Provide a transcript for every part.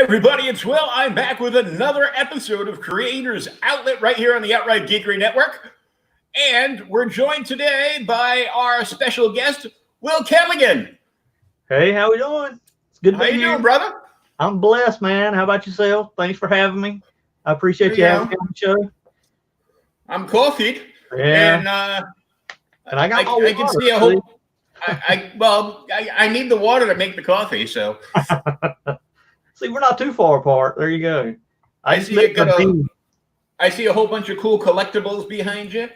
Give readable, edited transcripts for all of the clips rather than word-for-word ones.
everybody, it's Will. I'm back with another episode of Creators Outlet right here on the Outright Geekery Network. And we're joined today by our special guest, Will Claigan. Hey, how we doing? It's good to be here. How you doing, brother? I'm blessed, man. How about yourself? Thanks for having me. I appreciate you having me on the show. I'm coffeeed. Yeah. And I got my water. I can see a whole... I need the water to make the coffee, so... See, we're not too far apart. There you go. I see a whole bunch of cool collectibles behind you.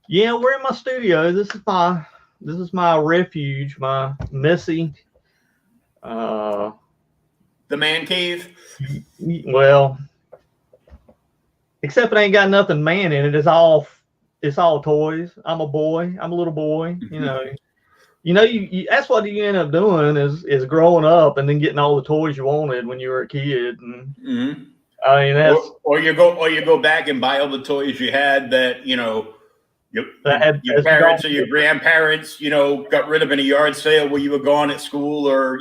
Yeah, we're in my studio. This is my refuge, my messy the man cave. Well, except it ain't got nothing man in it. It's all toys. I'm a boy. I'm a little boy, You know, that's what you end up doing is growing up and then getting all the toys you wanted when you were a kid. And I mean, that's or you go back and buy all the toys you had that your parents or your grandparents got rid of in a yard sale where you were gone at school or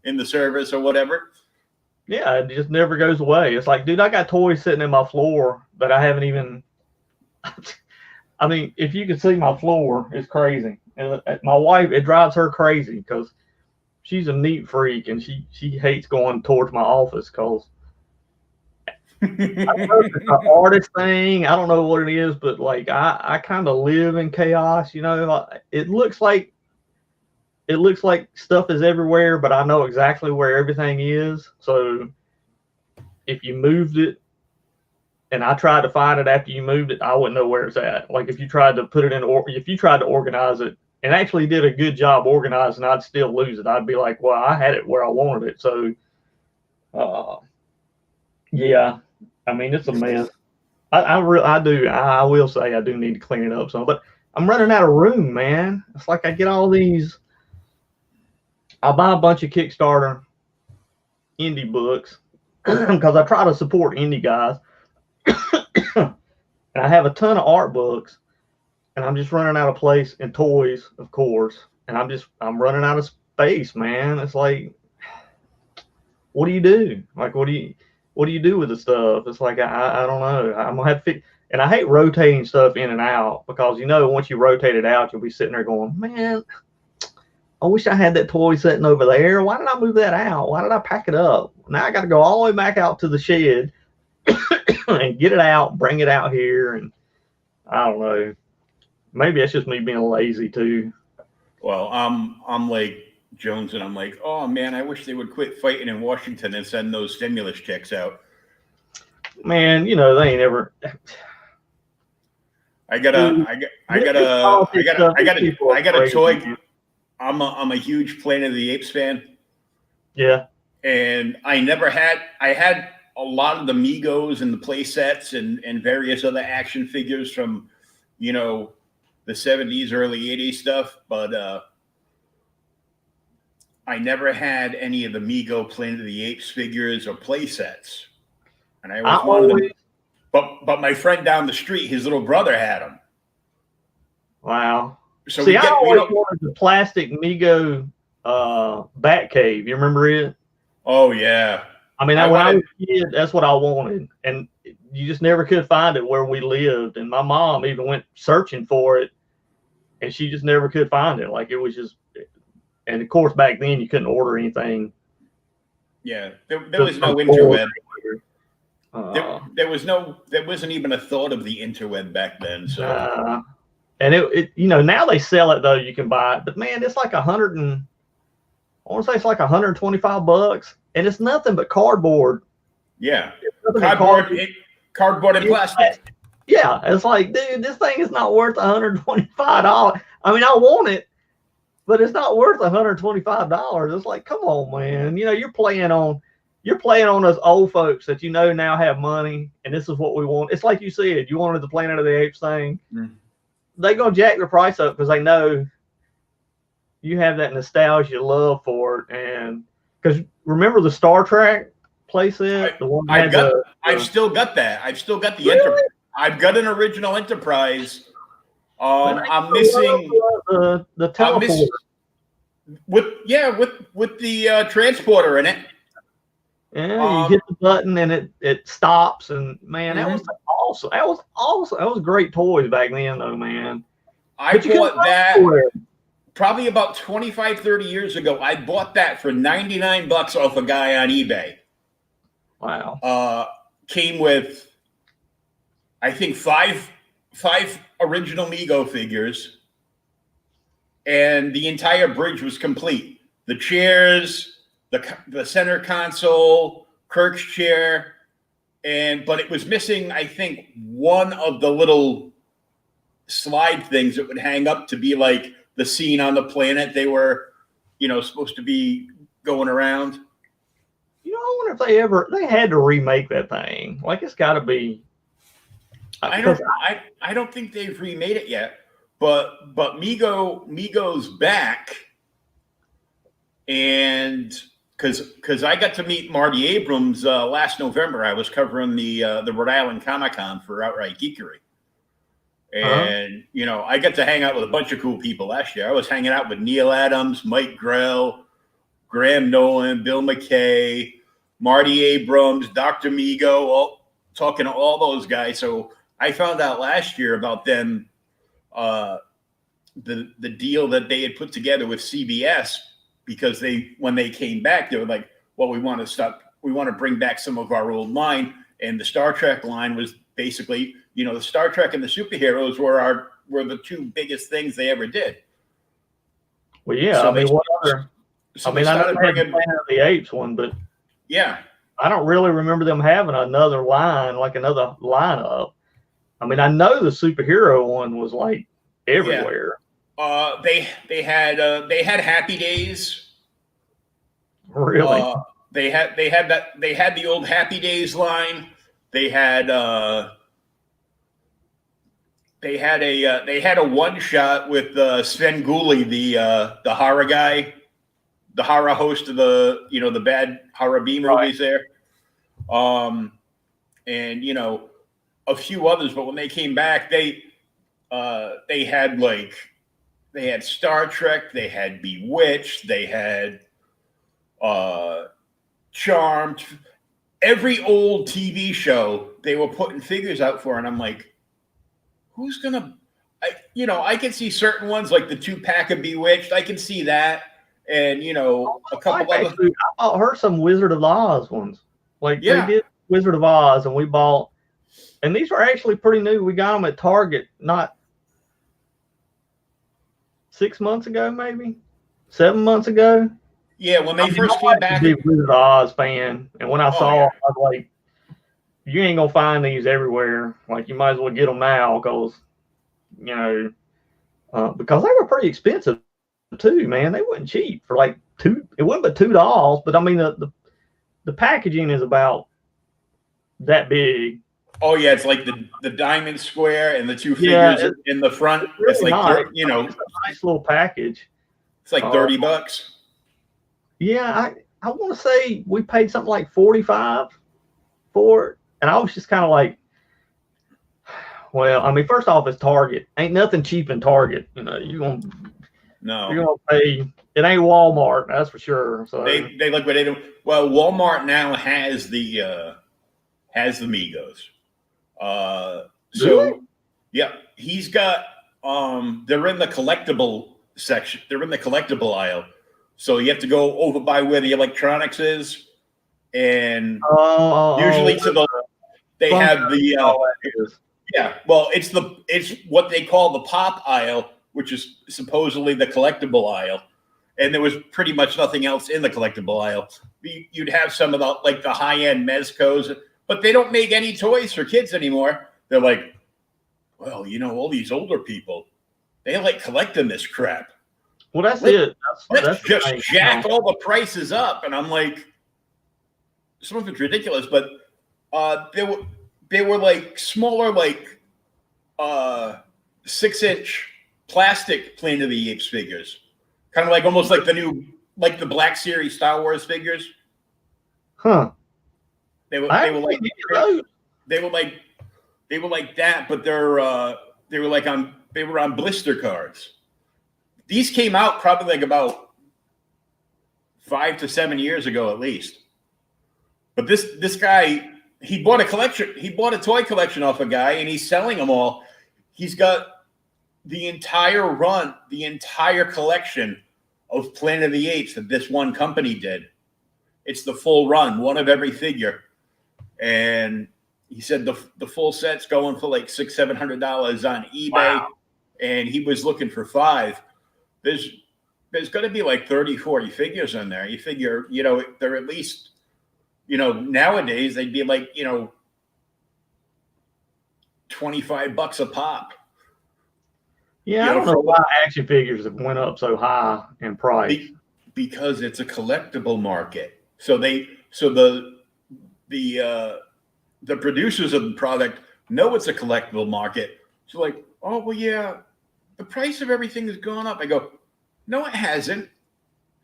in the service or whatever. Yeah, it just never goes away. It's like, dude, I got toys sitting in my floor that I haven't even. I mean, if you could see my floor, it's crazy. And my wife, it drives her crazy because she's a neat freak and she hates going towards my office because I don't know if it's an artist thing. I don't know what it is, but like I kind of live in chaos. It looks like stuff is everywhere, but I know exactly where everything is. So if you moved it, and I tried to find it after you moved it, I wouldn't know where it's at. Like if you tried to put it in, or if you tried to organize it and actually did a good job organizing, I'd still lose it. I'd be like, well, I had it where I wanted it. So, yeah, I mean, it's a mess. I will say I do need to clean it up some, but I'm running out of room, man. It's like I get all these, I buy a bunch of Kickstarter indie books because I try to support indie guys. And I have a ton of art books and I'm just running out of place and toys, of course. And I'm running out of space, man. It's like, what do you do? Like, what do you do with the stuff? It's like, I don't know. I'm gonna have to and I hate rotating stuff in and out because, once you rotate it out, you'll be sitting there going, man, I wish I had that toy sitting over there. Why did I move that out? Why did I pack it up? Now I got to go all the way back out to the shed and get it out, bring it out here, and I don't know. Maybe that's just me being lazy too. Well, I'm like Jones, and I'm like, oh man, I wish they would quit fighting in Washington and send those stimulus checks out. Man, they ain't ever. I got a toy. I'm a huge Planet of the Apes fan. Yeah, and I had a lot of the Migos and the play sets and various other action figures from, the 70s, early 80s stuff. But I never had any of the Migo Planet of the Apes figures or play sets. And I always wanted them. But my friend down the street, his little brother had them. Wow. So I always wanted the plastic Migo Batcave. You remember it? Oh, yeah. I mean, when I was a kid, that's what I wanted. And you just never could find it where we lived. And my mom even went searching for it. And she just never could find it. Like, it was just, and of course, back then, you couldn't order anything. Yeah, there was no interweb. There wasn't even a thought of the interweb back then. So, and it now they sell it though. You can buy it, but man, it's like I want to say it's like $125, and it's nothing but cardboard. Yeah, cardboard and plastic. Yeah, it's like, dude, this thing is not worth $125. I mean, I want it, but it's not worth $125. It's like, come on, man. You're playing on us old folks that now have money, and this is what we want. It's like you said, you wanted the Planet of the Apes thing. Mm-hmm. They're gonna jack the price up because they know you have that nostalgia love for it, and because remember the Star Trek playset, the one I've still got that. I've still got the Enterprise. I've got an original Enterprise. I'm missing the teleporter with the transporter in it. Yeah, you hit the button and it stops, and man, that was awesome. That was awesome. That was great toys back then, though, man. I bought that probably about 25, 30 years ago. I bought that for $99 off a guy on eBay. Wow. Came with, I think, five original Mego figures, and the entire bridge was complete. The chairs, the center console, Kirk's chair, but it was missing, I think, one of the little slide things that would hang up to be like the scene on the planet they were, supposed to be going around. I wonder if they had to remake that thing. Like, it's got to be. I don't think they've remade it yet, but Mego's back, and because I got to meet Marty Abrams last November. I was covering the Rhode Island Comic-Con for Outright Geekery. And, I got to hang out with a bunch of cool people last year. I was hanging out with Neil Adams, Mike Grell, Graham Nolan, Bill McKay, Marty Abrams, Dr. Mego, talking to all those guys. So I found out last year about them, the deal that they had put together with CBS, because when they came back, they were like, well, we want to bring back some of our old line. And the Star Trek line was basically, the Star Trek and the superheroes were the two biggest things they ever did. Well, yeah. So what other? I know they had the Planet of the Apes one, but yeah, I don't really remember them having another line, like another lineup. I know the superhero one was like everywhere. Yeah. They had Happy Days. Really? They had the old Happy Days line. They had a one shot with Sven Gulli, the horror guy, the horror host of the bad horror B movies there, and a few others. But when they came back, they had Star Trek, they had Bewitched, they had Charmed. Every old TV show they were putting figures out for, and I'm like, who's gonna? I can see certain ones like the 2-pack of Bewitched. I can see that, and a couple other. I heard some Wizard of Oz ones. Like they did Wizard of Oz, and we bought, and these were actually pretty new. We got them at Target not 6 months ago, maybe 7 months ago. Yeah, when they first came back. I'm a big Wizard of Oz fan, and when I saw, I was like, "You ain't gonna find these everywhere. Like, you might as well get them now, because they were pretty expensive too, man. They weren't cheap for like $2. It wasn't but $2, but the packaging is about that big. Oh yeah, it's like the diamond square and the two figures in the front. It's like nice. It's a nice little package. It's like $30. Yeah, I want to say we paid something like $45 for it, and I was just kind of like, well, first off, it's Target. Ain't nothing cheap in Target. You're gonna pay. It ain't Walmart, that's for sure. So they look what they do. Well, Walmart now has the Migos. Really? Yeah, he's got. They're in the collectible section. They're in the collectible aisle. So you have to go over by where the electronics is, and usually to the they have the well, it's what they call the pop aisle, which is supposedly the collectible aisle, and there was pretty much nothing else in the collectible aisle. You'd have some of the high end Mezcos, but they don't make any toys for kids anymore. They're like, well, all these older people, they like collecting this crap. Well, that's it. Let's just jack all the prices up, and I'm like, some of it's ridiculous, but they were like smaller, like 6-inch plastic Planet of the Apes figures, kind of like almost like the Black Series Star Wars figures. Huh? They were like that, but they were on blister cards. These came out probably like about 5 to 7 years ago, at least. But this guy, he bought a toy collection off a guy, and he's selling them all. He's got the entire run, the entire collection of Planet of the Apes that this one company did. It's the full run, one of every figure. And he said the full set's going for like $600-700 on eBay. Wow. And he was looking for $5. There's going to be like 30-40 figures in there. You figure, they're at least, nowadays they'd be like, $25 a pop. Yeah, I don't know why action figures have went up so high in price. Because it's a collectible market. So the producers of the product know it's a collectible market. So like, oh well, yeah, the price of everything has gone up. I go, no, it hasn't.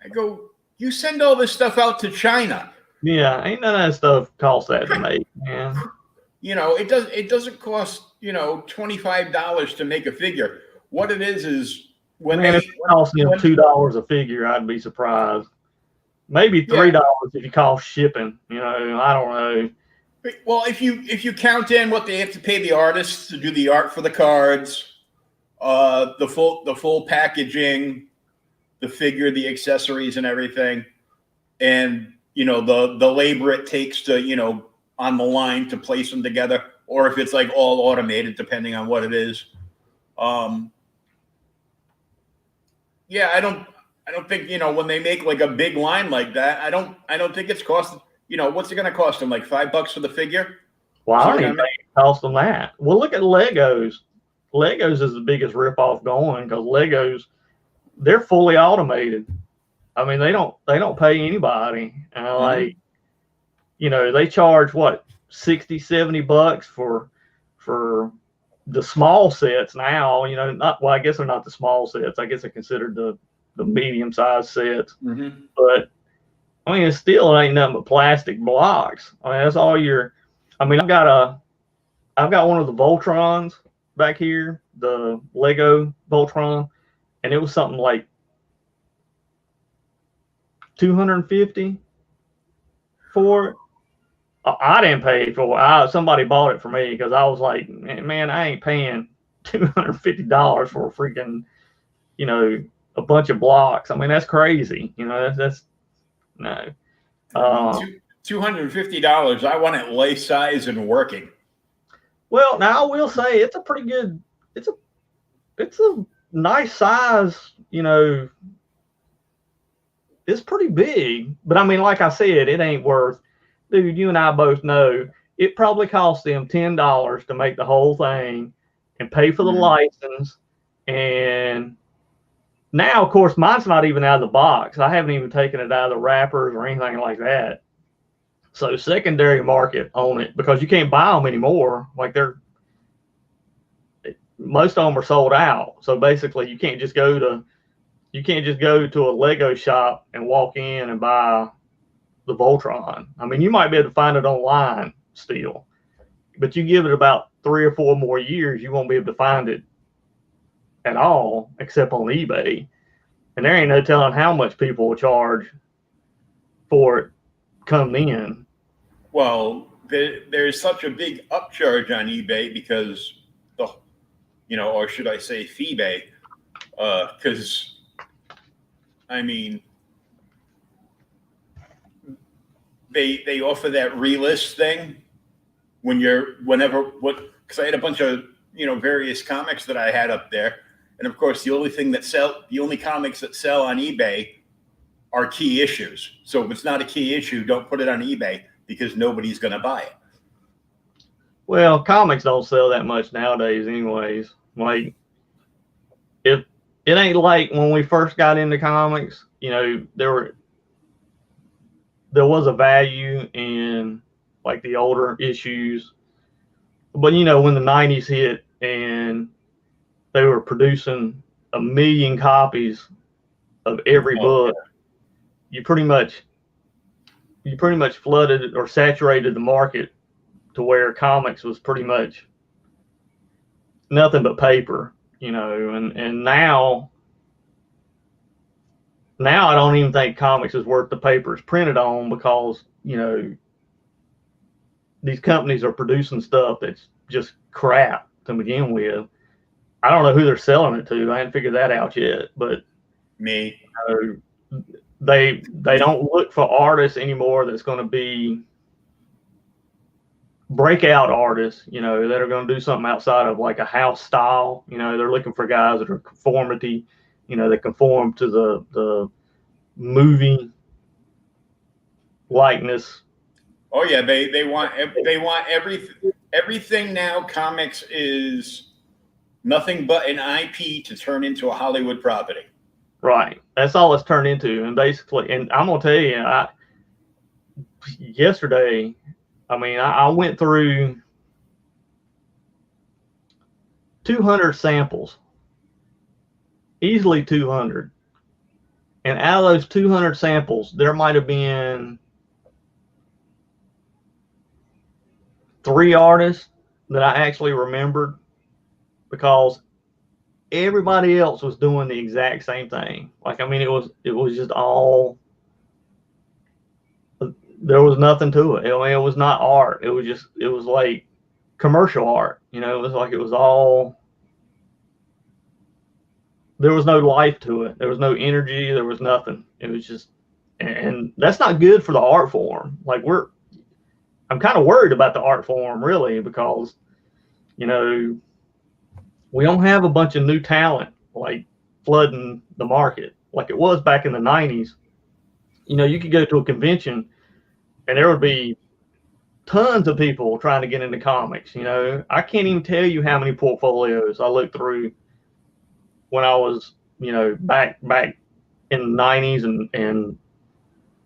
I go, you send all this stuff out to China. Yeah, ain't none of that stuff cost that to make, man. It doesn't cost $25 to make a figure. What it is when if it cost them $2 a figure, I'd be surprised. Maybe $3 if you cost shipping. I don't know. Well, if you count in what they have to pay the artists to do the art for the cards, the full packaging, the figure, the accessories, and everything, and the labor it takes to on the line to place them together, or if it's like all automated, depending on what it is. Yeah, I don't think when they make like a big line like that, I don't think it's cost. What's it going to cost them? Like $5 for the figure? Well, I don't even think it cost them that. Well, look at Legos. Legos is the biggest ripoff going because Legos, they're fully automated. I mean, they don't pay anybody. Like, they charge what, $60-70 for the small sets now. I guess they're not the small sets. I guess they're considered the medium-sized sets. Mm-hmm. But I mean, it ain't nothing but plastic blocks. I mean, that's all I've got one of the Voltrons back here, the Lego Voltron, and it was something like $250 for it. I didn't pay for it. Somebody bought it for me because I was like, man, I ain't paying $250 for a freaking, a bunch of blocks. I mean, that's crazy. That's no. $250. I want it life size and working. Well, now I will say it's a pretty good. It's a nice size. It's pretty big, but I mean, like I said, it ain't worth. Dude, you and I both know it probably cost them $10 to make the whole thing and pay for the license. And now, of course, mine's not even out of the box. I haven't even taken it out of the wrappers or anything like that. So secondary market on it because you can't buy them anymore. Like most of them are sold out. So basically, you can't just go to a Lego shop and walk in and buy the Voltron. I mean, you might be able to find it online still, but you give it about 3 or 4 more years, you won't be able to find it at all except on eBay. And there ain't no telling how much people will charge for it coming in. Well, there's such a big upcharge on eBay because or should I say FeeBay? Because I mean, they offer that relist thing because I had a bunch of various comics that I had up there, and of course the only comics that sell on eBay are key issues. So if it's not a key issue, don't put it on eBay because nobody's going to buy it. Well, comics don't sell that much nowadays anyways. Like, if it ain't like when we first got into comics, there was a value in like the older issues. But when the 90s hit and they were producing 1 million copies of every book, you pretty much flooded or saturated the market to where comics was pretty much nothing but paper, and now I don't even think comics is worth the paper it's printed on because, these companies are producing stuff that's just crap to begin with. I don't know who they're selling it to. I haven't figured that out yet, but Me. They don't look for artists anymore that's going to be breakout artists, that are going to do something outside of like a house style. They're looking for guys that are conformity, that conform to the movie likeness. Oh yeah, they want everything now. Comics is nothing but an IP to turn into a Hollywood property. Right. That's all it's turned into. And basically, and I'm going to tell you, yesterday, I went through 200 samples, easily 200. And out of those 200 samples, there might have been 3 artists that I actually remembered, because everybody else was doing the exact same thing. Like, it was just all, there was nothing to it. It was not art. It was like commercial art. It was like, it was all, there was no life to it. There was no energy. There was nothing. It was just, and that's not good for the art form. Like, I'm kind of worried about the art form, really, because, we don't have a bunch of new talent like flooding the market like it was back in the 90s. You could go to a convention and there would be tons of people trying to get into comics. I can't even tell you how many portfolios I looked through when I was, back in the 90s and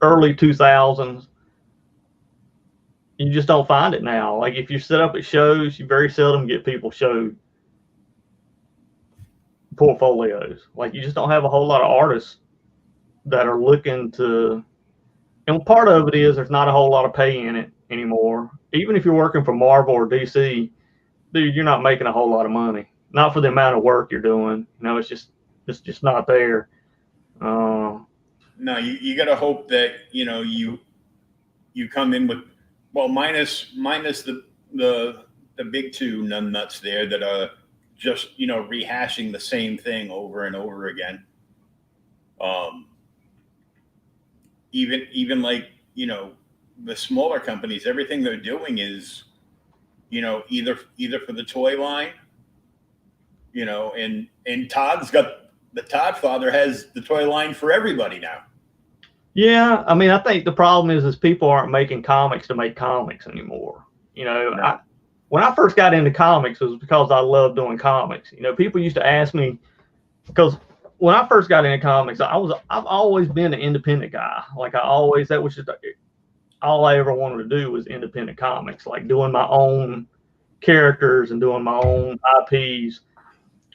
early 2000s. You just don't find it now. Like, if you sit up at shows, you very seldom get people show portfolios. Like, you just don't have a whole lot of artists that are looking to, and part of it is there's not a whole lot of pay in it anymore. Even if you're working for Marvel or DC, dude, you're not making a whole lot of money. Not for the amount of work you're doing. It's just not there. No, you got to hope that you come in with, well, minus the big two nuts there that are just rehashing the same thing over and over again. Even like the smaller companies, everything they're doing is either for the toy line, and Todd's got, the Todd father has the toy line for everybody now. Yeah, I think the problem is people aren't making comics to make comics anymore. No. When I first got into comics, it was because I loved doing comics. People used to ask me, because when I first got into comics, I've always been an independent guy. Like, that was just all I ever wanted to do was independent comics, like doing my own characters and doing my own IPs.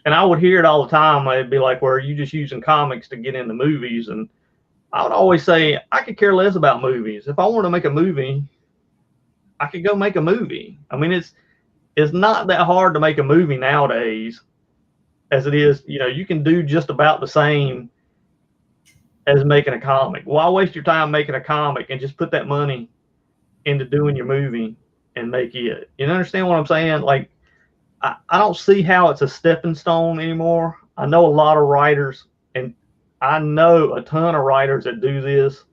And I would hear it all the time. It'd be like, "Well, are you just using comics to get into movies?" And I would always say, I could care less about movies. If I want to make a movie, I could go make a movie. It's not that hard to make a movie nowadays as it is. You can do just about the same as making a comic. Why waste your time making a comic and just put that money into doing your movie and make it? You understand what I'm saying? Like, I don't see how it's a stepping stone anymore. I know a lot of writers, and I know a ton of writers that do this.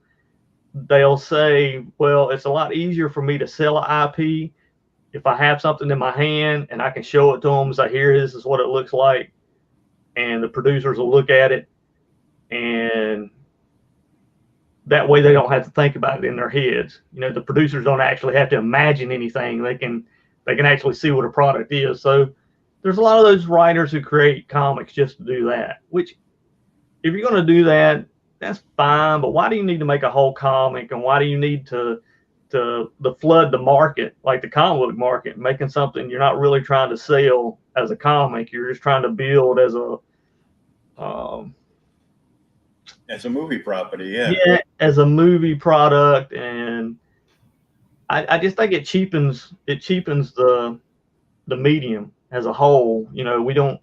They'll say, well, it's a lot easier for me to sell an IP if I have something in my hand and I can show it to them and say, here, this is what it looks like. And the producers will look at it, and that way they don't have to think about it in their heads. The producers don't actually have to imagine anything. They can actually see what a product is. So there's a lot of those writers who create comics just to do that, which, if you're going to do that, that's fine. But why do you need to make a whole comic? And why do you need to flood the market, like the comic book market, making something you're not really trying to sell as a comic? You're just trying to build as a movie property. Yeah, as a movie product. And I just think it cheapens the medium as a whole. We don't,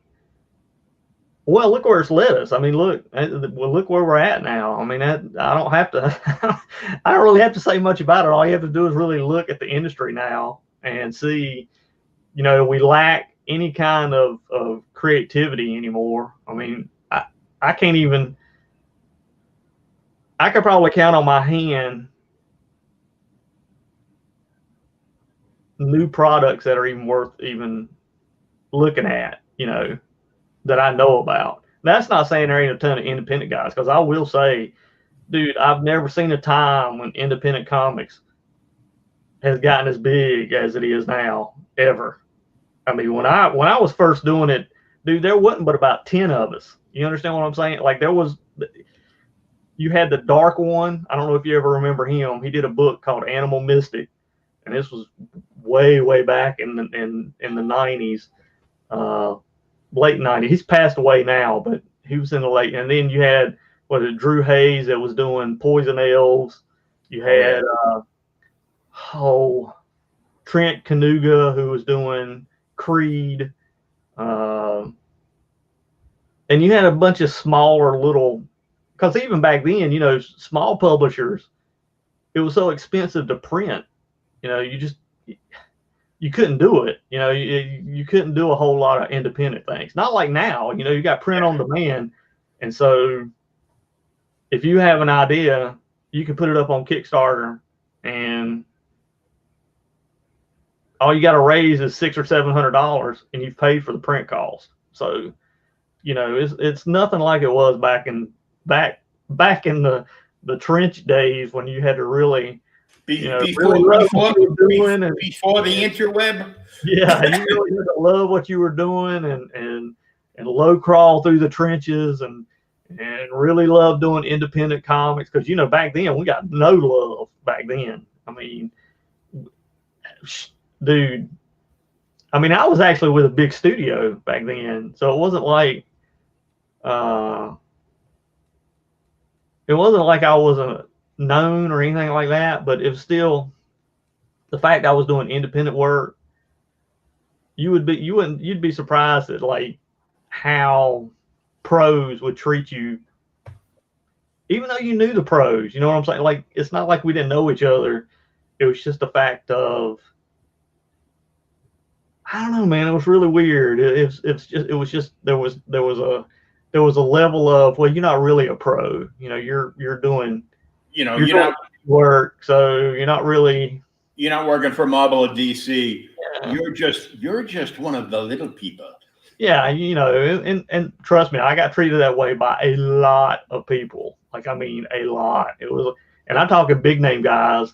Well, look where it's led us. I mean, look where we're at now. I mean, I don't have to, I don't really have to say much about it. All you have to do is really look at the industry now and see, we lack any kind of creativity anymore. I mean, I can't even, I could probably count on my hand new products that are even worth even looking at, that I know about. That's not saying there ain't a ton of independent guys, because I will say, dude, I've never seen a time when independent comics has gotten as big as it is now, ever. I mean, when I was first doing it, dude, there wasn't but about 10 of us. You understand what I'm saying? Like, you had the Dark One. I don't know if you ever remember him. He did a book called Animal Mystic, and this was way back in the 90s. Late 90s. He's passed away now, but he was in the late. And then you had Drew Hayes that was doing Poison Elves. You had Trent Kanuga, who was doing Creed, and you had a bunch of smaller little. Because even back then, small publishers, it was so expensive to print. You couldn't do it. You couldn't do a whole lot of independent things. Not like now. You got print on demand, and so if you have an idea, you can put it up on Kickstarter, and all you got to raise is $600 or $700, and you've paid for the print cost. So, it's nothing like it was back in the trench days when you had to really. Before the interweb. Yeah, you really had to love what you were doing and low crawl through the trenches and really love doing independent comics, because back then we got no love back then. I mean, dude, I was actually with a big studio back then, so it wasn't like I wasn't known or anything like that, but it was still the fact I was doing independent work. You'd be surprised at like how pros would treat you, even though you knew the pros. You know what I'm saying? Like, it's not like we didn't know each other. It was just the fact of, I don't know, man. It was really weird. There was a level of, well, you're not really a pro. You're doing. You're not work, so you're not working for Marvel or DC. Yeah. You're just one of the little people. Yeah, and trust me, I got treated that way by a lot of people. Like, a lot. It was, and I'm talking big name guys,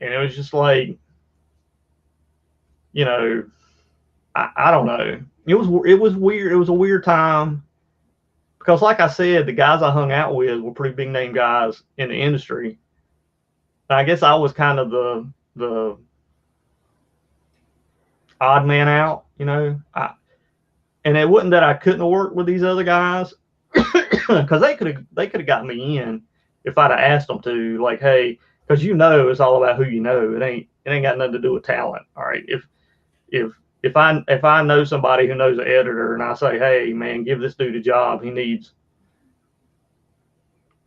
and it was just like, I don't know. It was weird. It was a weird time. Because, like I said, the guys I hung out with were pretty big name guys in the industry. And I guess I was kind of the odd man out, and it wasn't that I couldn't work with these other guys, because they could have got me in if I'd have asked them to. Like, hey, because it's all about who you know. It ain't got nothing to do with talent. All right, if I know somebody who knows an editor, and I say, hey man, give this dude a job, he needs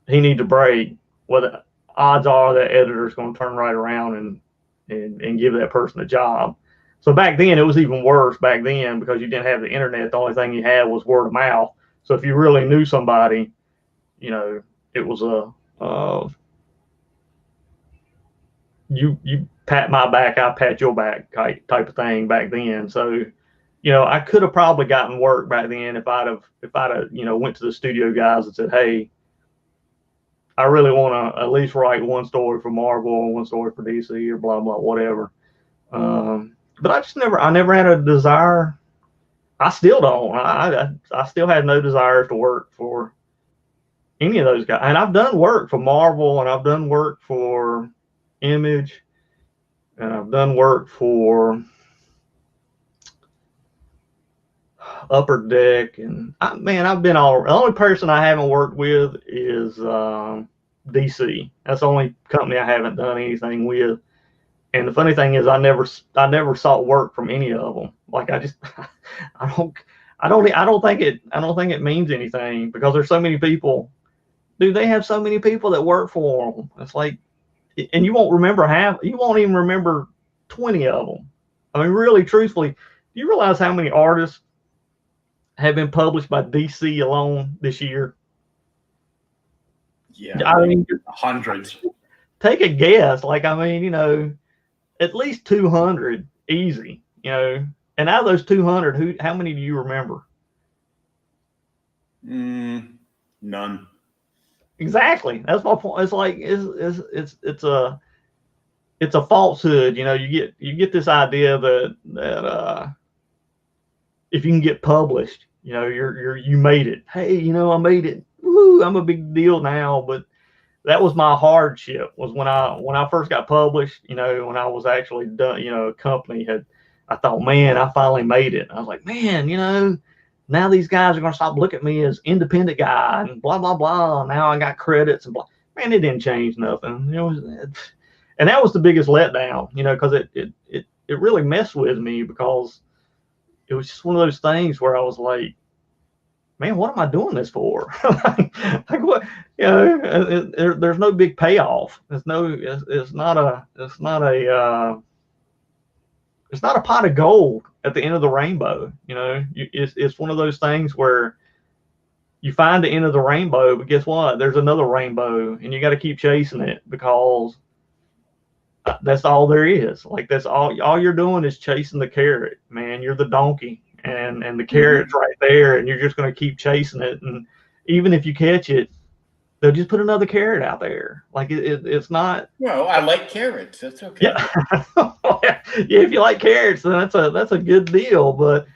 a break, well, the odds are that editor's going to turn right around and give that person a job. So back then it was even worse back then, because you didn't have the internet. The only thing you had was word of mouth. So if you really knew somebody, it was you pat my back, I pat your back type of thing back then. So, I could have probably gotten work back then if I'd have went to the studio guys and said, hey, I really want to at least write one story for Marvel or one story for DC or blah blah whatever. But I never had a desire. I still don't. I still have no desire to work for any of those guys. And I've done work for Marvel, and I've done work for Image, and I've done work for Upper Deck, and I've been all. The only person I haven't worked with is DC. That's the only company I haven't done anything with. And the funny thing is, I never sought work from any of them. Like, I I don't think it means anything because there's so many people. Dude, they have so many people that work for them. It's like, and you won't even remember 20 of them. I mean, really, truthfully, do you realize how many artists have been published by DC alone this year? Yeah, I mean, hundreds. Take a guess. Like, I mean, at least 200 easy, and out of those 200, how many do you remember? None. Exactly. That's my point. It's like it's a falsehood. You get this idea that if you can get published, you made it. Hey, I made it. Woo, I'm a big deal now. But that was my hardship, was when I first got published. When I was actually done. A company I thought, man, I finally made it. I was like, man, now these guys are going to stop looking at me as independent guy and blah, blah, blah. Now I got credits and blah. Man, it didn't change nothing. And that was the biggest letdown, because it really messed with me, because it was just one of those things where I was like, man, what am I doing this for? like what, there's no big payoff. It's not a pot of gold at the end of the rainbow. It's one of those things where you find the end of the rainbow, but guess what? There's another rainbow, and you got to keep chasing it, because that's all there is. Like, that's all you're doing is chasing the carrot, man. You're the donkey, and the carrot's right there, and you're just going to keep chasing it. And even if you catch it, they'll just put another carrot out there. Like, it's not. Well, I like carrots. That's okay. Yeah, if you like carrots, then that's a good deal. But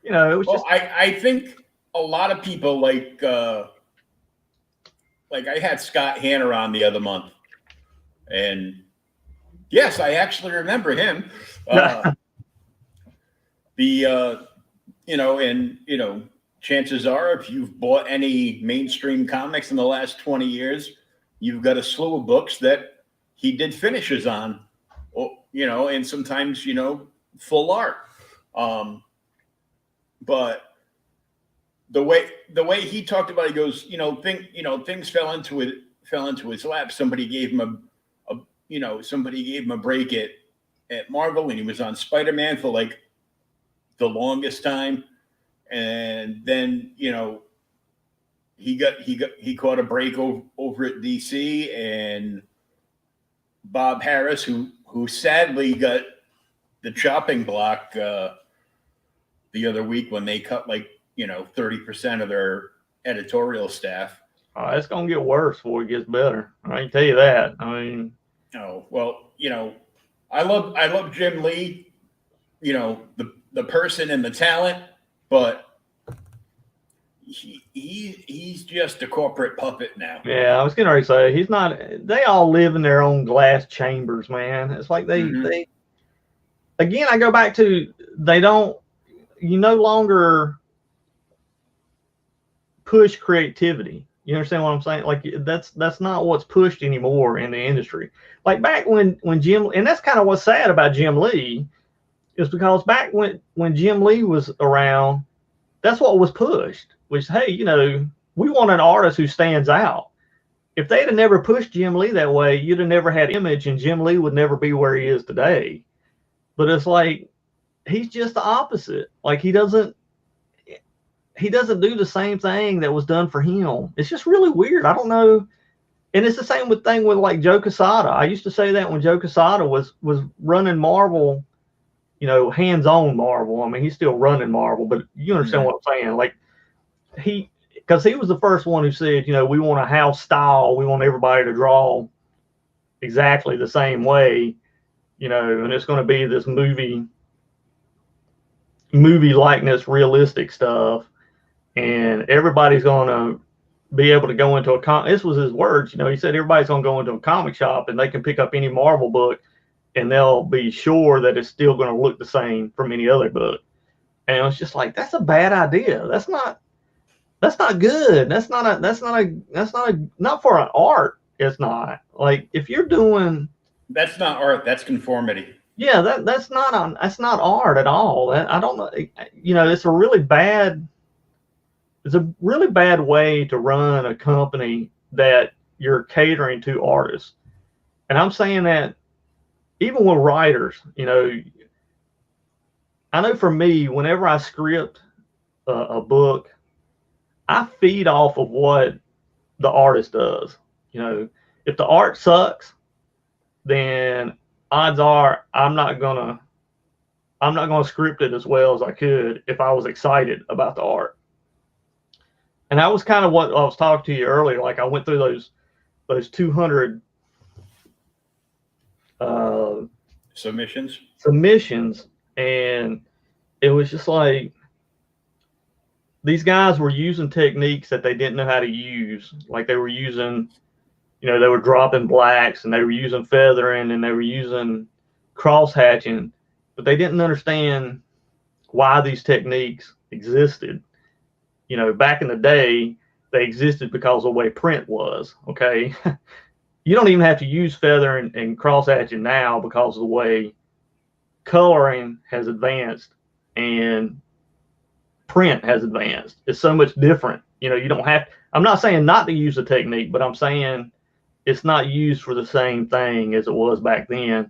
it was just. I think a lot of people like I had Scott Hanner on the other month, and yes, I actually remember him. Chances are, if you've bought any mainstream comics in the last 20 years, you've got a slew of books that he did finishes on, and sometimes, full art. But the way he talked about it, he goes, things fell into his lap. Somebody gave him a break at Marvel, and he was on Spider-Man for like the longest time. And then, he caught a break over at DC, and Bob Harris, who sadly got the chopping block the other week when they cut 30% of their editorial staff. It's gonna get worse before it gets better. I can tell you that. I mean, I love Jim Lee, the person and the talent, but he's just a corporate puppet now. Yeah, I was gonna say he's not. They all live in their own glass chambers, man. It's like they again. I go back to you no longer push creativity. You understand what I'm saying? Like, that's not what's pushed anymore in the industry. Like back when Jim, and that's kind of what's sad about Jim Lee, is because back when Jim Lee was around, that's what was pushed, which, hey, we want an artist who stands out. If they'd have never pushed Jim Lee that way, you'd have never had Image, and Jim Lee would never be where he is today. But it's like, he's just the opposite. Like, he doesn't do the same thing that was done for him. It's just really weird. I don't know. And it's the same thing with like Joe Quesada. I used to say that when Joe Quesada was running Marvel, hands-on Marvel. I mean, he's still running Marvel, but you understand what I'm saying. Like, because he was the first one who said, we want a house style. We want everybody to draw exactly the same way, and it's going to be this movie likeness, realistic stuff. And everybody's going to be able to go into this was his words, he said everybody's going to go into a comic shop and they can pick up any Marvel book and they'll be sure that it's still going to look the same from any other book. And it was just like, that's a bad idea. That's not good. That's not for an art. It's not. Like, if you're doing. That's not art. That's conformity. Yeah, that's not art at all. I don't know. It's a really bad. It's a really bad way to run a company that you're catering to artists. And I'm saying that even with writers, I know for me, whenever I script a book, I feed off of what the artist does. If the art sucks, then odds are I'm not gonna script it as well as I could if I was excited about the art. And that was kind of what I was talking to you earlier. Like I went through those 200 submissions, and it was just like these guys were using techniques that they didn't know how to use. Like they were using, they were dropping blacks and they were using feathering and they were using cross hatching, but they didn't understand why these techniques existed. Back in the day, they existed because of the way print was. Okay. You don't even have to use feather and cross hatching now because of the way coloring has advanced and print has advanced. It's so much different. You don't have, I'm not saying not to use the technique, but I'm saying it's not used for the same thing as it was back then.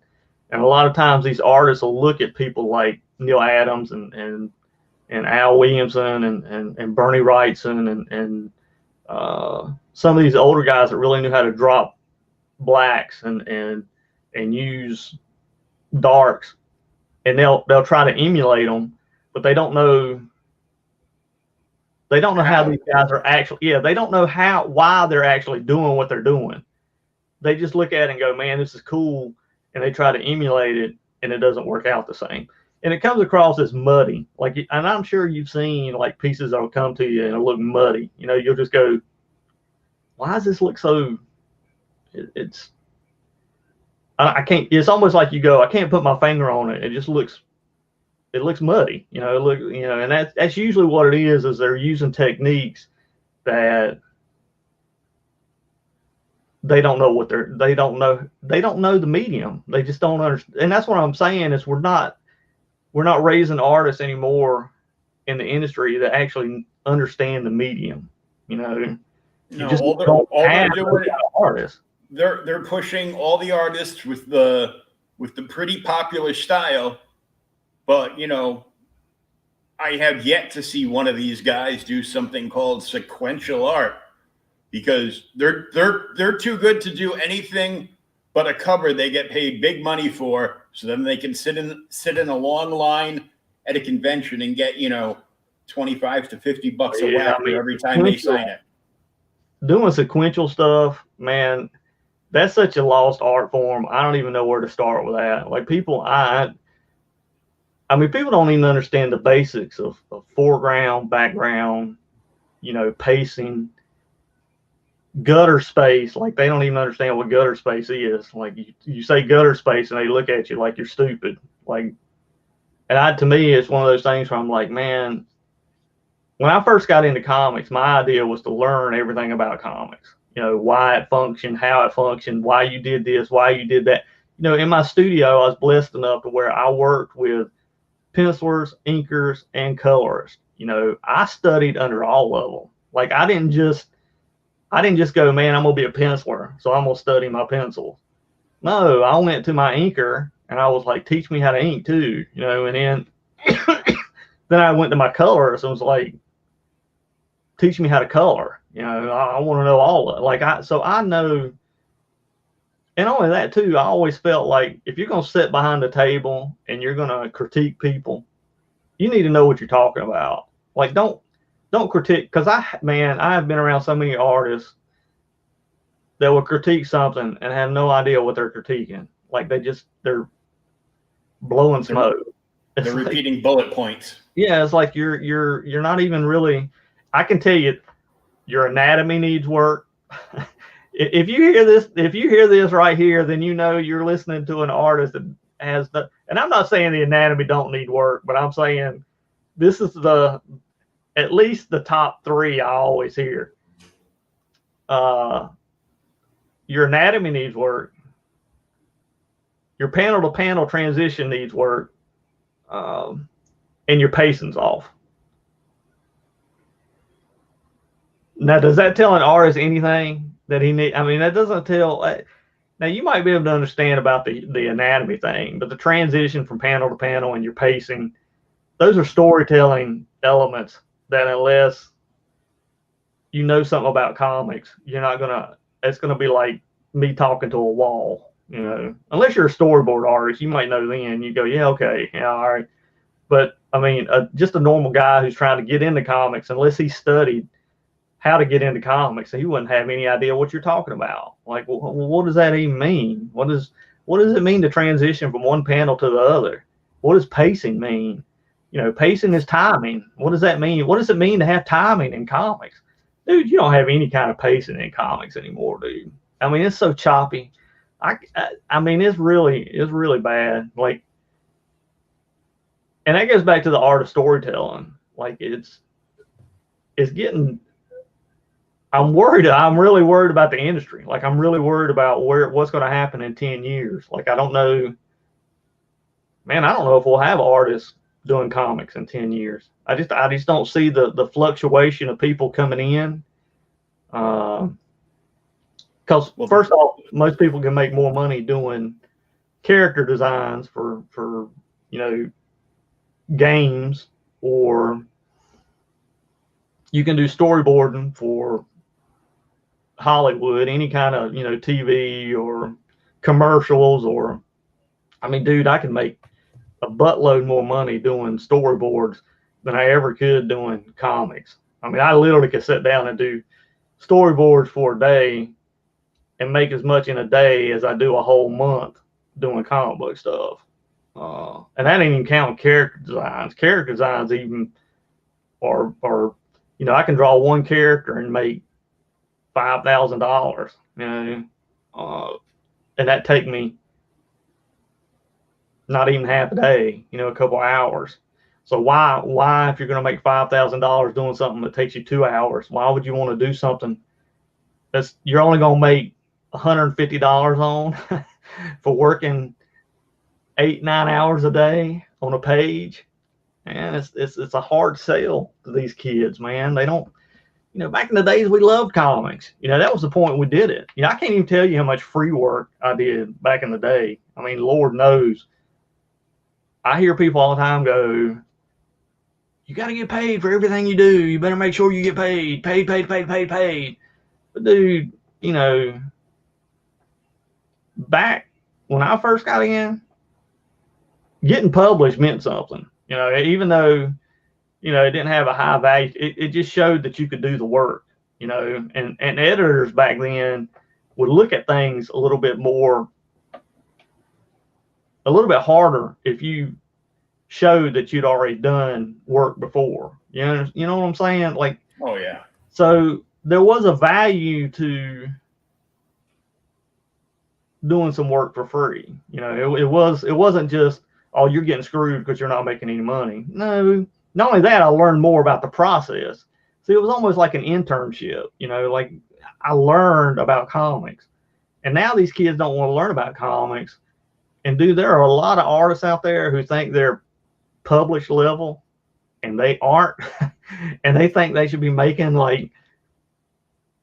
And a lot of times these artists will look at people like Neil Adams and Al Williamson and Bernie Wrightson and some of these older guys that really knew how to drop blacks and use darks, and they'll try to emulate them, but they don't know how these guys are actually, they don't know why they're actually doing what they're doing. They just look at it and go, man, this is cool, and they try to emulate it, and it doesn't work out the same. And it comes across as muddy. And I'm sure you've seen like pieces that'll come to you and it'll look muddy. You'll just go, why does this look so? I can't. It's almost like you go, I can't put my finger on it. It just looks muddy. And that's usually what it is they're using techniques that they don't know they don't know the medium. They just don't understand. And that's what I'm saying is we're not raising artists anymore in the industry that actually understand the medium. Artists. They're pushing all the artists with the pretty popular style, but I have yet to see one of these guys do something called sequential art, because they're too good to do anything but a cover they get paid big money for, so then they can sit in a long line at a convention and get $25 to $50 a whack every time they sign it. Doing sequential stuff, man, that's such a lost art form. I don't even know where to start with that. Like people don't even understand the basics of foreground, background, pacing, gutter space. Like they don't even understand what gutter space is. Like you say gutter space and they look at you like you're stupid. Like, and to me, it's one of those things where I'm like, man, when I first got into comics, my idea was to learn everything about comics. Why it functioned, how it functioned, why you did this, why you did that. In my studio, I was blessed enough to where I worked with pencilers, inkers, and colorists. I studied under all of them. Like I didn't just go, man, I'm gonna be a penciler, so I'm gonna study my pencils. No, I went to my inker and I was like, teach me how to ink too, and then then I went to my colorist and was like, teach me how to color. I want to know all of it. So I know, and only that too, I always felt like if you're gonna sit behind the table and you're gonna critique people, you need to know what you're talking about. Like don't critique, because I have been around so many artists that will critique something and have no idea what they're critiquing. Like they're blowing smoke. They're repeating bullet points. Yeah, it's like you're not even really. I can tell you, your anatomy needs work. If you hear this right here, then you're listening to an artist that has the. And I'm not saying the anatomy don't need work, but I'm saying this is at least the top three I always hear. Your anatomy needs work. your panel to panel transition needs work, and your pacing's off. Now, does that tell an artist anything that he need? I mean, that doesn't tell. Now, you might be able to understand about the anatomy thing, but the transition from panel to panel and your pacing, those are storytelling elements that unless you know something about comics, you're not gonna. It's gonna be like me talking to a wall, you know. Unless you're a storyboard artist, you might know then. You go, yeah, okay, yeah, all right. But I mean, just a normal guy who's trying to get into comics, unless he studied how to get into comics, he wouldn't have any idea what you're talking about. Like, well, what does that even mean? What does it mean to transition from one panel to the other? What does pacing mean? You know, pacing is timing. What does that mean? What does it mean to have timing in comics? Dude, you don't have any kind of pacing in comics anymore, dude. I mean, it's so choppy. I mean, it's really bad. Like, and that goes back to the art of storytelling. Like, it's getting. I'm worried. I'm really worried about the industry. Like, I'm really worried about what's going to happen in 10 years. Like, I don't know. Man, I don't know if we'll have artists doing comics in 10 years. I just don't see the fluctuation of people coming in. Because first off, most people can make more money doing character designs for you know, games, or you can do storyboarding for Hollywood, any kind of, you know, TV or commercials, or I mean, dude, I can make a buttload more money doing storyboards than I ever could doing comics. I mean, I literally could sit down and do storyboards for a day and make as much in a day as I do a whole month doing comic book stuff. And that ain't even counting character designs. Character designs even are, you know, I can draw one character and make $5,000, you know, and that take me not even half a day, you know, a couple hours. So why, if you're going to make $5,000 doing something that takes you 2 hours, why would you want to do something that's you're only going to make $150 on for working 8-9 hours a day on a page? And it's a hard sell to these kids, man. They don't. You know, back in the days, we loved comics. You know, that was the point we did it. You know, I can't even tell you how much free work I did back in the day. I mean, Lord knows. I hear people all the time go, you got to get paid for everything you do. You better make sure you get paid. Paid. But, dude, you know, back when I first got in, getting published meant something. You know, even though, you know, it didn't have a high value. It just showed that you could do the work, you know, and editors back then would look at things a little bit harder if you showed that you'd already done work before. You know what I'm saying? Like, oh yeah. So there was a value to doing some work for free. You know, it wasn't just, oh, you're getting screwed because you're not making any money. No. Not only that, I learned more about the process. See, it was almost like an internship, you know, like I learned about comics. And now these kids don't want to learn about comics. And dude, there are a lot of artists out there who think they're published level and they aren't. And they think they should be making like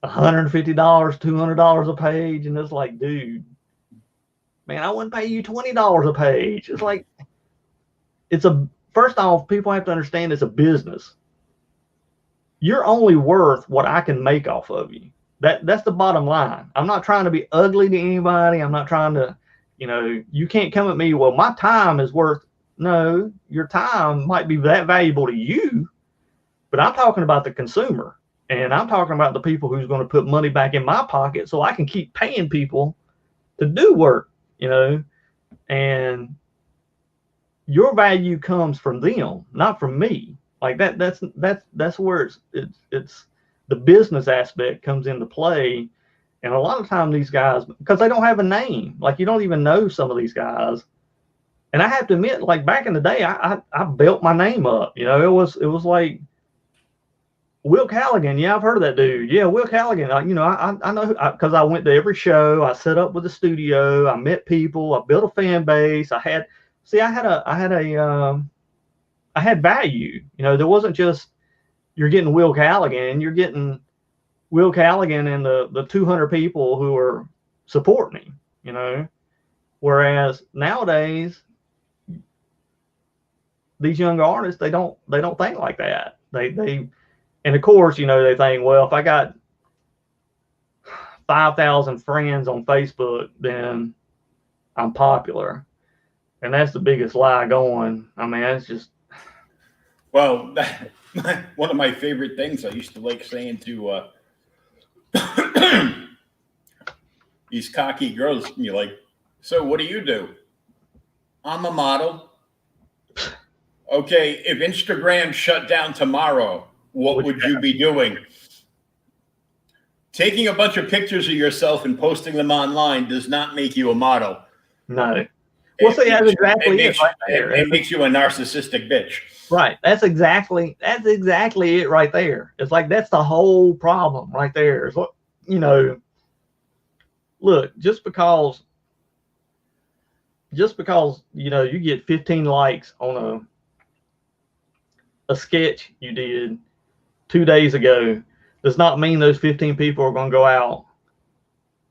$150, $200 a page. And it's like, dude, man, I wouldn't pay you $20 a page. It's like, first off, people have to understand it's a business. You're only worth what I can make off of you. That's the bottom line. I'm not trying to be ugly to anybody. I'm not trying to, you know, you can't come at me, well, my time is worth, no, your time might be that valuable to you, but I'm talking about the consumer. And I'm talking about the people who's going to put money back in my pocket so I can keep paying people to do work, you know, and your value comes from them, not from me. Like that's where it's the business aspect comes into play. And a lot of time these guys, because they don't have a name, like you don't even know some of these guys. And I have to admit, like back in the day, I built my name up. You know, it was like Will Claigan, yeah, I've heard of that dude. Yeah, Will Claigan. I know because I went to every show. I set up with the studio. I met people. I built a fan base. I had value. There wasn't just you're getting Will Claigan. You're getting Will Claigan and the 200 people who are supporting him. Whereas nowadays, these young artists, they don't think like that. And of course, they think, well, if I got 5,000 friends on Facebook, then I'm popular. And that's the biggest lie going. I mean, it's just. Well, one of my favorite things I used to like saying to these cocky girls, you're like, so what do you do? I'm a model. Okay, if Instagram shut down tomorrow, what would you be doing? Taking a bunch of pictures of yourself and posting them online does not make you a model. No. Well, see, that's exactly it right there. It makes you a narcissistic bitch. Right. That's exactly it right there. It's like that's the whole problem right there. It's what, look, just because you get 15 likes on a sketch you did 2 days ago does not mean those 15 people are going to go out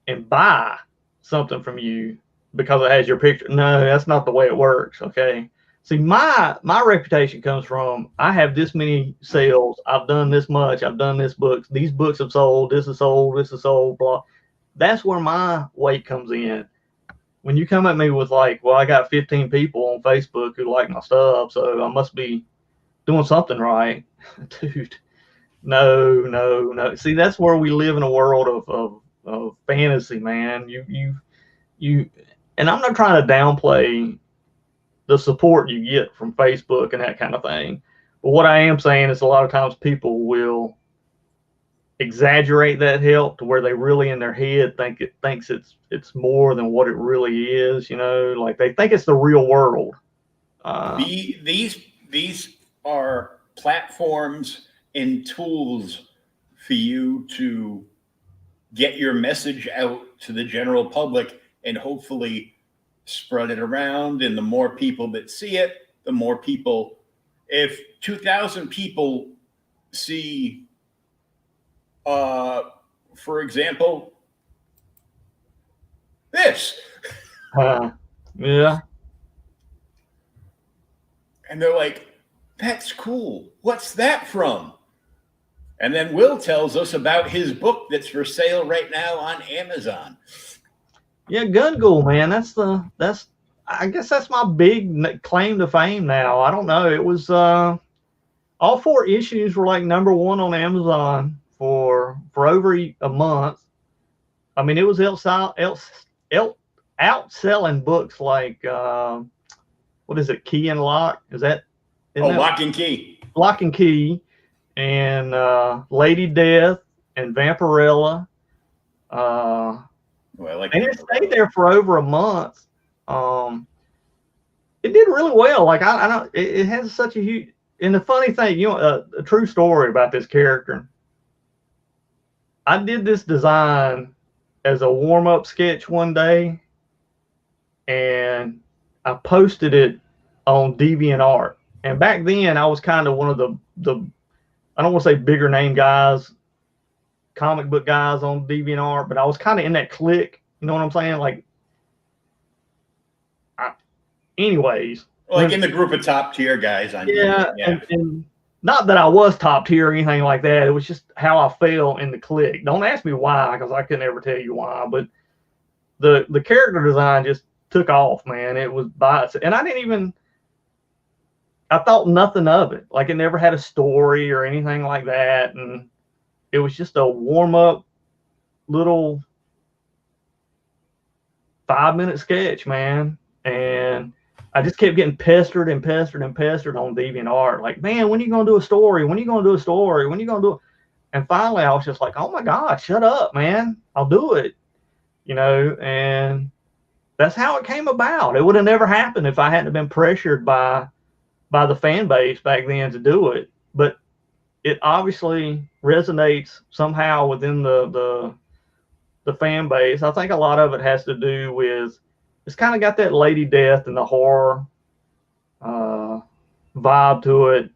and buy something from you because it has your picture. No, that's not the way it works. Okay. See, my reputation comes from, I have this many sales. I've done this much. I've done this books. These books have sold. This is sold. This is sold. Blah. That's where my weight comes in. When you come at me with like, well, I got 15 people on Facebook who like my stuff, so I must be doing something right. Dude, no. See, that's where we live in a world of fantasy, man. You, and I'm not trying to downplay the support you get from Facebook and that kind of thing. But what I am saying is a lot of times people will exaggerate that help to where they really in their head thinks it's more than what it really is. Like they think it's the real world. These are platforms and tools for you to get your message out to the general public and hopefully spread it around. And the more people that see it, the more people. If 2,000 people see, for example, this. Yeah. And they're like, that's cool. What's that from? And then Will tells us about his book that's for sale right now on Amazon. Yeah, Gun Ghoul, man. I guess that's my big claim to fame now. I don't know. It was all 4 issues were like #1 on Amazon for over a month. I mean, it was outselling books like what is it, Key and Lock? Lock and Key. Lock and Key, and Lady Death and Vampirella. And it stayed there for over a month. It did really well. Like I don't. It has such a huge. And the funny thing, a true story about this character. I did this design as a warm-up sketch one day, and I posted it on DeviantArt. And back then, I was kind of one of the I don't want to say bigger name guys, comic book guys on DeviantArt, but I was kind of in that clique. You know what I'm saying? Like, anyways. Like in the group of top tier guys on DeviantArt. Yeah. And not that I was top tier or anything like that. It was just how I fell in the clique. Don't ask me why, because I couldn't ever tell you why. But the character design just took off, man. It was and I thought nothing of it. Like it never had a story or anything like that. And it was just a warm-up little 5-minute sketch, man. And I just kept getting pestered on DeviantArt. Like, man, when are you going to do a story? When are you going to do a story? When are you going to do it? And finally, I was just like, oh, my God, shut up, man. I'll do it. And that's how it came about. It would have never happened if I hadn't been pressured by the fan base back then to do it. But it obviously resonates somehow within the fan base. I think a lot of it has to do with it's kind of got that lady death and the horror vibe to it.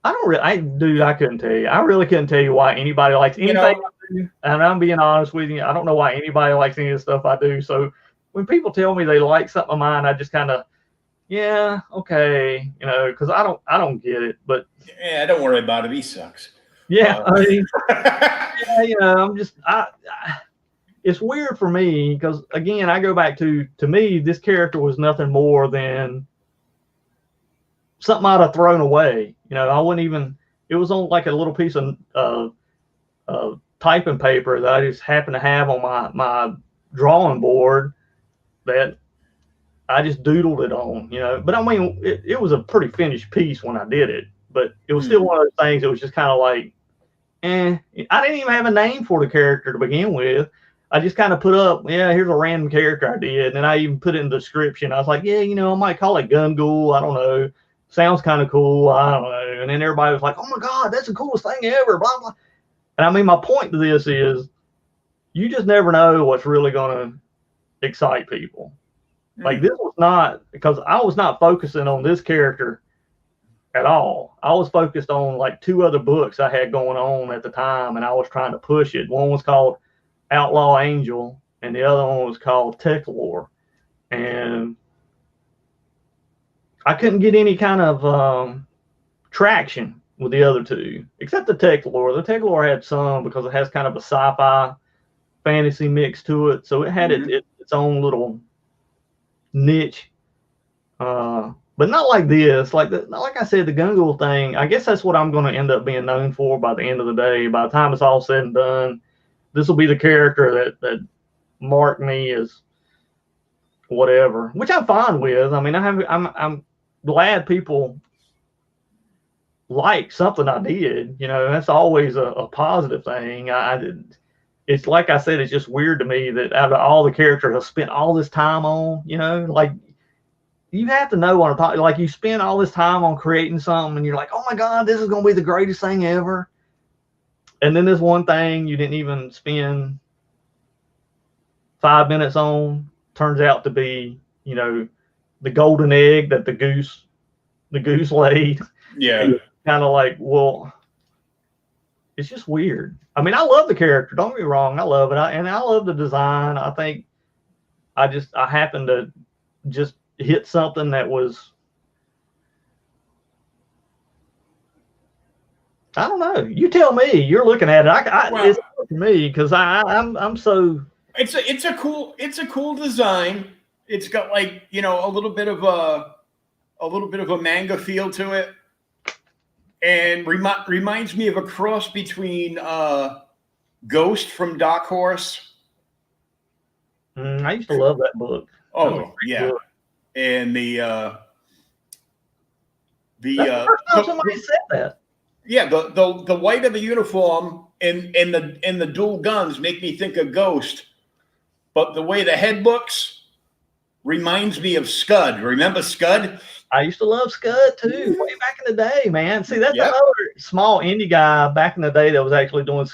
I couldn't tell you. I really couldn't tell you why anybody likes anything I do. And I'm being honest with you. I don't know why anybody likes any of the stuff I do. So when people tell me they like something of mine, I just kind of, yeah, okay, because I don't get it. But yeah, don't worry about it. He sucks. Yeah, I mean, I'm just it's weird for me because again, I go back to me, this character was nothing more than something I'd have thrown away. I wouldn't even. It was on like a little piece of typing paper that I just happened to have on my drawing board that I just doodled it on. But I mean, it was a pretty finished piece when I did it. But it was still one of those things. It was just kind of like, I didn't even have a name for the character to begin with. I just kind of put up, here's a random character I did. And then I even put it in the description. I was like, I might call it Gun Ghoul. I don't know. Sounds kind of cool. I don't know. And then everybody was like, oh my God, that's the coolest thing ever. Blah, blah. And I mean, my point to this is you just never know what's really going to excite people. Like this was not, because I was not focusing on this character at all. I was focused on like 2 other books I had going on at the time, and I was trying to push it. One was called Outlaw Angel, and the other one was called Tech Lore. And I couldn't get any kind of traction with the other 2, except the Tech Lore. The Tech Lore had some because it has kind of a sci-fi fantasy mix to it, so it had its own little niche. But not like this. Like I said, the Gun Ghoul thing, I guess that's what I'm going to end up being known for by the end of the day. By the time it's all said and done, this will be the character that marked me as whatever, which I'm fine with. I mean, I'm glad people like something I did. That's always a positive thing. It's like I said, it's just weird to me that out of all the characters I spent all this time on, like, you have to know what I'm talking. Like, you spend all this time on creating something, and you're like, "Oh my God, this is going to be the greatest thing ever." And then this one thing you didn't even spend 5 minutes on turns out to be, the golden egg that the goose laid. Yeah. Kind of like, well, it's just weird. I mean, I love the character. Don't get me wrong, I love it, and I love the design. I think I happened to just hit something that was, I don't know. You tell me. You're looking at it. It's to me because I'm so. It's a cool design. It's got like a little bit of a manga feel to it, and reminds me of a cross between Ghost from Dark Horse. I used to love that book. Oh yeah. Book. And the somebody said that. Yeah, the white of the uniform and the dual guns make me think of Ghost, but the way the head looks reminds me of Scud. Remember Scud? I used to love Scud too, way back in the day, man. See, that's another small indie guy back in the day that was actually doing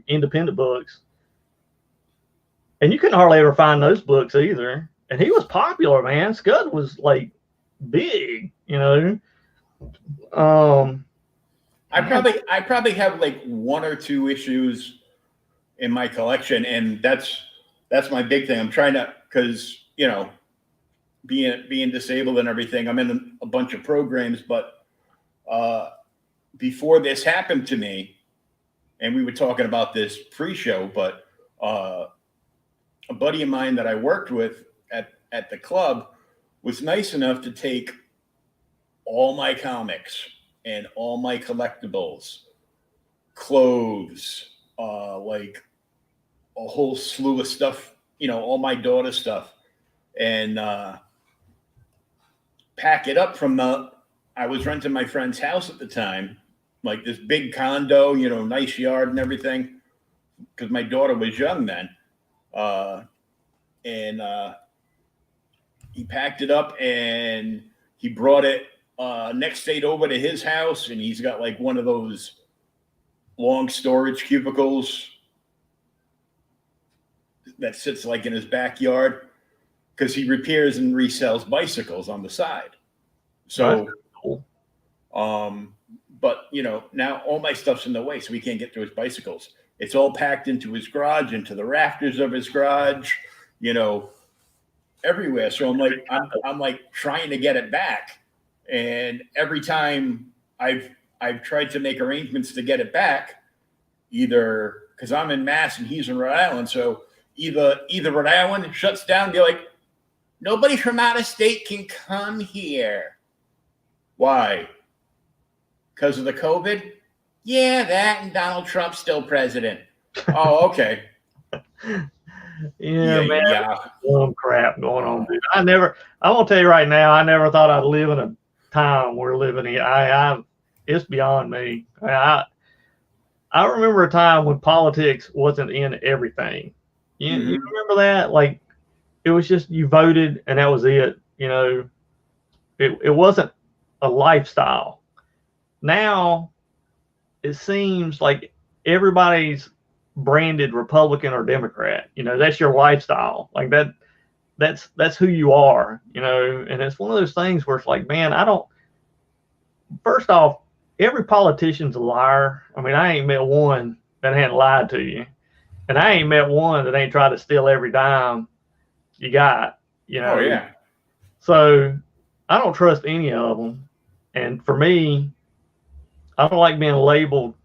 independent books, and you couldn't hardly ever find those books either. And he was popular, man. Scud was like big, I probably have like 1 or 2 issues in my collection, and that's my big thing. I'm trying to, because being disabled and everything, I'm in a bunch of programs, but before this happened to me, and we were talking about this pre-show, but a buddy of mine that I worked with at the club was nice enough to take all my comics and all my collectibles, clothes, like a whole slew of stuff, all my daughter's stuff, and pack it up from I was renting my friend's house at the time, like this big condo, nice yard and everything, because my daughter was young then. And he packed it up and he brought it next state over to his house, and he's got like one of those long storage cubicles that sits like in his backyard because he repairs and resells bicycles on the side. So, but you know, now all my stuff's in the way, so he can't get to his bicycles. It's all packed into his garage, into the rafters of his garage, you know, everywhere. So I'm like trying to get it back. And every time I've tried to make arrangements to get it back, either because I'm in Mass and he's in Rhode Island, so either Rhode Island shuts down and be like, nobody from out of state can come here. Why? Because of the COVID? Yeah, that and Donald Trump's still president. Oh, okay. Yeah, man. Yeah. Some crap going on, dude. I'm gonna tell you right now, I never thought I'd live in a time we're living in. It's beyond me. I remember a time when politics wasn't in everything. You remember that? Like, it was just you voted and that was it. You know, it wasn't a lifestyle. Now it seems like everybody's branded Republican or Democrat. You know, that's your lifestyle. Like that's who you are, you know. And it's one of those things where it's like, man, first off, every politician's a liar. I mean, I ain't met one that hadn't lied to you. And I ain't met one that ain't tried to steal every dime you got, you know. Oh, yeah. So I don't trust any of them. And for me, I don't like being labeled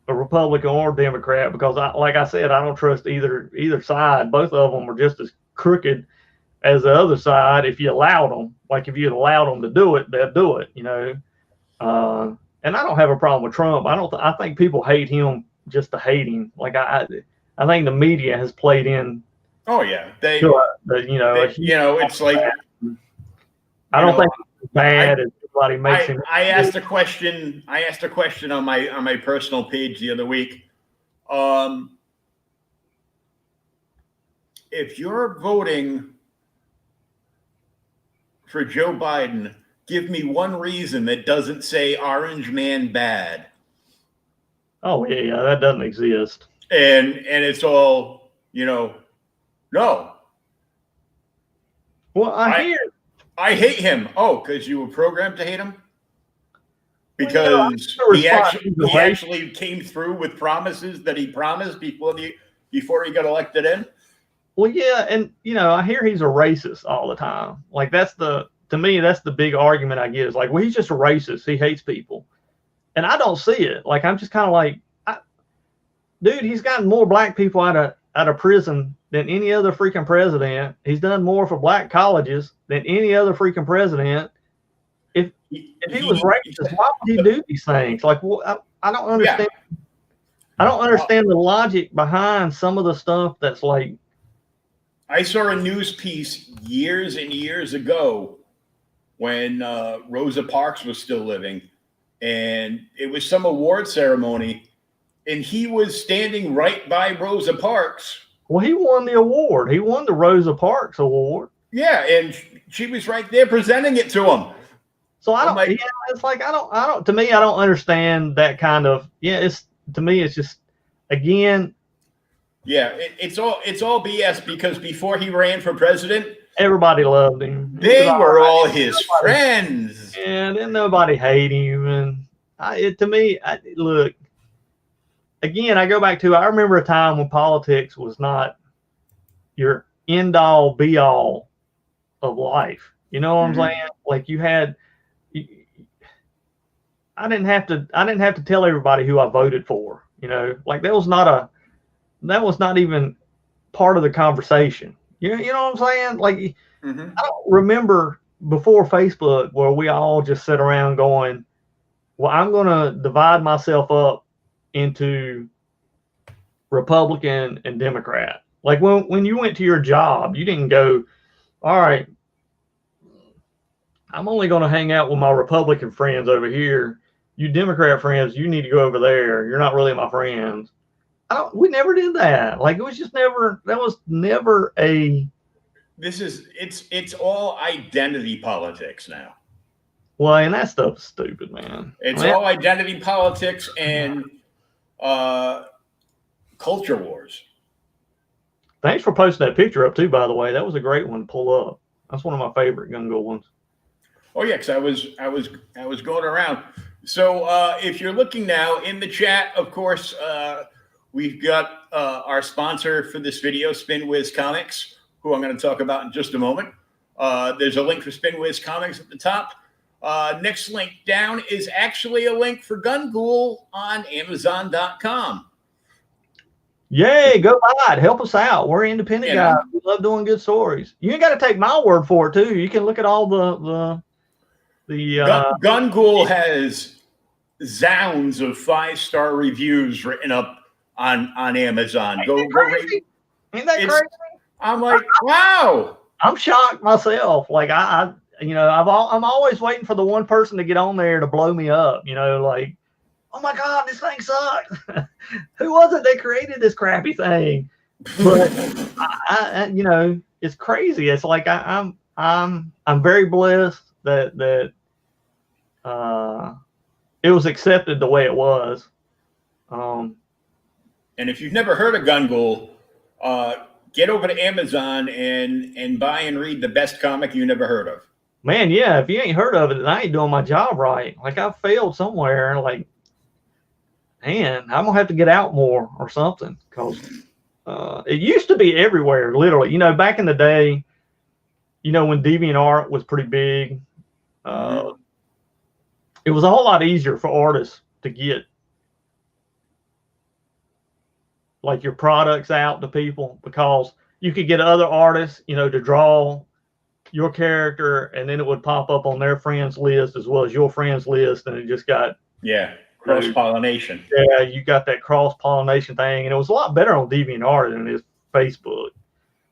a Republican or Democrat because, like I said, I don't trust either side. Both of them are just as crooked as the other side. If you allowed them, like if you allowed them to do it, they'll do it, you know. And I don't have a problem with Trump. I think people hate him just to hate him. Like I think the media has played in. Oh yeah, it's like I don't think it's bad as everybody makes him. I asked a question on my personal page the other week. If you're voting for Joe Biden, give me one reason that doesn't say Orange Man bad. Oh yeah, that doesn't exist. And it's all, you know, no. Well, I hate him. Oh, because you were programmed to hate him? Because he actually came through with promises that he promised before he got elected in? Well, yeah, and you know, I hear he's a racist all the time. Like to me, that's the big argument I get is like, well, he's just a racist. He hates people. And I don't see it. Like, I'm just kind of like, dude, he's gotten more black people out of prison than any other freaking president. He's done more for black colleges than any other freaking president. If he was racist, why would he do these things? Like, well, I don't understand. Yeah. I don't understand the logic behind some of the stuff that's like. I saw a news piece years and years ago when Rosa Parks was still living, and it was some award ceremony, and he was standing right by Rosa Parks. Well, he won the award. He won the Rosa Parks Award. Yeah, and she was right there presenting it to him. So it's like I don't. To me, I don't understand that kind of. Yeah, to me, it's just again. Yeah, it's all BS because before he ran for president, everybody loved him. They were all his friends. Yeah, then nobody hate him. And to me, look, again, I go back to, I remember a time when politics was not your end all be all of life. You know what I'm saying? Like I didn't have to tell everybody who I voted for, you know, like that was not even part of the conversation. You know what I'm saying? Like, I don't remember before Facebook where we all just sit around going, well, I'm going to divide myself up into Republican and Democrat. Like when you went to your job, you didn't go, all right, I'm only going to hang out with my Republican friends over here. You Democrat friends, you need to go over there. You're not really my friends. We never did that. Like it was just never. That was never a. It's all identity politics now. Well, and that stuff's stupid, man. It's all identity politics and culture wars. Thanks for posting that picture up too, by the way. That was a great one to pull up. That's one of my favorite gun goal ones. Oh yeah, because I was going around. So if you're looking now in the chat, of course, we've got our sponsor for this video, SpinWiz Comics, who I'm going to talk about in just a moment. There's a link for SpinWiz Comics at the top. Next link down is actually a link for Gun Ghoul on Amazon.com. Yay, go buy it. Help us out. We're independent guys. We love doing good stories. You ain't got to take my word for it, too. You can look at all the Gun Ghoul has zounds of 5-star reviews written up on Amazon. Go read. Ain't that crazy? I'm like, wow. I'm shocked myself. Like I'm always waiting for the one person to get on there to blow me up. Like, oh my God, this thing sucks. Who was it that created this crappy thing? But I it's crazy. It's like I'm very blessed that it was accepted the way it was. And if you've never heard of Gun Ghoul, get over to Amazon and buy and read the best comic you never heard of. Man, yeah, if you ain't heard of it, then I ain't doing my job right. Like I failed somewhere. Like, man, I'm gonna have to get out more or something, because it used to be everywhere, literally. Back in the day, when DeviantArt was pretty big, it was a whole lot easier for artists to get like your products out to people, because you could get other artists, to draw your character, and then it would pop up on their friends list as well as your friends list, and it just got cross-pollination. Yeah, you got that cross-pollination thing, and it was a lot better on DeviantArt than it is Facebook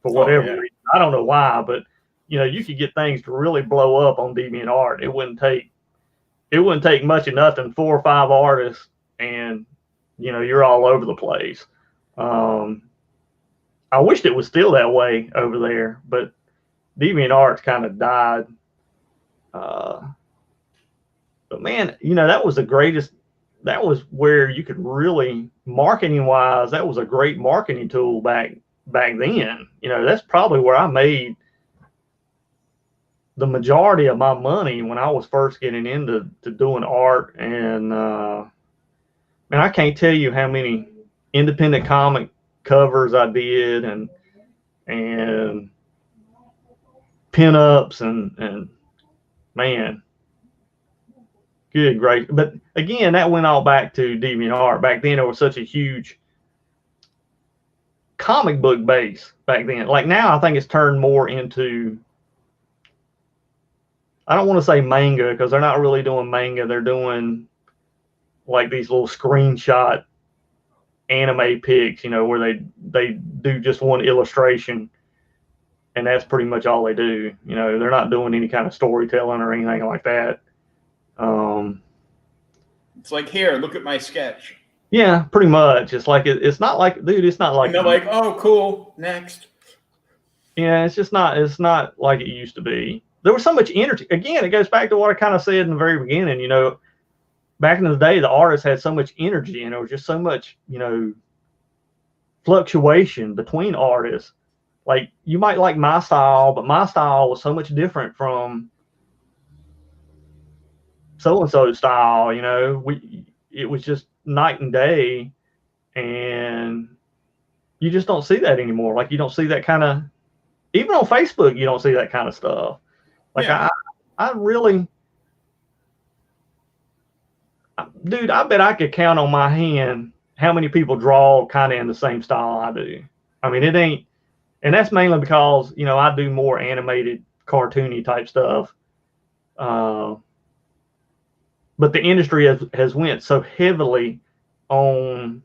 for whatever reason. I don't know why, but you could get things to really blow up on DeviantArt. It wouldn't take much of nothing, 4 or 5 artists, and you're all over the place. I wished it was still that way over there, but DeviantArt's kind of died. But man, that was the greatest. That was where you could really, marketing wise, that was a great marketing tool back then. That's probably where I made the majority of my money when I was first getting into doing art. And man, I can't tell you how many independent comic covers I did, and pinups, and man, good, great. But again, that went all back to DeviantArt. Back then, there was such a huge comic book base back then. Like now, I think it's turned more into, I don't want to say manga, because they're not really doing manga. They're doing like these little screenshot anime pics, where they do just one illustration, and that's pretty much all they do. They're not doing any kind of storytelling or anything like that. It's like, here, look at my sketch. Yeah, pretty much. It's like it's not like, dude, it's not like, and they're like, oh, cool, next. Yeah, it's not like it used to be. There was so much energy. Again, it goes back to what I kind of said in the very beginning. Back in the day, the artists had so much energy, and there was just so much, fluctuation between artists. Like, you might like my style, but my style was so much different from so-and-so style. It was just night and day, and you just don't see that anymore. Like, you don't see that kind of, even on Facebook, you don't see that kind of stuff. Like, I really, dude, I bet I could count on my hand how many people draw kind of in the same style I do. I mean, it ain't, and that's mainly because, I do more animated, cartoony type stuff. But the industry has went so heavily on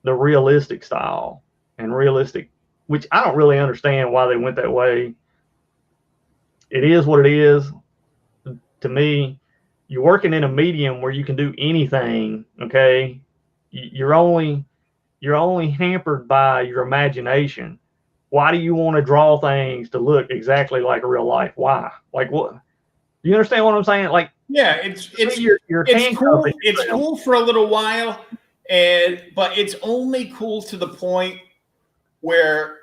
the realistic style and realistic, which I don't really understand why they went that way. It is what it is. To me, you're working in a medium where you can do anything. Okay, you're only hampered by your imagination. Why do you want to draw things to look exactly like real life? Why? Like, what? Do you understand what I'm saying? Like, yeah, it's cool. It's cool for a little while, but it's only cool to the point where,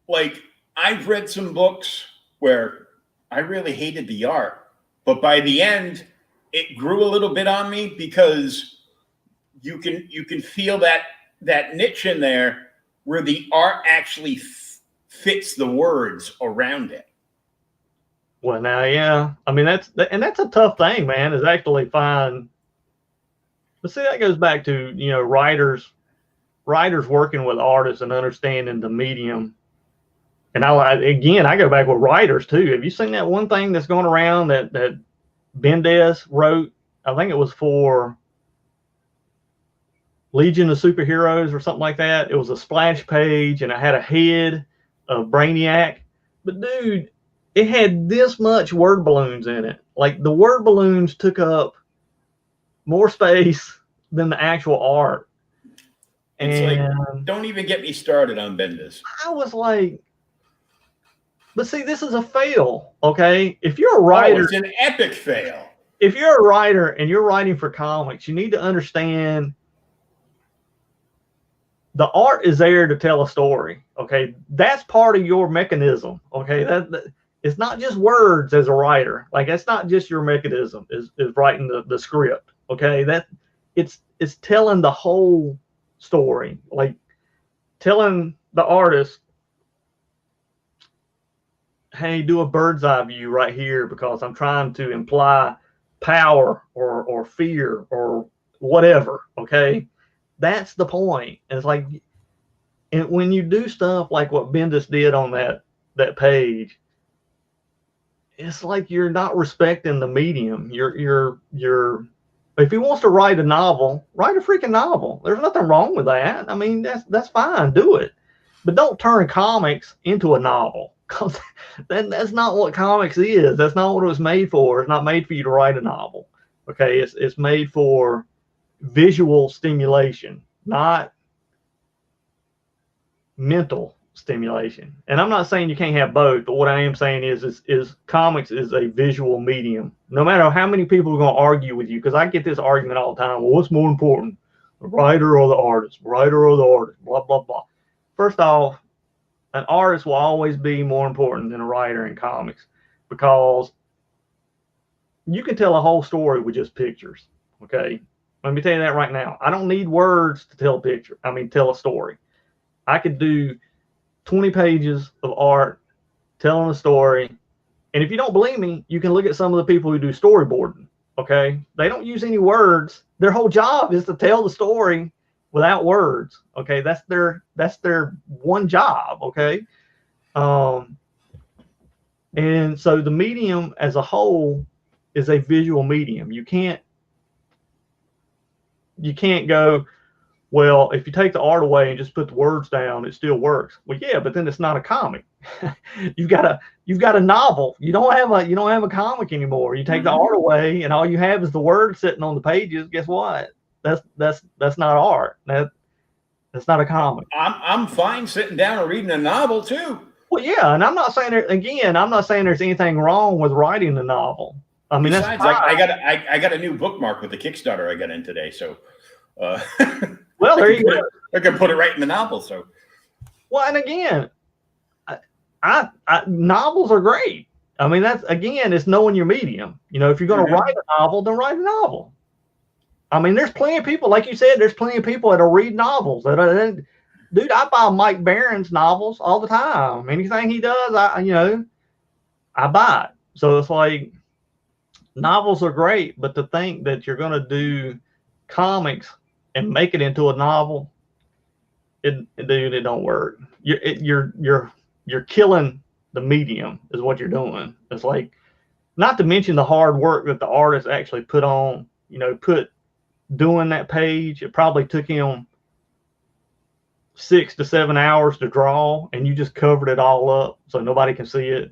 like, I've read some books where I really hated the art, but by the end, it grew a little bit on me because you can feel that niche in there where the art actually fits the words around it. Well, now, yeah, I mean that's a tough thing, man. Is actually find. But see, that goes back to writers working with artists and understanding the medium. And I go back with writers too. Have you seen that one thing that's going around that Bendis wrote? I think it was for Legion of Superheroes or something like that. It was a splash page and it had a head of Brainiac. But dude, it had this much word balloons in it. Like the word balloons took up more space than the actual art. It's like, don't even get me started on Bendis. I was like, but see, this is a fail, okay? If you're a writer, it's an epic fail. If you're a writer and you're writing for comics, you need to understand the art is there to tell a story, okay? That's part of your mechanism, okay? That it's not just words as a writer. Like, that's not just your mechanism is writing the script, okay? That it's telling the whole story, like telling the artist, hey, do a bird's eye view right here because I'm trying to imply power or fear or whatever, okay? That's the point. And it's like, and when you do stuff like what Bendis did on that page, it's like you're not respecting the medium. You're if he wants to write a novel, write a freaking novel. There's nothing wrong with that. I mean, that's fine. Do it. But don't turn comics into a novel. Because that's not what comics is. That's not what it was made for. It's not made for you to write a novel. Okay, it's made for visual stimulation, not mental stimulation. And I'm not saying you can't have both, but what I am saying is comics is a visual medium. No matter how many people are going to argue with you, because I get this argument all the time. Well, what's more important, the writer or the artist? Writer or the artist? Blah, blah, blah. First off, an artist will always be more important than a writer in comics because you can tell a whole story with just pictures. Okay. Let me tell you that right now. I don't need words to tell a picture. Tell a story. I could do 20 pages of art telling a story. And if you don't believe me, you can look at some of the people who do storyboarding. Okay. They don't use any words. Their whole job is to tell the story without words. Okay. That's their one job. Okay. And so the medium as a whole is a visual medium. You can't go, well, if you take the art away and just put the words down, it still works. Well, yeah, but then it's not a comic. you've got a novel. You don't have a comic anymore. You take the art away and all you have is the words sitting on the pages. Guess what? That's not art. That's not a comic. I'm fine sitting down and reading a novel too. Well, yeah, and I'm not saying there's anything wrong with writing a novel. Besides, that's fine. I got a new bookmark with the Kickstarter I got in today, so well, there you go. I can put it right in the novel. So, well, and again, I novels are great. It's knowing your medium. If you're going to write a novel, then write a novel. There's plenty of people, like you said, there's plenty of people that'll read novels. Dude, I buy Mike Barron's novels all the time. Anything he does, I buy it. So it's like, novels are great, but to think that you're going to do comics and make it into a novel, it don't work. You're killing the medium is what you're doing. It's like, not to mention the hard work that the artist actually put doing that page. It probably took him 6 to 7 hours to draw, and you just covered it all up so nobody can see it.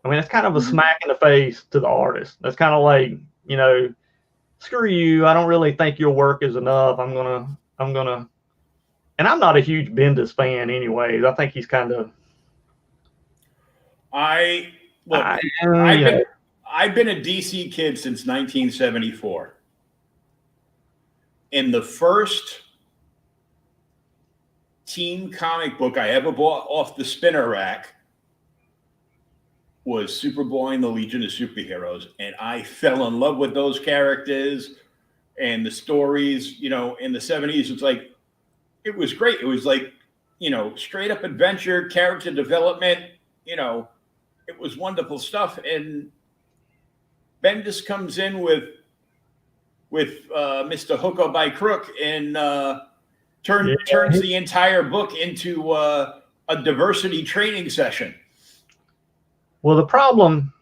That's kind of a smack in the face to the artist. That's kind of like, screw you. I don't really think your work is enough. I'm gonna, and I'm not a huge Bendis fan anyways. I think he's kind of. I've I've been a DC kid since 1974. And the first teen comic book I ever bought off the spinner rack was Superboy and the Legion of Superheroes. And I fell in love with those characters and the stories, you know, in the 70s. It's like, it was great. It was like, you know, straight up adventure, character development, you know, it was wonderful stuff. And Bendis comes in with Mr. Hooker by Crook and turns the entire book into a diversity training session. Well, the problem,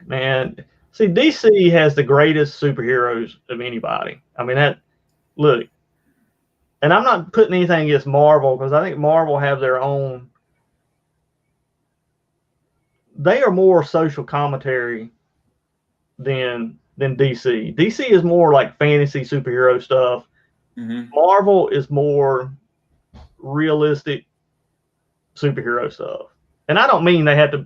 man, see, DC has the greatest superheroes of anybody. I mean, look, and I'm not putting anything against Marvel, because I think Marvel have their own, they are more social commentary than DC. DC is more like fantasy superhero stuff. Mm-hmm. Marvel is more realistic superhero stuff. And I don't mean they have to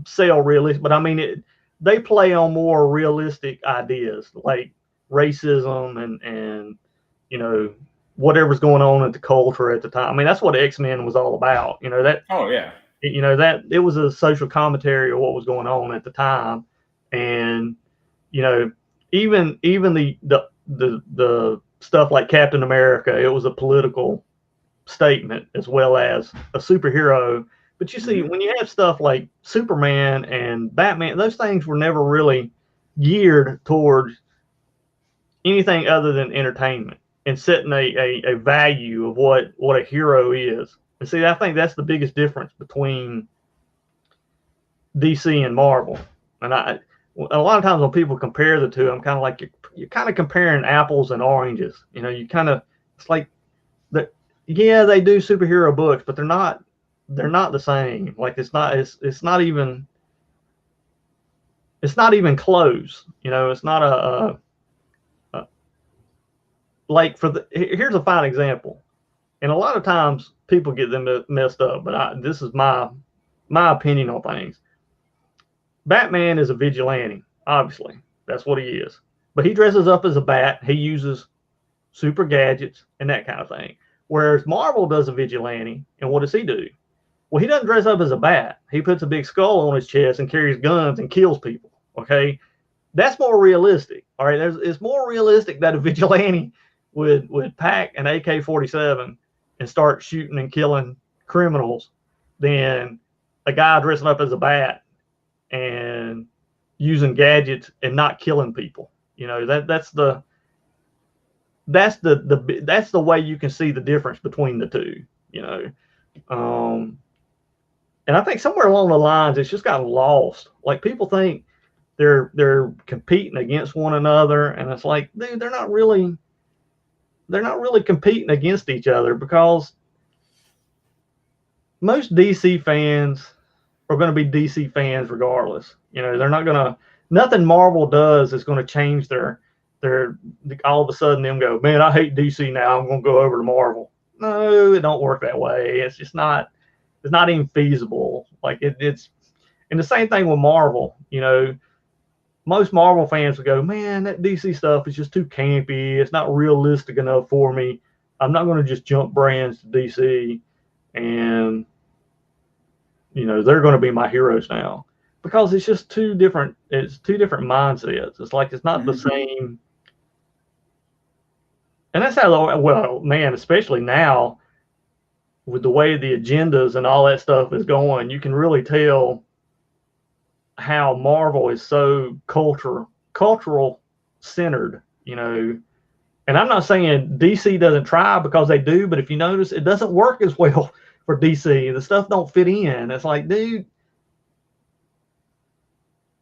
sell realistic, but I mean they play on more realistic ideas like racism and you know, whatever's going on in the culture at the time. I mean, that's what X-Men was all about. You know, that. Oh yeah. You know, that it was a social commentary of what was going on at the time. And you know, even the stuff like Captain America, it was a political statement as well as a superhero. But you see, when you have stuff like Superman and Batman, those things were never really geared towards anything other than entertainment and setting a value of what a hero is. And see, I think that's the biggest difference between DC and Marvel. And a lot of times when people compare the two, I'm kind of like, you're kind of comparing apples and oranges. You know, it's like yeah, they do superhero books, but they're not the same. Like it's not even close. You know, it's not like here's a fine example. And a lot of times people get them messed up, but this is my opinion on things. Batman is a vigilante, obviously. That's what he is. But he dresses up as a bat. He uses super gadgets and that kind of thing. Whereas Marvel does a vigilante, and what does he do? Well, he doesn't dress up as a bat. He puts a big skull on his chest and carries guns and kills people. Okay, that's more realistic. All right, it's more realistic that a vigilante would pack an AK-47 and start shooting and killing criminals than a guy dressing up as a bat and using gadgets and not killing people. You know, that's the way you can see the difference between the two. You know, and I think somewhere along the lines it's just gotten lost. Like people think they're competing against one another, and it's like, dude, they're not really competing against each other, because most DC fans are going to be DC fans regardless. You know, they're not going to, nothing Marvel does is going to change their all of a sudden them go, man, I hate DC now, I'm going to go over to Marvel. No, it don't work that way. It's just not, it's not even feasible. Like it's, and the same thing with Marvel. You know, most Marvel fans would go, man, that DC stuff is just too campy. It's not realistic enough for me. I'm not going to just jump brands to DC and, you know, they're going to be my heroes now, because it's just two different mindsets. It's like, it's not the same. And that's how, well, man, especially now with the way the agendas and all that stuff is going, you can really tell how Marvel is so cultural centered, you know. And I'm not saying DC doesn't try, because they do, but if you notice, it doesn't work as well for DC. The stuff don't fit in. It's like, dude,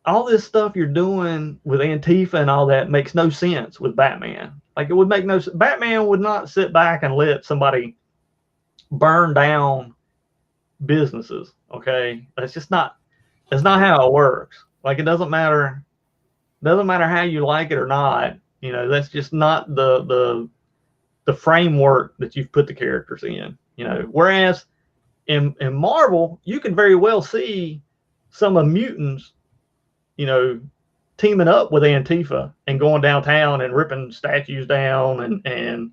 all this stuff you're doing with Antifa and all that makes no sense with Batman. Like, it would make no sense. Batman would not sit back and let somebody burn down businesses. Okay, that's not how it works. Like, it doesn't matter how you like it or not. You know, that's just not the framework that you've put the characters in. You know, whereas in Marvel, you can very well see some of mutants teaming up with Antifa and going downtown and ripping statues down and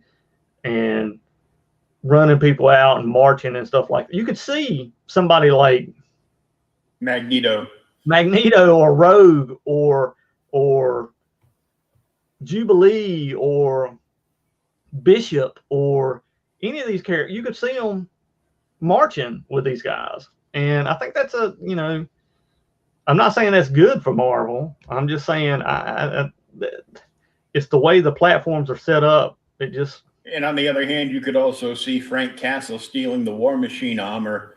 running people out and marching and stuff like that. You could see somebody like Magneto or Rogue or Jubilee or Bishop or any of these characters. You could see them marching with these guys. And I think that's I'm not saying that's good for Marvel. I'm just saying it's the way the platforms are set up. And on the other hand, you could also see Frank Castle stealing the War Machine armor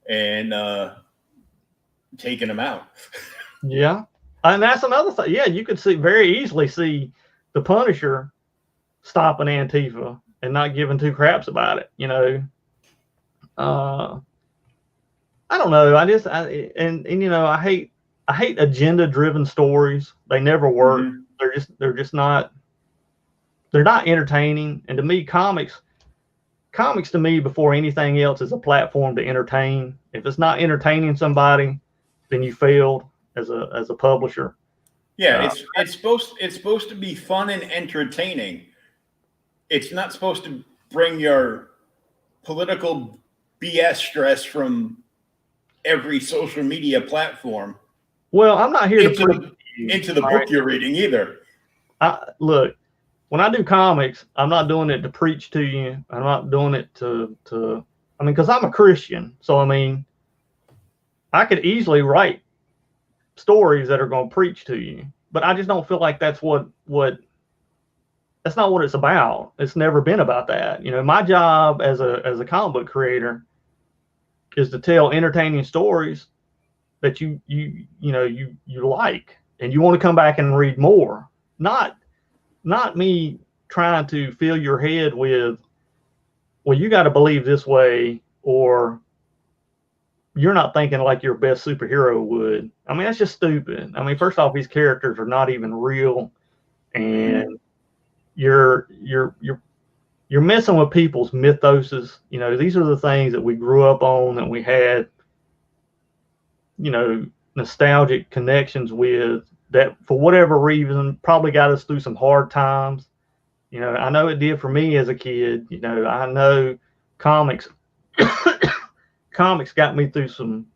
and taking him out. Yeah. And that's another thing. Yeah, you could very easily see the Punisher stopping Antifa and not giving two craps about it. I don't know. I hate agenda-driven stories. They never work. Mm-hmm. They're just not. They're not entertaining. And to me, comics to me before anything else is a platform to entertain. If it's not entertaining somebody, then you failed as a publisher. Yeah, it's supposed to be fun and entertaining. It's not supposed to bring your political BS stress from every social media platform. Well, I'm not here into the book you're reading either. Look, when I do comics, I'm not doing it to preach to you. I'm not doing it because I'm a Christian. So, I could easily write stories that are going to preach to you, but I just don't feel like that's that's not what it's about. It's never been about that. My job as a comic book creator is to tell entertaining stories that you like and you want to come back and read more. Not me trying to fill your head with, well, you got to believe this way, or you're not thinking like your best superhero would. That's just stupid. First off, these characters are not even real, and you're messing with people's mythoses. These are the things that we grew up on and we had, nostalgic connections with, that for whatever reason probably got us through some hard times. I know it did for me as a kid. I know comics got me through some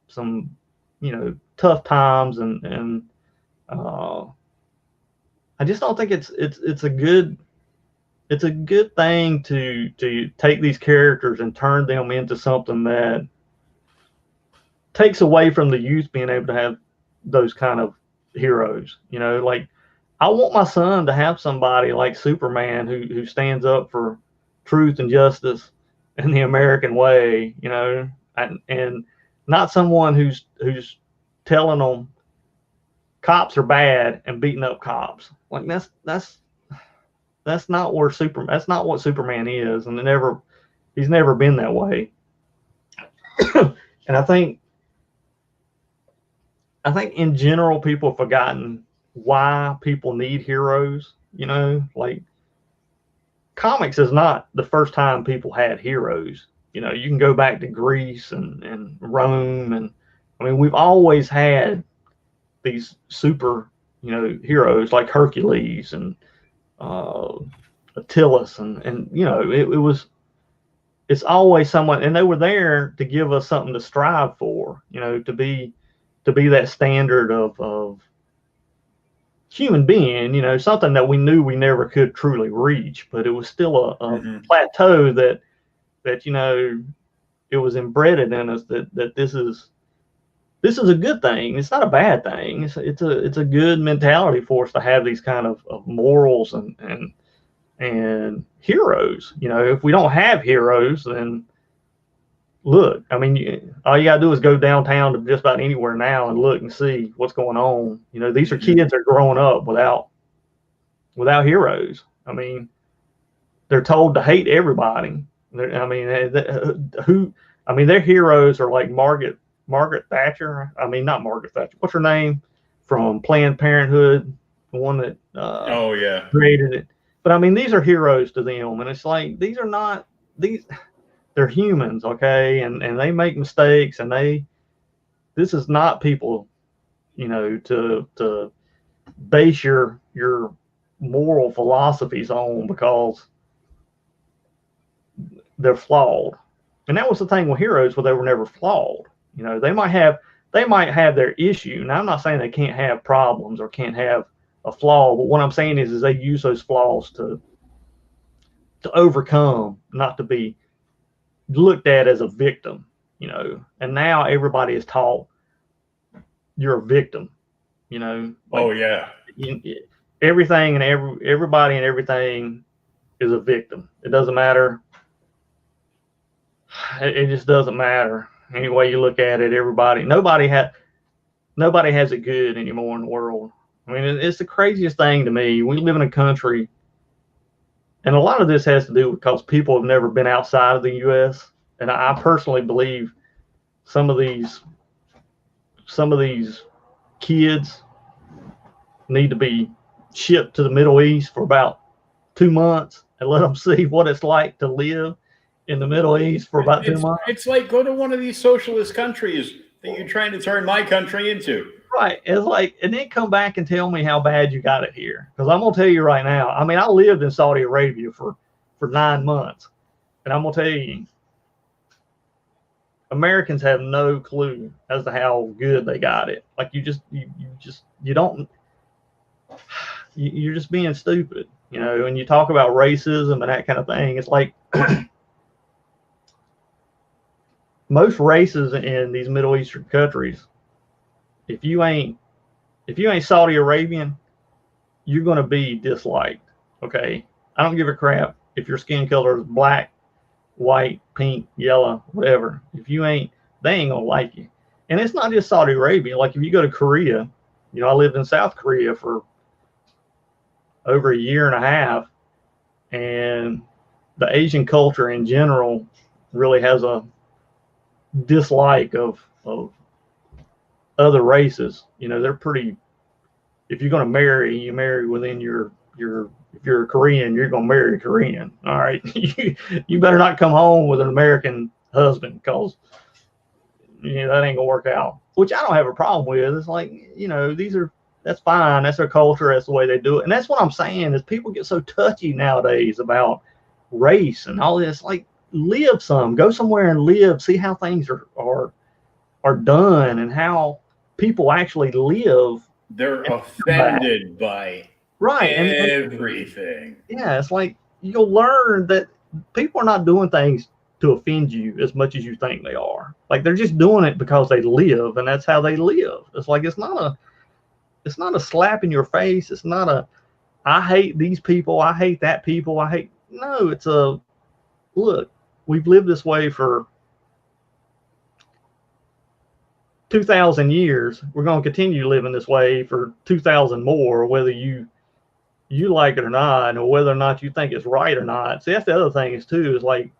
tough times, and I just don't think it's a good thing to take these characters and turn them into something that takes away from the youth being able to have those kind of heroes. Like, I want my son to have somebody like Superman who stands up for truth and justice in the American way, and not someone who's telling them cops are bad and beating up cops. Like, that's not what Superman is, and he's never been that way. And I think in general, people have forgotten why people need heroes. Like, comics is not the first time people had heroes. You can go back to Greece and Rome, and we've always had these super, heroes like Hercules and Attila, and it's always someone, and they were there to give us something to strive for, to be that standard of human being, something that we knew we never could truly reach, but it was still a plateau that it was embedded in us that this is a good thing. It's not a bad thing. It's a good mentality for us to have these kind of morals and heroes. If we don't have heroes, then look, all you gotta do is go downtown to just about anywhere now and look and see what's going on. These are kids that are growing up without heroes. They're told to hate everybody. Their heroes are like Margaret Thatcher. Not Margaret Thatcher. What's her name from Planned Parenthood? The one that created it. But these are heroes to them, and it's like they're humans, okay, and they make mistakes, and this is not people to base your moral philosophies on, because they're flawed. And that was the thing with heroes, where they were never flawed. They might have their issue. Now, I'm not saying they can't have problems or can't have a flaw, but what I'm saying is they use those flaws to overcome, not to be looked at as a victim. And now everybody is taught you're a victim. Oh yeah. Everything and everybody and everything is a victim. It doesn't matter. It just doesn't matter. Any way you look at it, nobody has it good anymore in the world. I mean, it's the craziest thing to me. We live in a country, and a lot of this has to do because people have never been outside of the U.S. And I personally believe some of these kids need to be shipped to the Middle East for about 2 months and let them see what it's like to live in the Middle East for about 2 months. It's like, go to one of these socialist countries that you're trying to turn my country into. Right. It's like, and then come back and tell me how bad you got it here. Because I'm going to tell you right now, I mean, I lived in Saudi Arabia for 9 months. And I'm going to tell you, Americans have no clue as to how good they got it. Like, you're just being stupid, and you talk about racism and that kind of thing. It's like, most races in these Middle Eastern countries, if you ain't Saudi Arabian, you're going to be disliked. Okay, I don't give a crap if your skin color is black, white, pink, yellow, whatever. If you ain't, they ain't gonna like you. And it's not just Saudi Arabia. Like, if you go to Korea, I lived in South Korea for over a year and a half, and the Asian culture in general really has a dislike of other races. They're pretty, if you're going to marry, you marry within your if you're a Korean, you're going to marry a Korean. All right. You better not come home with an American husband, because that ain't going to work out, which I don't have a problem with. It's like, that's fine. That's their culture. That's the way they do it. And that's what I'm saying, is people get so touchy nowadays about race and all this. Like, live some, go somewhere and live, see how things are done and how people actually live. They're offended by everything. Yeah, it's like, you'll learn that people are not doing things to offend you as much as you think they are. Like, they're just doing it because they live, and that's how they live. It's like, it's not a slap in your face. It's not a, I hate these people, I hate that people, no, it's a, look, we've lived this way for 2,000 years. We're going to continue living this way for 2,000 more, whether you like it or not, or whether or not you think it's right or not. See, that's the other thing is too, is like,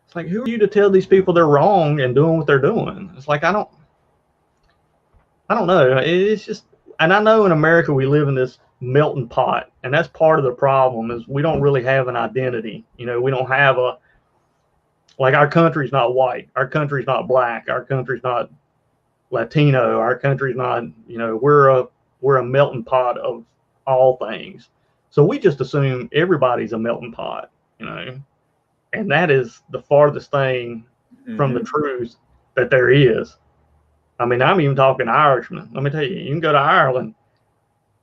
it's like, who are you to tell these people they're wrong and doing what they're doing? It's like, I don't know. It's just, and I know in America we live in this melting pot, and that's part of the problem, is we don't really have an identity. We don't have like, our country's not white, our country's not black, our country's not Latino, our country's not, we're a melting pot of all things. So we just assume everybody's a melting pot, and that is the farthest thing from the truth that there is. I mean, I'm even talking Irishmen. Let me tell you, you can go to Ireland,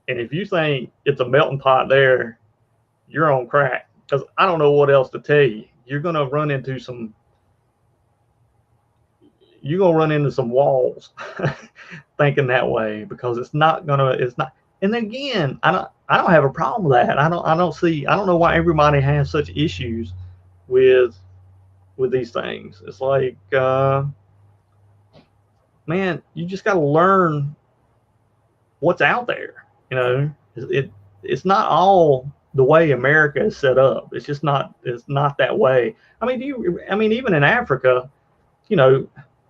and if you think it's a melting pot there, you're on crack, because I don't know what else to tell you. You're going to run into some walls thinking that way, because it's not. And then again, I don't have a problem with that. I don't know why everybody has such issues with these things. It's like, man, you just got to learn what's out there. It's not all the way America is set up. It's just not. It's not that way. I mean, even in Africa,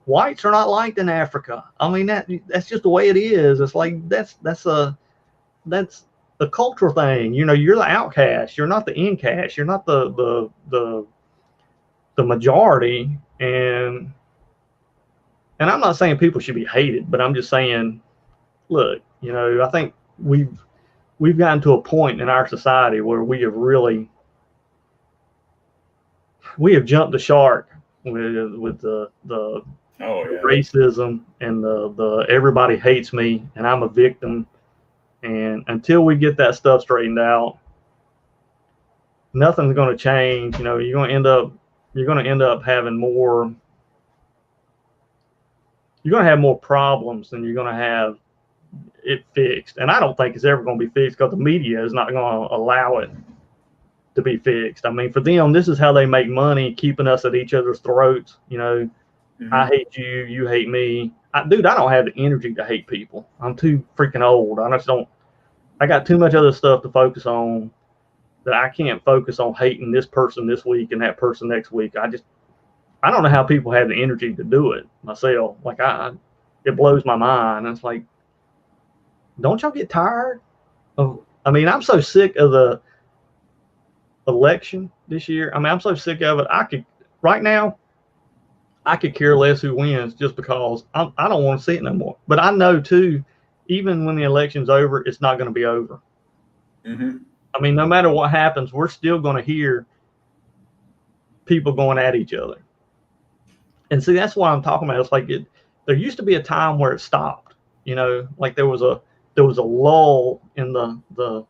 whites are not liked in Africa. I mean, that's just the way it is. It's like, that's the cultural thing. You're the outcast. You're not the incast. You're not the majority. And I'm not saying people should be hated, but I'm just saying, look, you know, I think we've gotten to a point in our society where we have jumped the shark with the racism and the everybody hates me and I'm a victim. And until we get that stuff straightened out, nothing's going to change. You know, you're going to end up having more. You're going to have more problems than you're going to have it fixed. And I don't think it's ever going to be fixed because the media is not going to allow it to be fixed. I mean, for them, this is how they make money, keeping us at each other's throats. You know, I hate you, you hate me. Dude, I don't have the energy to hate people. I'm too freaking old. I got too much other stuff to focus on that I can't focus on hating this person this week and that person next week. I don't know how people have the energy to do it myself. Like it blows my mind. It's like, don't y'all get tired of, I mean, I'm so sick of the election this year. I mean, I'm so sick of it. Right now, I could care less who wins just because I don't want to see it no more. But I know too, even when the election's over, it's not going to be over. I mean, no matter what happens, we're still going to hear people going at each other. And see, that's what I'm talking about. It's like there used to be a time where it stopped. You know, like there was a lull in the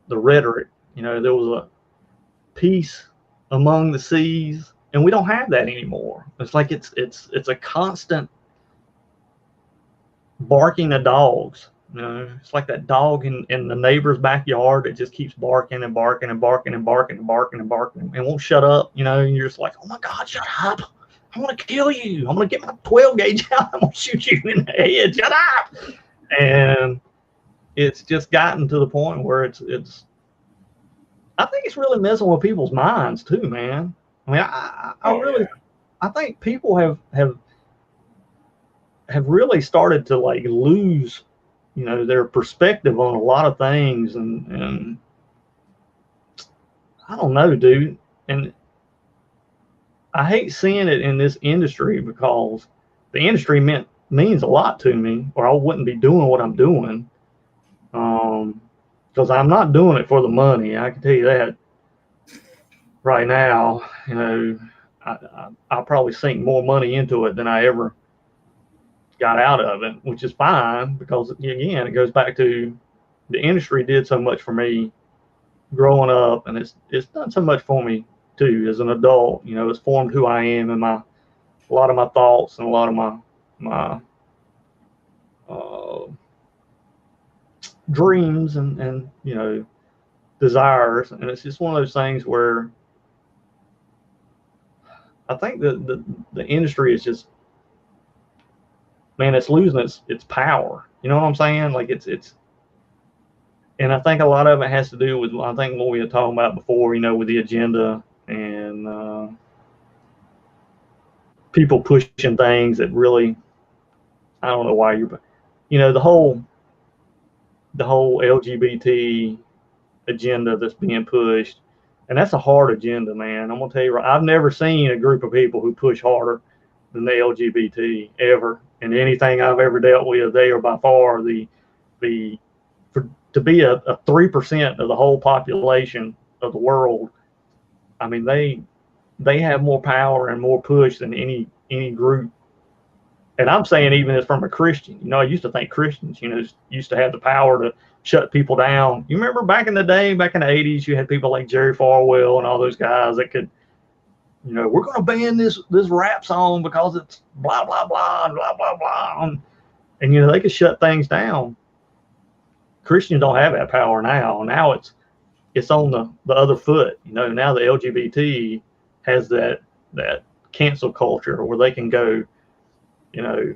rhetoric. You know, there was a peace among the seas. And we don't have that anymore. It's like it's a constant barking of dogs. You know, it's like that dog in the neighbor's backyard that just keeps barking and barking and barking and barking and barking and barking and won't shut up. You know, and you're just like, oh my God, shut up! I'm gonna kill you. I'm gonna get my 12 gauge out. I'm gonna shoot you in the head. Shut up! And it's just gotten to the point where it's. I think it's really messing with people's minds too, man. I mean, I think people have really started to like lose, you know, their perspective on a lot of things, and I don't know, dude. And I hate seeing it in this industry because the industry means a lot to me, or I wouldn't be doing what I'm doing. Because I'm not doing it for the money. I can tell you that. Right now, you know, I'll probably sink more money into it than I ever got out of it, which is fine because, again, it goes back to the industry did so much for me growing up, and it's done so much for me too as an adult. You know, it's formed who I am and a lot of my thoughts and a lot of my dreams and you know, desires. And it's just one of those things where I think that the industry is just, man, it's losing its power. You know what I'm saying? Like it's, and I think a lot of it has to do with, I think what we were talking about before, you know, with the agenda and people pushing things that really, I don't know why you know, the whole LGBT agenda that's being pushed. And that's a hard agenda, man. I'm gonna tell you, I've never seen a group of people who push harder than the LGBT ever. And anything I've ever dealt with, they are by far to be a 3% of the whole population of the world. I mean, they have more power and more push than any group. And I'm saying even as from a Christian, you know, I used to think Christians, you know, used to have the power to shut people down. You remember back in the day, back in the 80s, you had people like Jerry Falwell and all those guys that could, you know, we're going to ban this rap song because it's blah, blah, blah, blah, blah, blah. And, you know, they could shut things down. Christians don't have that power now. Now it's on the other foot. You know, now the LGBT has that cancel culture where they can go, you know,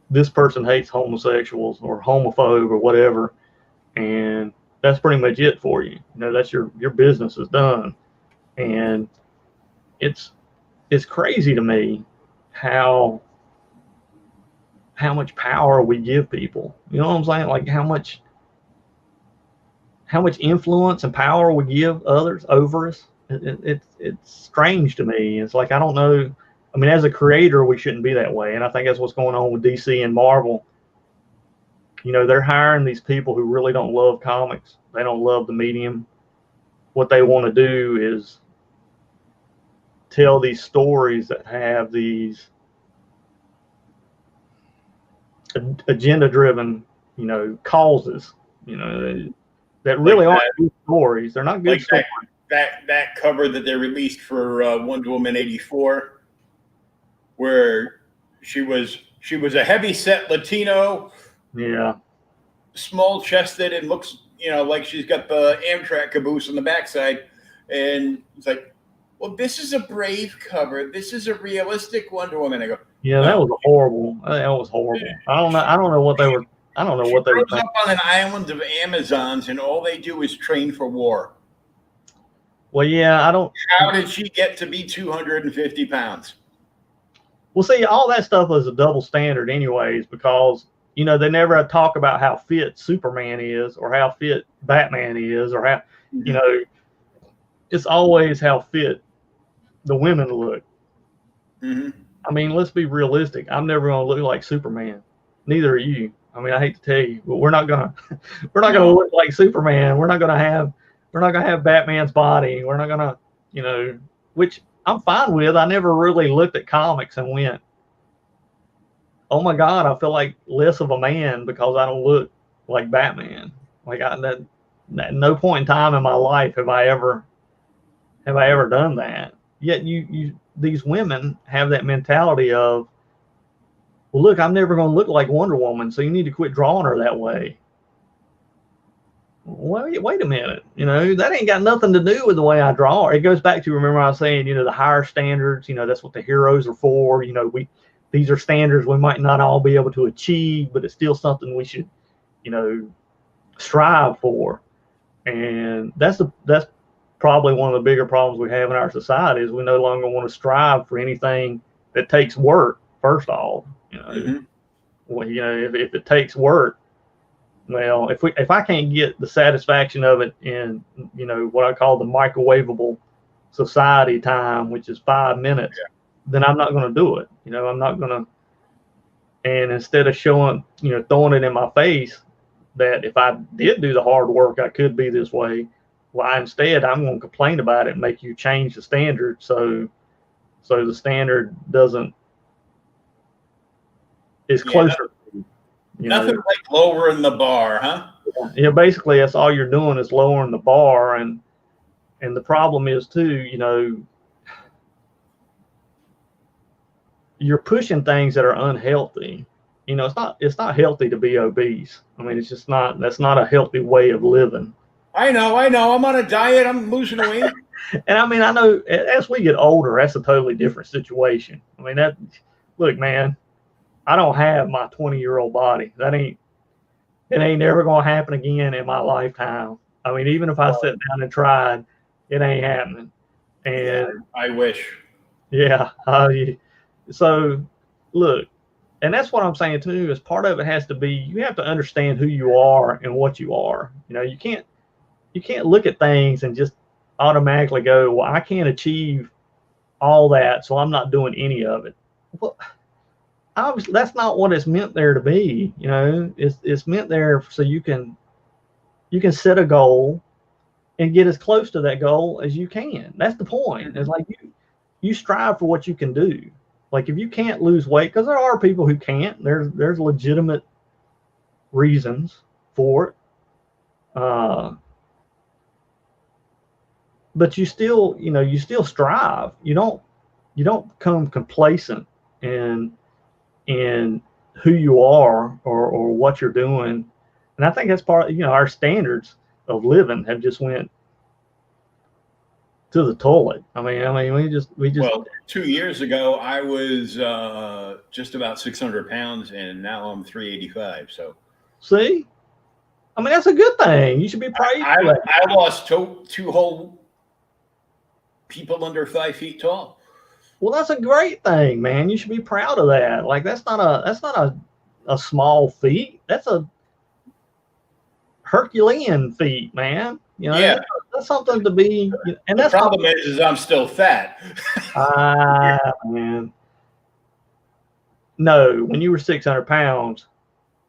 this person hates homosexuals or homophobe or whatever, and that's pretty much it for you. You know, that's your business is done. And it's crazy to me how much power we give people. You know what I'm saying? Like how much influence and power we give others over us. It's strange to me. It's like, I don't know. I mean, as a creator, we shouldn't be that way. And I think that's what's going on with DC and Marvel. they're hiring these people who really don't love comics. They don't love the medium. What they want to do is tell these stories that have these agenda-driven, causes, that really aren't good stories. They're not good like stories. That cover that they released for Wonder Woman 84, where she was a heavy-set Latino, small-chested, and looks like she's got the Amtrak caboose on the backside, and it's like, well, this is a brave cover. This is a realistic Wonder Woman. I go, yeah, that was horrible. That was horrible. I don't know what they were. I don't know what they were thinking. Up on an island of Amazons, and all they do is train for war. Well, yeah, I don't. How did she get to be 250 pounds? Well, see, all that stuff was a double standard, anyways, because they never talk about how fit Superman is, or how fit Batman is, or how it's always how fit the women look. Mm-hmm. I mean, let's be realistic. I'm never going to look like Superman. Neither are you. I mean, I hate to tell you, but we're not gonna look like Superman. We're not gonna have Batman's body. We're not gonna, which I'm fine with. I never really looked at comics and went, oh my God, I feel like less of a man because I don't look like Batman. Like at no point in time in my life have I ever done that. Yet these women have that mentality of, well, look, I'm never going to look like Wonder Woman, so you need to quit drawing her that way. Wait a minute. That ain't got nothing to do with the way I draw her. It goes back to, remember I was saying, the higher standards, that's what the heroes are for. These are standards we might not all be able to achieve, but it's still something we should, strive for. And that's probably one of the bigger problems we have in our society is we no longer want to strive for anything that takes work, first off. Well, if it takes work, well, if I can't get the satisfaction of it in what I call the microwavable society time, which is 5 minutes, then I'm not going to do it. I'm not going to. And instead of showing, throwing it in my face that if I did do the hard work, I could be this way. Well, instead, I'm going to complain about it and make you change the standard so the standard is closer. Nothing like lowering the bar, huh? Yeah, basically that's all you're doing is lowering the bar, and the problem is too, you're pushing things that are unhealthy. It's not healthy to be obese. I mean, it's just not. That's not a healthy way of living. I know. I'm on a diet. I'm losing weight. And I mean, I know as we get older, that's a totally different situation. I mean, look, man, I don't have my 20-year-old body. It ain't never going to happen again in my lifetime. I mean, even if I sat down and tried, it ain't happening. And I wish. Yeah. So look, and that's what I'm saying too, is part of it has to be, you have to understand who you are and what you are. You can't look at things and just automatically go, well, I can't achieve all that, so I'm not doing any of it. Well, obviously that's not what it's meant there to be. It's meant there so you can set a goal and get as close to that goal as you can. That's the point. It's like you strive for what you can do. Like if you can't lose weight, because there are people who can't, there's legitimate reasons for it. But you still strive. You don't become complacent in who you are or what you're doing. And I think that's part of, our standards of living have just went to the toilet. I mean, we just. Well, 2 years ago, I was just about 600 pounds, and now I'm 385. So, see, I mean, that's a good thing. You should be praised. I lost two whole people under 5 feet tall. Well, that's a great thing, man. You should be proud of that. Like that's not a small feat. That's a Herculean feat, man. That's something to be. And the problem is I'm still fat. Man. No, when you were 600 pounds,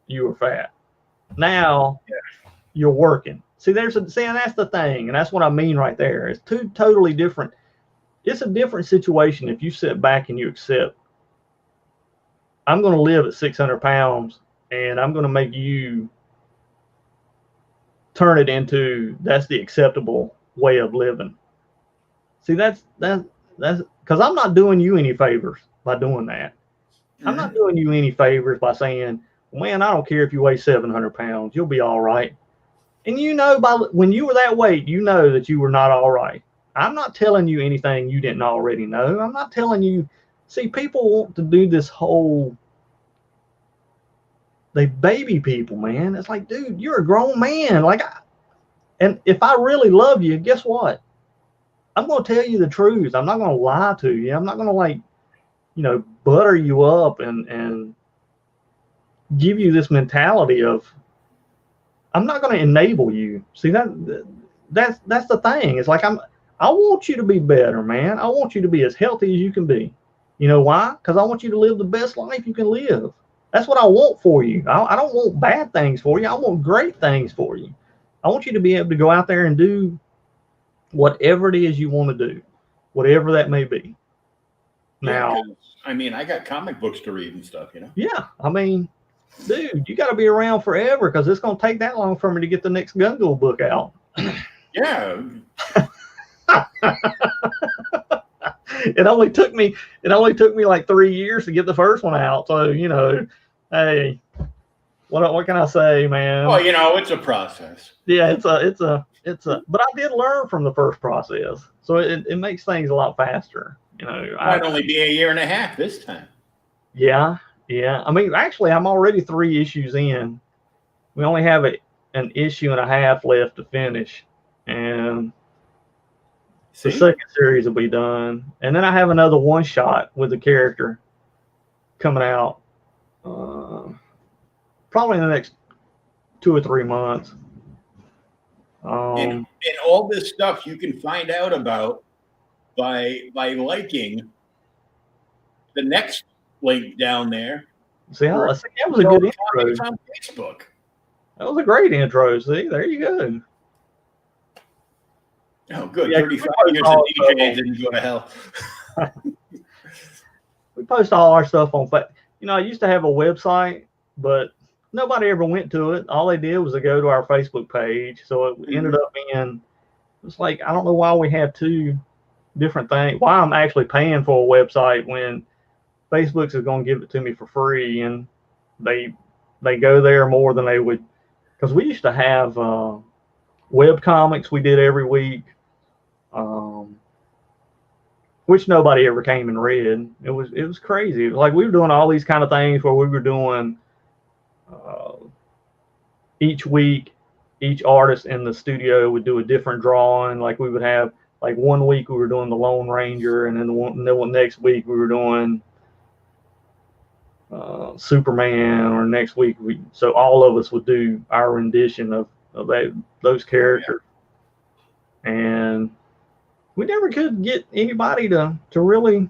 you were fat. Now you're working. See, and that's the thing, and that's what I mean right there. It's two totally different. It's a different situation if you sit back and you accept, I'm going to live at 600 pounds, and I'm going to make you turn it into that's the acceptable way of living. See, that's because I'm not doing you any favors by doing that. I'm not doing you any favors by saying, man, I don't care if you weigh 700 pounds, you'll be all right. And when you were that weight, you know that you were not all right. I'm not telling you anything you didn't already know. I'm not telling you. See, people want to do this whole, they baby people, man. It's like, dude, you're a grown man. And if I really love you, guess what? I'm going to tell you the truth. I'm not going to lie to you. I'm not going to butter you up and give you this mentality of, I'm not going to enable you. See, that's the thing. It's like, I want you to be better, man. I want you to be as healthy as you can be. You know why? Because I want you to live the best life you can live. That's what I want for you. I don't want bad things for you. I want great things for you. I want you to be able to go out there and do whatever it is you want to do, whatever that may be. Now, I mean, I got comic books to read and stuff, Yeah, I mean, dude, you got to be around forever because it's going to take that long for me to get the next Gungo book out. Yeah. It only took me like 3 years to get the first one out. So, hey, what can I say, man? Well, it's a process. Yeah, it's a, but I did learn from the first process. So it makes things a lot faster. Might only be a year and a half this time. Yeah. I mean, actually, I'm already 3 issues in. We only have an issue and a half left to finish. And the second series will be done. And then I have another one shot with the character coming out probably in the next 2 or 3 months. And all this stuff you can find out about by liking the next link down there. See, that was a good intro. It's on Facebook. That was a great intro. See, there you go. Oh, good. Yeah, 35 years of DJ didn't go to hell. We post all our stuff on Facebook. I used to have a website, but nobody ever went to it. All they did was to go to our Facebook page. So it ended up being, it's like, I don't know why we have 2 different things. Why I'm actually paying for a website when Facebook's is going to give it to me for free, and they go there more than they would, because we used to have web comics we did every week, which nobody ever came and read. It was crazy. It was like we were doing all these kind of things where we were doing each week, each artist in the studio would do a different drawing. Like we would have, like 1 week we were doing the Lone Ranger, and then the next week we were doing Superman, or next week so all of us would do our rendition of those characters. And we never could get anybody to really,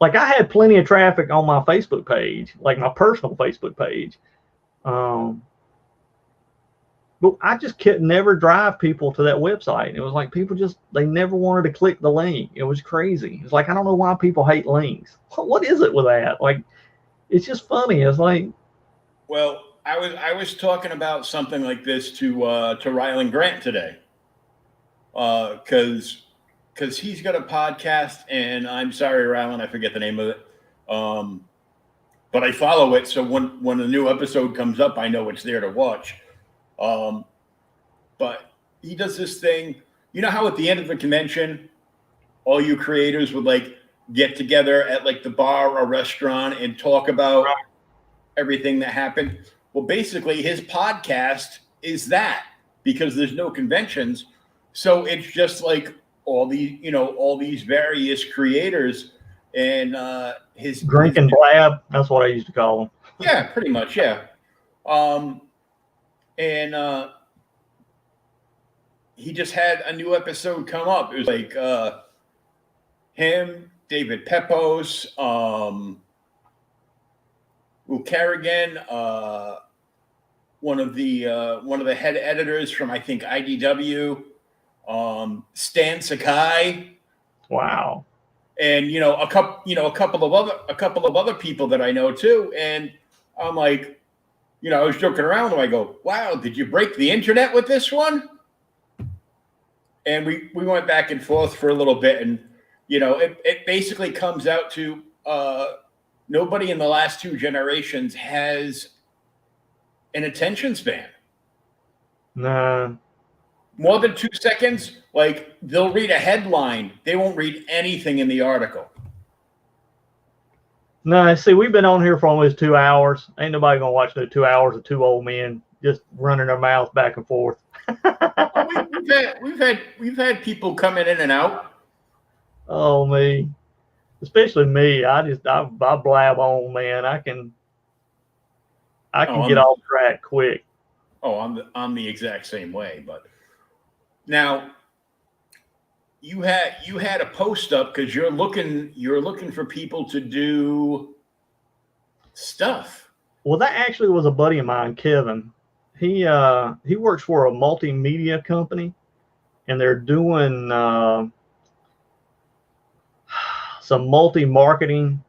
like, I had plenty of traffic on my Facebook page, like my personal Facebook page, but I just could never drive people to that website. It was like people they never wanted to click the link. It was crazy. It's like, I don't know why people hate links. What is it with that? Like, it's just funny. It's like, well, I was talking about something like this to Rylan Grant today, because he's got a podcast, and I'm sorry, Rylan, I forget the name of it, but I follow it, so when a new episode comes up, I know it's there to watch. But he does this thing. You know how at the end of the convention, all you creators would like get together at like the bar or restaurant and talk about everything that happened? Well, basically his podcast is that, because there's no conventions. So it's just like all these various creators, and his drink and blab. That's what I used to call them. Yeah, pretty much. Yeah. And he just had a new episode come up. It was like him, David Pepos, Claigan, one of the head editors from, I think, IDW, Stan Sakai. Wow. And a couple of other people that I know too. And I'm like, I was joking around and I go, wow, did you break the internet with this one? And we went back and forth for a little bit, and it basically comes out to nobody in the last two generations has an attention span. Nah. More than 2 seconds, like they'll read a headline, they won't read anything in the article. No, see, we've been on here for almost 2 hours. Ain't nobody gonna watch no 2 hours of two old men just running their mouths back and forth. we've had people coming in and out. Oh, me, especially me. I blab on, man. I can get off track quick. Oh, I'm the exact same way. But now you had a post up because you're looking for people to do stuff. Well, that actually was a buddy of mine, Kevin. He works for a multimedia company, and they're doing some multi-marketing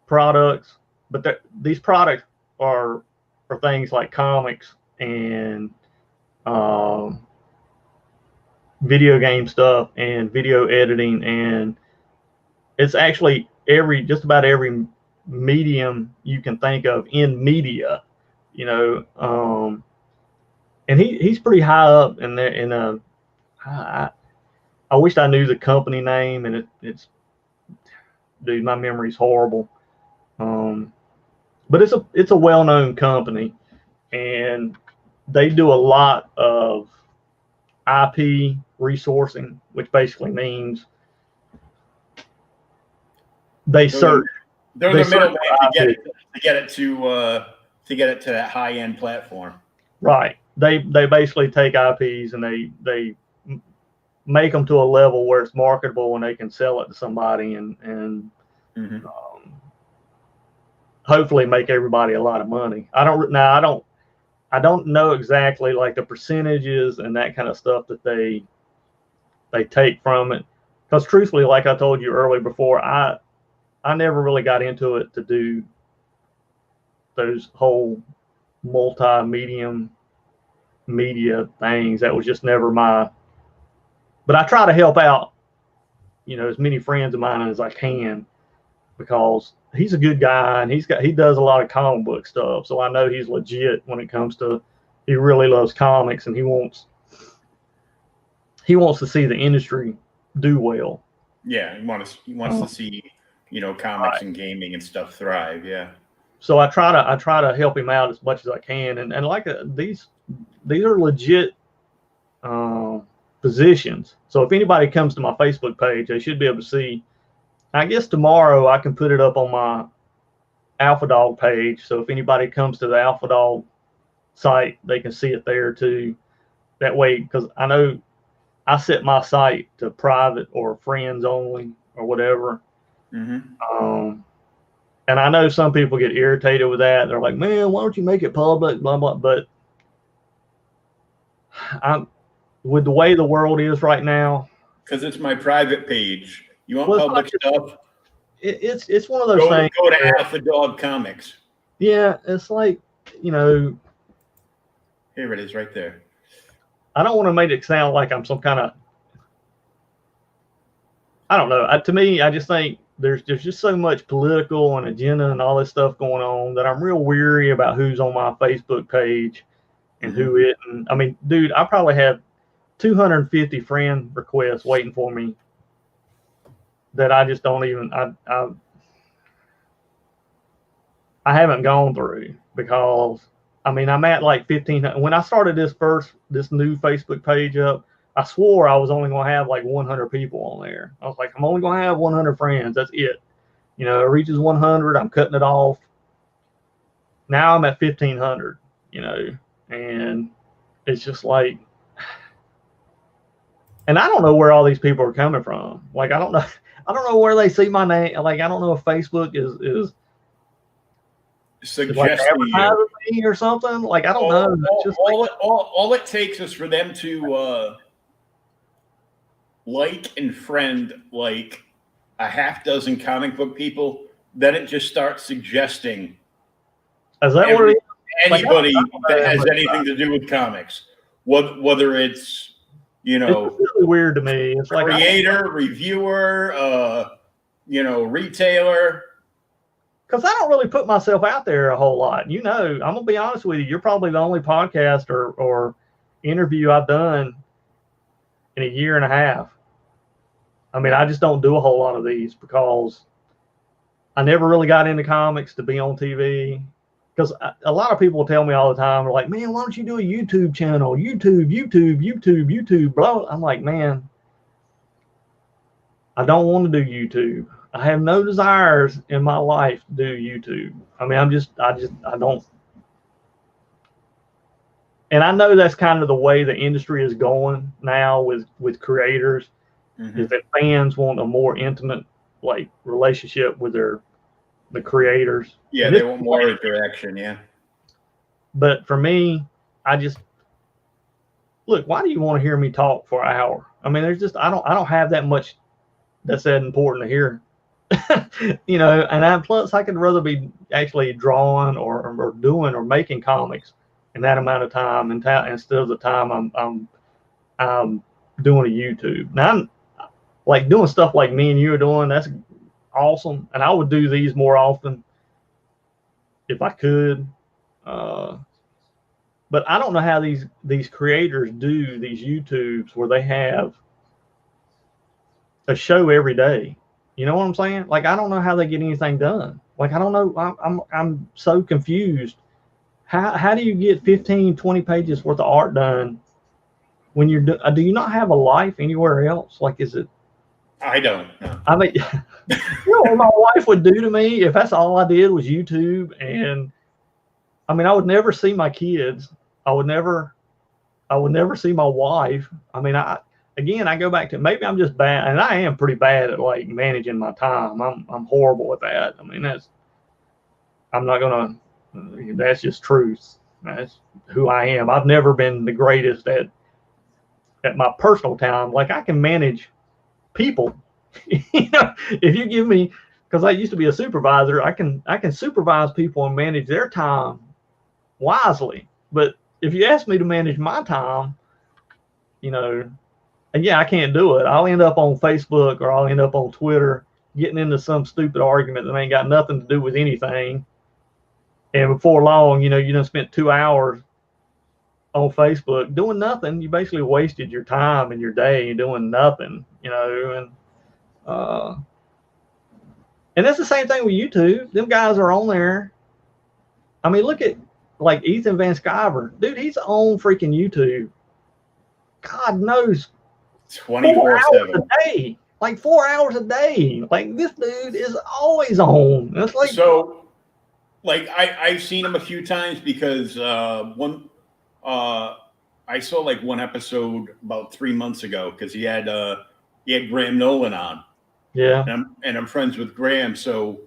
products. But these products are things like comics and video game stuff and video editing, and it's actually just about every medium you can think of in media, and he's pretty high up in there. I wish I knew the company name, and it's dude, my memory's horrible. But it's a well-known company, and they do a lot of IP resourcing, which basically means they search. They're the middleman to get it to that high-end platform. Right. They basically take IPs and they make them to a level where it's marketable and they can sell it to somebody and hopefully make everybody a lot of money. I don't know exactly like the percentages and that kind of stuff that they take from it, because truthfully, like I told you earlier before, I never really got into it to do those whole multi-medium media things. That was just never but I try to help out, as many friends of mine as I can, because he's a good guy and he does a lot of comic book stuff. So I know he's legit when it comes to, he really loves comics and he wants to see the industry do well. Yeah, he wants to see, comics and gaming and stuff thrive. Yeah. So I try to help him out as much as I can, and like these are legit positions. So if anybody comes to my Facebook page, they should be able to see. I guess tomorrow I can put it up on my Alpha Dog page. So if anybody comes to the Alpha Dog site, they can see it there too. That way, because I know I set my site to private or friends only or whatever. And I know some people get irritated with that. They're like, man, why don't you make it public, blah, blah. But with the way the world is right now. Because it's my private page. You want public stuff? It's one of those things. Go to Alpha Dog Comics. Yeah, it's like, Here it is right there. I don't want to make it sound like I'm some kind of, I don't know. To me, I just think there's just so much political and agenda and all this stuff going on that I'm real weary about who's on my Facebook page and who isn't. I mean, dude, I probably have 250 friend requests waiting for me that I just don't even, I haven't gone through, because I mean, I'm at like 1,500. When I started this new Facebook page up, I swore I was only going to have like 100 people on there. I was like, I'm only going to have 100 friends. That's it. It reaches 100, I'm cutting it off. Now I'm at 1,500, and it's just like, and I don't know where all these people are coming from. Like, I don't know where they see my name. Like, I don't know if Facebook is. suggesting me or something. Like, I don't know. All it takes is for them to like and friend like a half dozen comic book people. Then it just starts suggesting. Is that what it is? Anybody that has anything to do with comics, whether it's it's really weird to me. It's like creator, reviewer, retailer. Because I don't really put myself out there a whole lot. I'm gonna be honest with you. You're probably the only podcast or interview I've done in a year and a half. I mean, I just don't do a whole lot of these because I never really got into comics to be on TV. Because a lot of people tell me all the time, they're like, man, why don't you do a YouTube channel? YouTube, blah. I'm like, man, I don't want to do YouTube. I have no desires in my life to do YouTube. I mean, I don't. And I know that's kind of the way the industry is going now with creators, is that fans want a more intimate relationship with the creators. Yeah, they want more interaction, yeah. But for me, look, why do you want to hear me talk for an hour? I mean, I don't have that much that's that important to hear. And plus I could rather be actually drawing or doing or making comics in that amount of time instead of the time I'm doing a YouTube. Now I'm like doing stuff like me and you are doing. That's awesome, and I would do these more often if I could. But I don't know how these creators do these YouTubes where they have a show every day. You know what I'm saying? Like, I don't know how they get anything done. Like, I don't know. I'm so confused. How do you get 15, 20 pages worth of art done when do you not have a life anywhere else? Like, is it? I don't know. I mean, you know what my wife would do to me if that's all I did was YouTube? And I mean, I would never see my kids. I would never see my wife. I mean, I go back to, maybe I'm just bad, and I am pretty bad at like managing my time. I'm horrible at that. I mean, that's just truth. That's who I am. I've never been the greatest at my personal time. Like, I can manage people. If you give me, because I used to be a supervisor, I can supervise people and manage their time wisely. But if you ask me to manage my time, and yeah, I can't do it. I'll end up on Facebook or I'll end up on Twitter getting into some stupid argument that ain't got nothing to do with anything. And before long, you done spent 2 hours on Facebook doing nothing. You basically wasted your time and your day doing nothing, and that's the same thing with YouTube. Them guys are on there. I mean, look at like Ethan Van Sciver. Dude, he's on freaking YouTube. God knows 24/7 a day. Like 4 hours a day. Like, this dude is always on. It's like, so like I've seen him a few times because I saw like one episode about 3 months ago because he had Graham Nolan on. Yeah. And I'm friends with Graham. So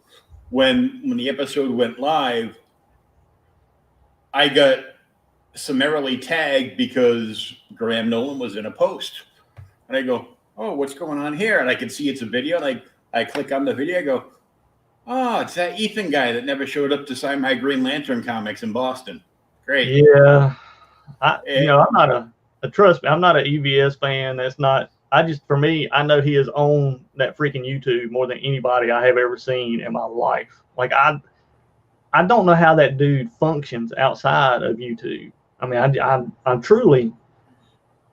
when the episode went live, I got summarily tagged because Graham Nolan was in a post. And I go, oh, what's going on here? And I can see it's a video. And I click on the video. I go, oh, it's that Ethan guy that never showed up to sign my Green Lantern comics in Boston. Great. Yeah. I'm not trust me, I'm not an EVS fan. That's not, for me, I know he is on that freaking YouTube more than anybody I have ever seen in my life. Like, I don't know how that dude functions outside of YouTube. I mean, I'm truly,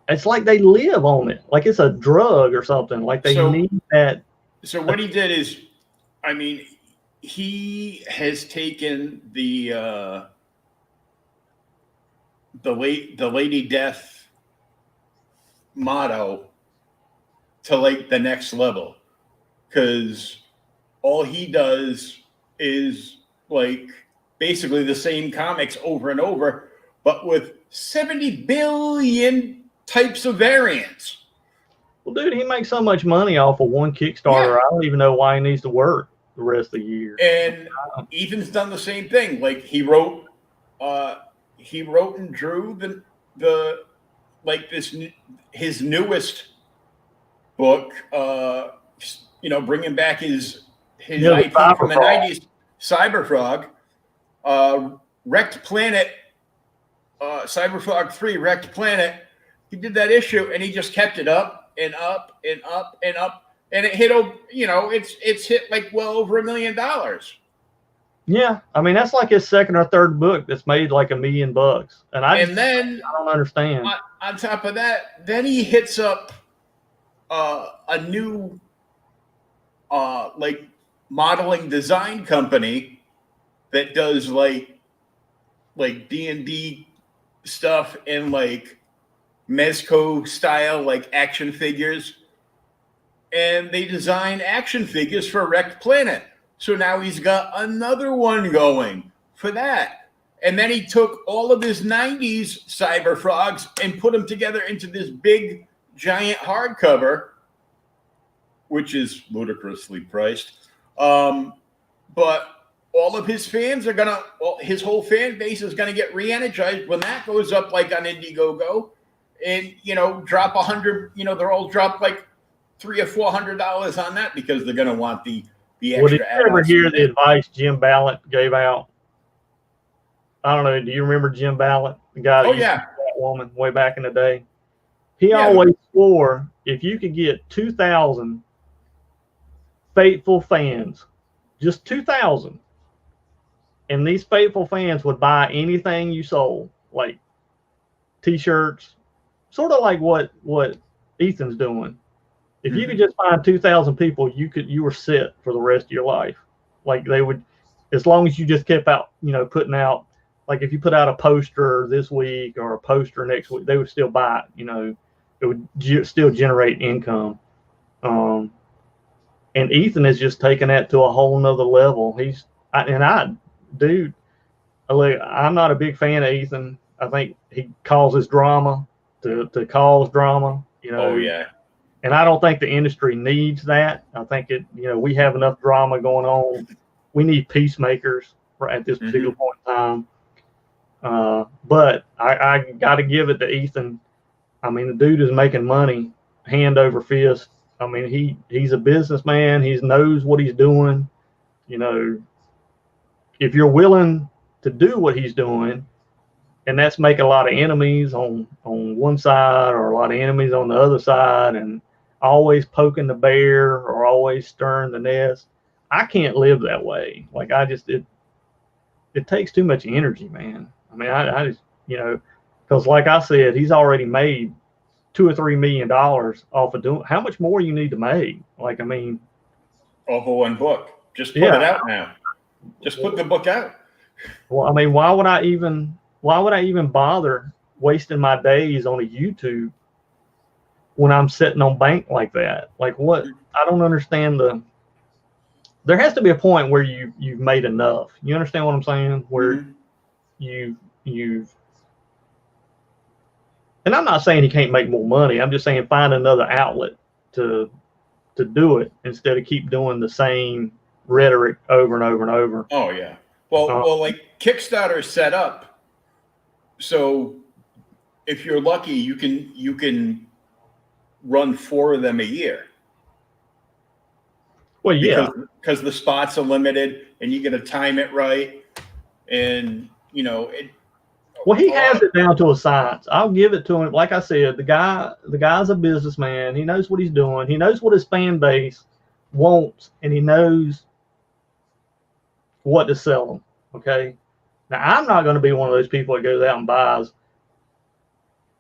it's like they live on it. Like it's a drug or something. Like they need that. So what he did is, I mean, he has taken the Lady Death motto to like the next level, because all he does is like basically the same comics over and over, but with 70 billion types of variants. Well, dude, he makes so much money off of one Kickstarter. Yeah. I don't even know why he needs to work. the rest of the year. And Ethan's done the same thing. Like he wrote and drew the like his newest book. Bringing back his IP from the '90s, Cyberfrog, Wrecked Planet, Cyberfrog 3, Wrecked Planet. He did that issue, and he just kept it up and up and up and up, and it hit. It's hit like well over $1 million. Yeah, I mean that's like his second or third book that's made like $1 million, and then I don't understand. On top of that, then he hits up a new like modeling design company that does like D&D stuff and like Mezco style like action figures, and they design action figures for Wrecked Planet. So now he's got another one going for that. And then he took all of his 90s Cyberfrogs and put them together into this big giant hardcover, which is ludicrously priced. But all of his fans are his whole fan base is gonna get re-energized when that goes up like on Indiegogo, and drop 100. They're all drop like $300 or $400 on that because they're gonna want the extra. Well, did you ever hear the advice Jim Ballot gave out? I don't know. Do you remember Jim Ballot, the guy that used to be that woman way back in the day? He always swore if you could get 2,000 faithful fans, just 2,000, and these faithful fans would buy anything you sold, like T-shirts, sort of like what Ethan's doing. If you could just find 2,000 people, you were set for the rest of your life. Like they would, as long as you just kept out, putting out. Like if you put out a poster this week or a poster next week, they would still buy it. It would still generate income. And Ethan has just taken that to a whole nother level. I'm not a big fan of Ethan. I think he causes drama to cause drama. Oh yeah. And I don't think the industry needs that. I think we have enough drama going on. We need peacemakers at this particular point in time. But I got to give it to Ethan. I mean, the dude is making money hand over fist. I mean, he's a businessman. He knows what he's doing. If you're willing to do what he's doing, and that's make a lot of enemies on one side or a lot of enemies on the other side, and always poking the bear or always stirring the nest. I can't live that way. Like it takes too much energy, man. I mean, I just, because like I said, he's already made $2 or $3 million off of doing. How much more you need to make? Like, I mean, off of one book. Just put it out now. Just put the book out. Well, I mean, why would I even bother wasting my days on a YouTube when I'm sitting on bank like that? Like what? I don't understand there has to be a point where you've made enough. You understand what I'm saying? Where you've and I'm not saying he can't make more money. I'm just saying find another outlet to do it instead of keep doing the same rhetoric over and over and over. Oh yeah. Well, like Kickstarter is set up so if you're lucky, you can run 4 of them a year. Well, yeah, because the spots are limited, and you got to time it right, and Well, he has it down to a science. I'll give it to him. Like I said, the guy's a businessman. He knows what he's doing. He knows what his fan base wants, and he knows what to sell them. Okay. Now, I'm not going to be one of those people that goes out and buys,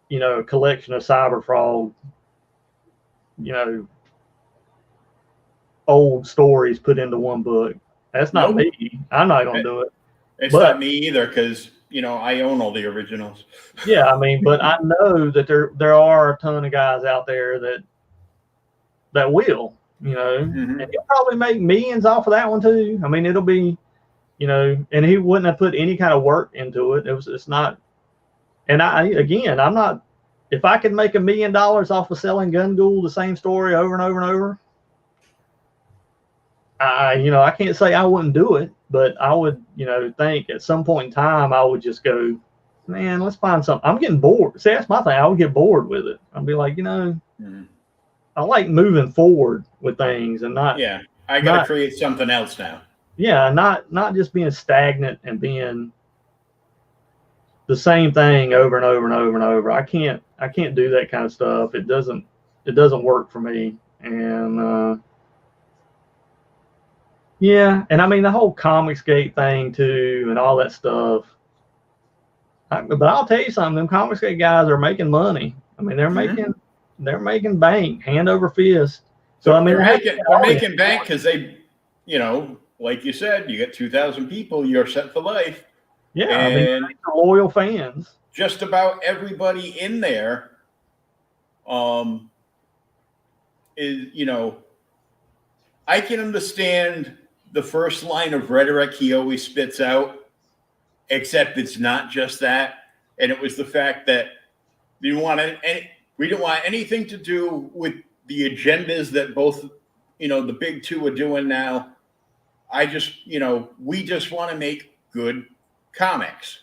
a collection of Cyberfrog, old stories put into one book. That's not me. I'm not going to do it. It's not me either, because I own all the originals. Yeah, I mean, but I know that there are a ton of guys out there that will, and he'll probably make millions off of that one too. I mean, it'll be, and he wouldn't have put any kind of work into it. It's not, and I'm not, if I could make $1 million off of selling Gun Ghoul, the same story over and over and over, I can't say I wouldn't do it, but I would, think at some point in time I would just go, man, let's find something. I'm getting bored. See, that's my thing. I would get bored with it. I'd be like, I like moving forward with things and not. Yeah, I got to create something else now. Yeah, not just being stagnant and being the same thing over and over and over and over. I can't do that kind of stuff. It doesn't work for me. And yeah, and I mean the whole Comicsgate thing too, and all that stuff. But I'll tell you something, them Comicsgate guys are making money. I mean, they're making bank, hand over fist. So I mean, they're making bank because they, like you said, you get 2,000 people, you're set for life. Yeah, and I mean, loyal fans. Just about everybody in there, is I can understand the first line of rhetoric he always spits out, except it's not just that, and it was the fact that we didn't want anything to do with the agendas that both, the big two are doing now. I just, we just want to make good comics.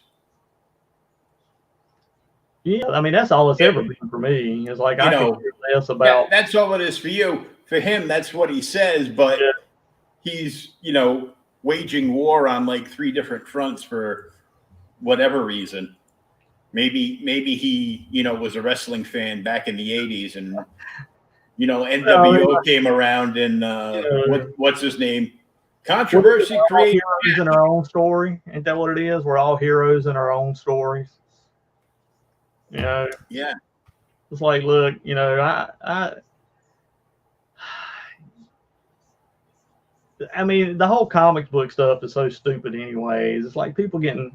Yeah, I mean, that's all it's ever been for me. It's like, I can care less about. That's all it is for you. For him, that's what he says, but he's, waging war on like 3 different fronts for whatever reason. Maybe he, was a wrestling fan back in the 80s and, NWO came around and what's his name? Controversy created heroes in our own story. Ain't that what it is? We're all heroes in our own stories. Yeah. It's like, look, I mean, the whole comic book stuff is so stupid anyways. It's like people getting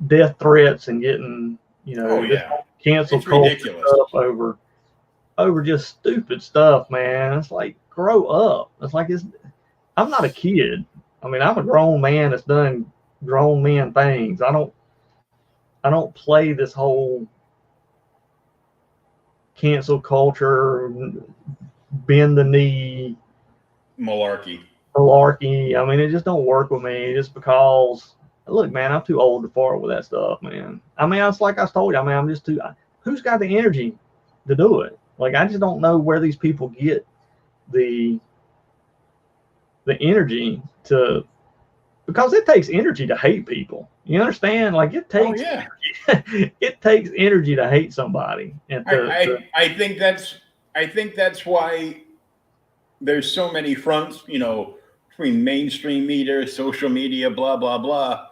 death threats and getting, cancel culture stuff over just stupid stuff, man. It's like, grow up. It's like, I'm not a kid. I mean, I'm a grown man that's done grown man things. I don't play this whole cancel culture, bend the knee malarkey. I mean, it just don't work with me just because, look, man, I'm too old to fart with that stuff, man. I mean, it's like I told you, I mean, I'm just too, who's got the energy to do it? Like, I just don't know where these people get the energy to, because it takes energy to hate people. You understand? Like, it takes it takes energy to hate somebody. And I think that's why there's so many fronts, between mainstream media, social media, blah blah blah.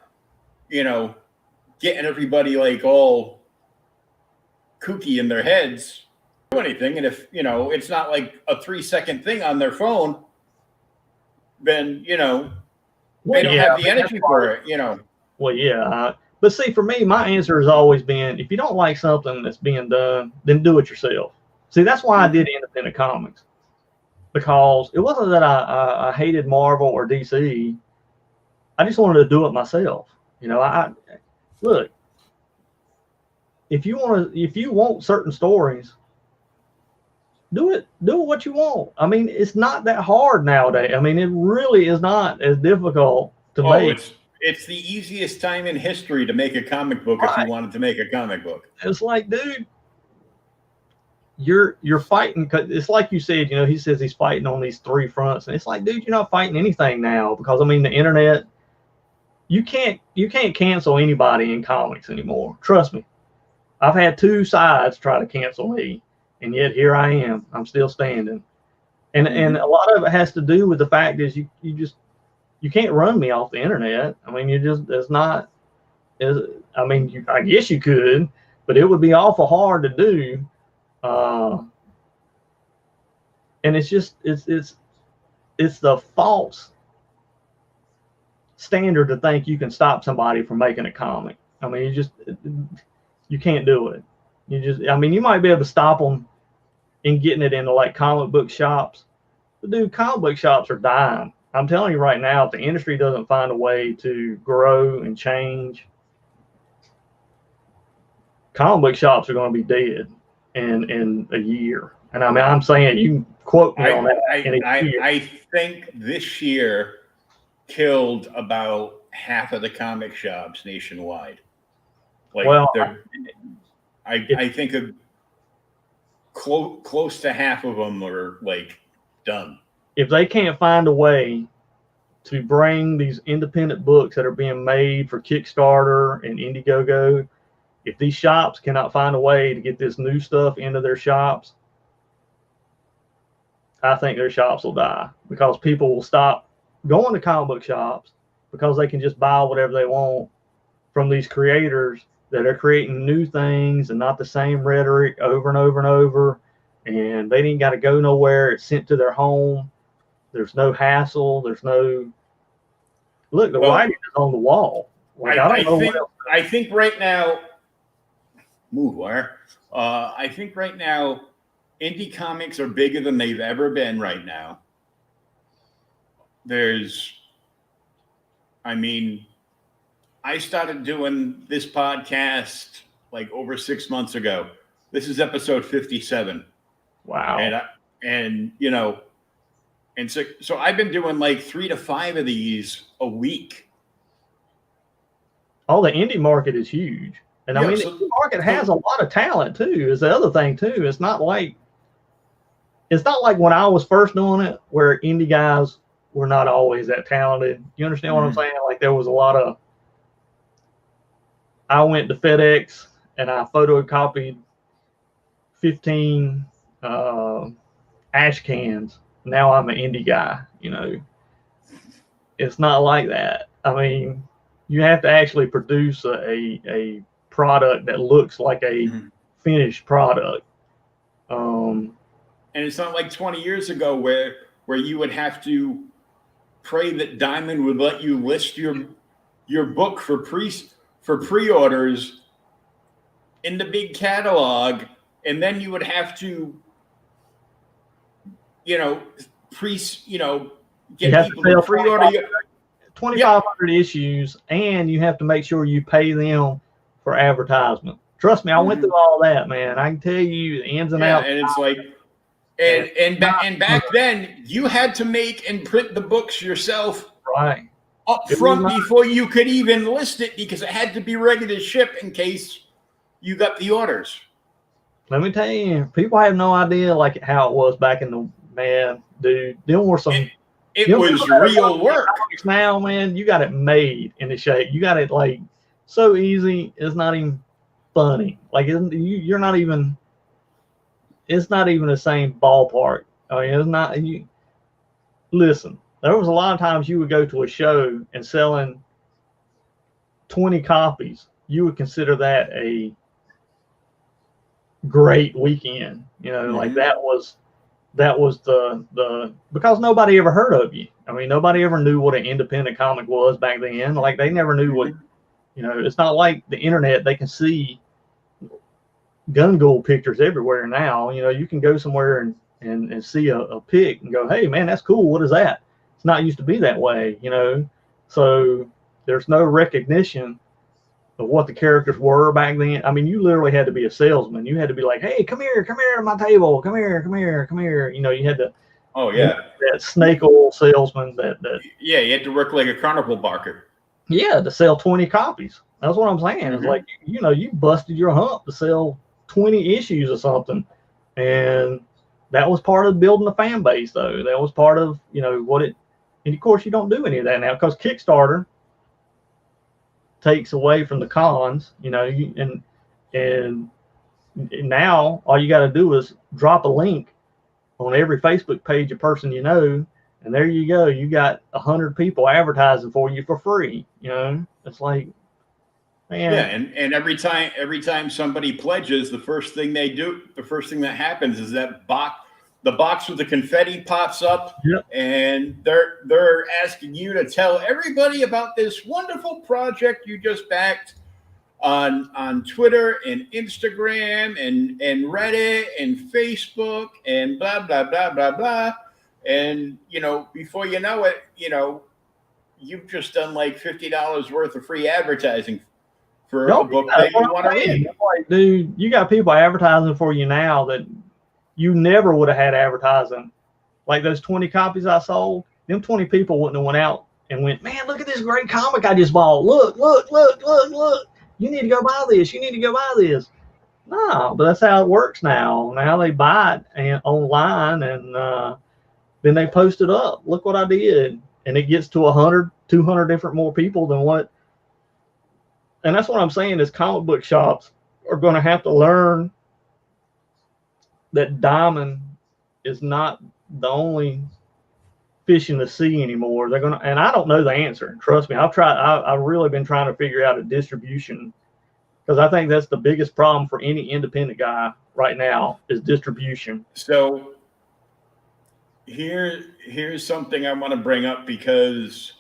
Getting everybody like all kooky in their heads, do anything, and if it's not like a 3-second thing on their phone, then they don't have the energy for it. Well, yeah, but see, for me, my answer has always been: if you don't like something that's being done, then do it yourself. See, that's why I did independent comics, because it wasn't that I hated Marvel or DC. I just wanted to do it myself. Look, if you want certain stories, do it what you want. I mean, it's not that hard nowadays. I mean, it really is not as difficult to make. It's the easiest time in history to make a comic book if you wanted to make a comic book. It's like, dude, you're fighting. It's like you said, he says he's fighting on these 3 fronts, and it's like, dude, you're not fighting anything now, because I mean, the internet. You can't cancel anybody in comics anymore. Trust me. I've had 2 sides try to cancel me, and yet here I am. I'm still standing. And a lot of it has to do with the fact is you can't run me off the internet. I mean, I guess you could, but it would be awful hard to do. And it's just it's the false standard to think you can stop somebody from making a comic. I mean, you can't do it. You might be able to stop them in getting it into like comic book shops, but dude, comic book shops are dying. I'm telling you right now, if the industry doesn't find a way to grow and change, comic book shops are going to be dead in a year. And I mean, I'm saying you can quote me on that. I think this year killed about half of the comic shops nationwide. Like, well, I think close to half of them are like done. If they can't find a way to bring these independent books that are being made for Kickstarter and Indiegogo, if these shops cannot find a way to get this new stuff into their shops, I think their shops will die, because people will stop going to comic book shops because they can just buy whatever they want from these creators that are creating new things and not the same rhetoric over and over and over. And they ain't got to go nowhere. It's sent to their home. There's no hassle. There's no look. The writing is on the wall. Like, I think right now, I think right now, indie comics are bigger than they've ever been right now. I started doing this podcast like over 6 months ago. This is episode 57. Wow. And so I've been doing like 3 to 5 of these a week. Oh, the indie market is huge. And the indie market has a lot of talent too, is the other thing too. It's not like when I was first doing it, where indie guys were not always that talented. You understand what I'm saying? Like, there was a lot of, I went to FedEx and I photocopied 15 ash cans. Now I'm an indie guy, It's not like that. I mean, you have to actually produce a product that looks like a finished product. And it's not like 20 years ago where you would have to pray that Diamond would let you list your book for pre-orders in the big catalog, and then you would have to get people to pre-order 2,500 issues, and you have to make sure you pay them for advertisement. Trust me, I went through all that, man. I can tell you the ins and outs. And it's like, and back then you had to make and print the books yourself, right, up front before you could even list it, because it had to be ready to ship in case you got the orders. Let me tell you, people have no idea like how it was back in the dude. There were some. It was real work. Now, man, you got it made in the shape. You got it like so easy. It's not even funny. Like, you're not even. It's not even the same ballpark. I mean, it's not. Listen, there was a lot of times you would go to a show and selling 20 copies. You would consider that a great weekend. Like that was the because nobody ever heard of you. I mean, nobody ever knew what an independent comic was back then. Like, they never knew what, it's not like the internet. They can see gun gold pictures everywhere now. You can go somewhere and see a pic and go, hey man, that's cool. What is that? It's not used to be that way, so there's no recognition of what the characters were back then. I mean, you literally had to be a salesman. You had to be like, hey, come here to my table. Come here. You had to. Oh yeah. That snake oil salesman that. Yeah, you had to work like a carnival barker. Yeah, to sell 20 copies. That's what I'm saying. It's like, you busted your hump to sell 20 issues or something. And that was part of building a fan base, though. That was part of, and of course you don't do any of that now, because Kickstarter takes away from the cons, and now all you got to do is drop a link on every Facebook page a person and there you go. You got 100 people advertising for you for free. It's like, man. Yeah, and every time somebody pledges, the first thing that happens is that the box with the confetti pops up, and they're asking you to tell everybody about this wonderful project you just backed on Twitter and Instagram and Reddit and Facebook and blah blah blah blah blah. And before you know it, you've just done like $50 worth of free advertising for a book that you want to read. Like, dude, you got people advertising for you now that you never would have had advertising. Like those 20 copies I sold, them 20 people wouldn't have went out and went, man, look at this great comic I just bought. Look. You need to go buy this. You need to go buy this. No, but that's how it works now. Now they buy it and online, and then they post it up. Look what I did. And it gets to 100, 200 different more people than what. And that's what I'm saying is comic book shops are going to have to learn that diamond is not the only fish in the sea anymore. They're going to, and I don't know the answer. Trust me, I've really been trying to figure out a distribution, because I think that's the biggest problem for any independent guy right now is distribution. So here's something I want to bring up, because,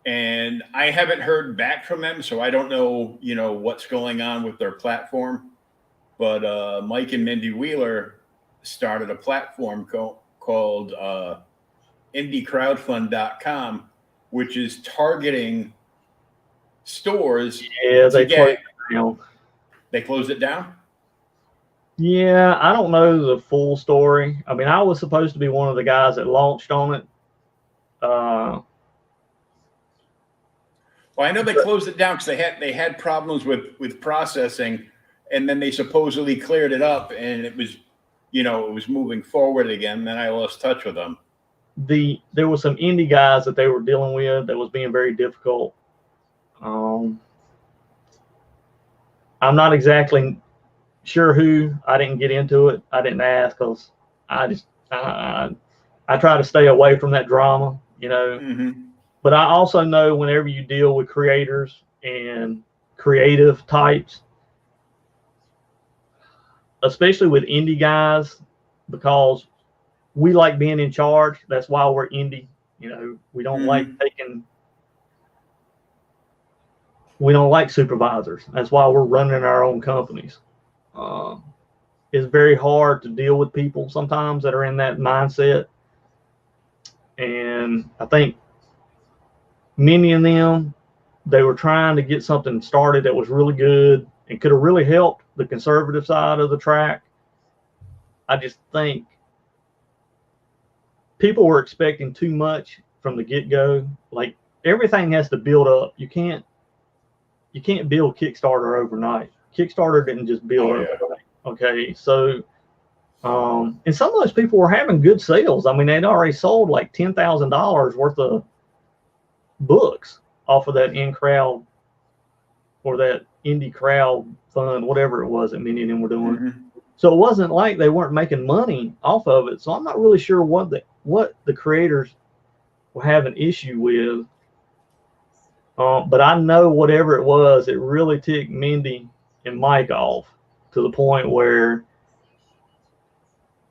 and I haven't heard back from them, so I don't know, what's going on with their platform. But Mike and Mindy Wheeler started a platform called IndieCrowdfund.com, which is targeting stores. Yeah, they closed it down. They closed it down? Yeah, I don't know the full story. I mean, I was supposed to be one of the guys that launched on it. Well, I know they closed it down because they had problems with processing, and then they supposedly cleared it up, and it was, it was moving forward again. Then I lost touch with them. There was some indie guys that they were dealing with that was being very difficult. I'm not exactly sure who. I didn't get into it. I didn't ask because I try to stay away from that drama, Mm-hmm. But I also know whenever you deal with creators and creative types, especially with indie guys, because we like being in charge. That's why we're indie. We don't like we don't like supervisors. That's why we're running our own companies. It's very hard to deal with people sometimes that are in that mindset. And I think many of them, they were trying to get something started that was really good and could have really helped the conservative side of the track. I just think people were expecting too much from the get-go. Like everything has to build up. You can't build Kickstarter overnight. Kickstarter didn't just build overnight. Okay, so and some of those people were having good sales. I mean, they'd already sold like $10,000 worth of books off of that in-crowd or that indie crowd fund, whatever it was that many of them were doing. Mm-hmm. So it wasn't like they weren't making money off of it. So I'm not really sure what the creators were having issue with. But I know whatever it was, it really ticked Mindy and Mike off to the point where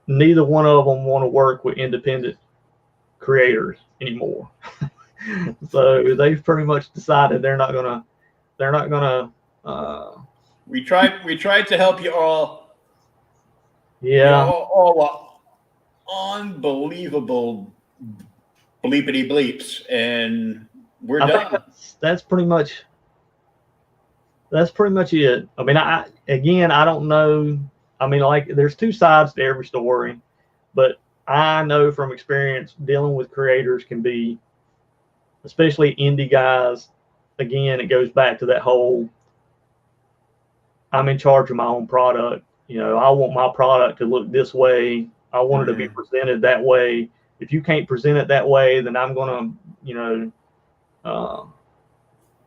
neither one of them want to work with independent creators anymore. So they've pretty much decided they're not gonna. We tried to help you all. Yeah. All unbelievable bleepity bleeps, and we're done. That's pretty much it. I mean, I don't know. I mean, like, there's two sides to every story, but I know from experience dealing with creators can be, especially indie guys. Again, it goes back to that whole, I'm in charge of my own product. I want my product to look this way. I want it to be presented that way. If you can't present it that way, then I'm going to,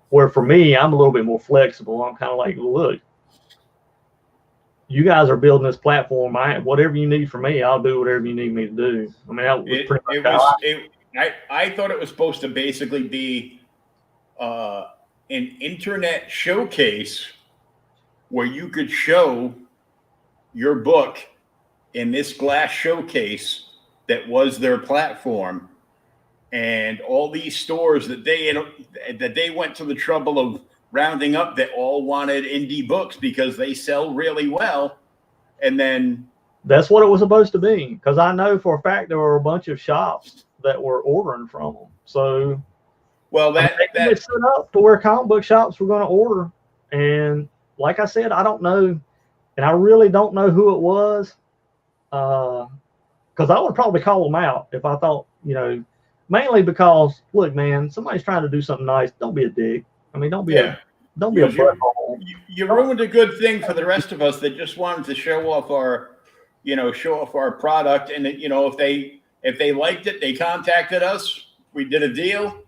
where for me, I'm a little bit more flexible. I'm kind of like, look, you guys are building this platform. Whatever you need from me, I'll do whatever you need me to do. I mean, that was pretty much I thought it was supposed to basically be an internet showcase where you could show your book in this glass showcase that was their platform, and all these stores that they went to the trouble of rounding up that all wanted indie books because they sell really well. And then that's what it was supposed to be, because I know for a fact there were a bunch of shops that were ordering from them. So well, that set up to where comic book shops were going to order. And like I said, I don't know, and I really don't know who it was. because I would probably call them out if I thought, mainly because, look, man, somebody's trying to do something nice. Don't be a dick. I mean, don't be a butthole. You ruined a good thing for the rest of us that just wanted to show off our product. And if they liked it, they contacted us. We did a deal.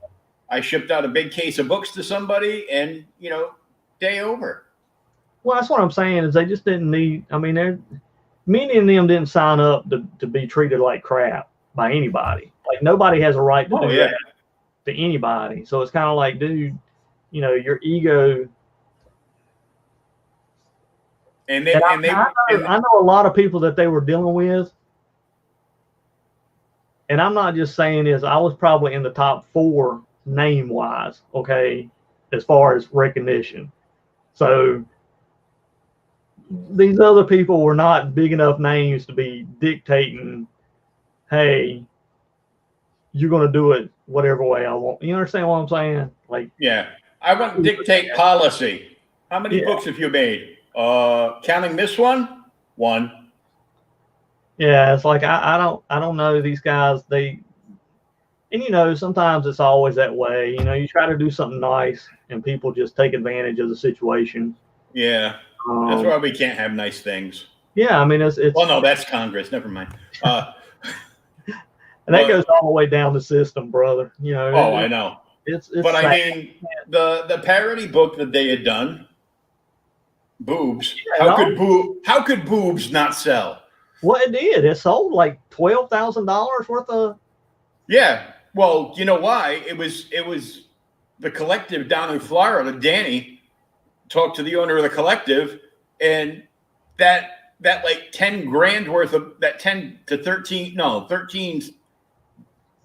I shipped out a big case of books to somebody, and day over. Well, that's what I'm saying is they just didn't need. I mean, many of them didn't sign up to be treated like crap by anybody. Like nobody has a right to do that to anybody. So it's kind of like, dude, your ego. I know a lot of people that they were dealing with, and I'm not just saying this. I was probably in the top 4 name wise, okay, as far as recognition. So these other people were not big enough names to be dictating, hey, you're going to do it whatever way I want. You understand what I'm saying? Like, yeah, I want to dictate policy. How many books have you made? Counting this one? Yeah, it's like I don't know these guys. And sometimes it's always that way. You try to do something nice, and people just take advantage of the situation. Yeah, that's why we can't have nice things. Yeah, I mean it's. Well, no, that's Congress. Never mind. And that goes all the way down the system, brother. I know. It's but sad. I mean, the parody book that they had done, Boobs. Yeah, how could Boobs not sell? Well, it did. It sold like $12,000 worth of. Yeah. Well, you know why? It was the collective down in Florida. Danny talked to the owner of the collective, and that like 10 grand worth of that 10 to 13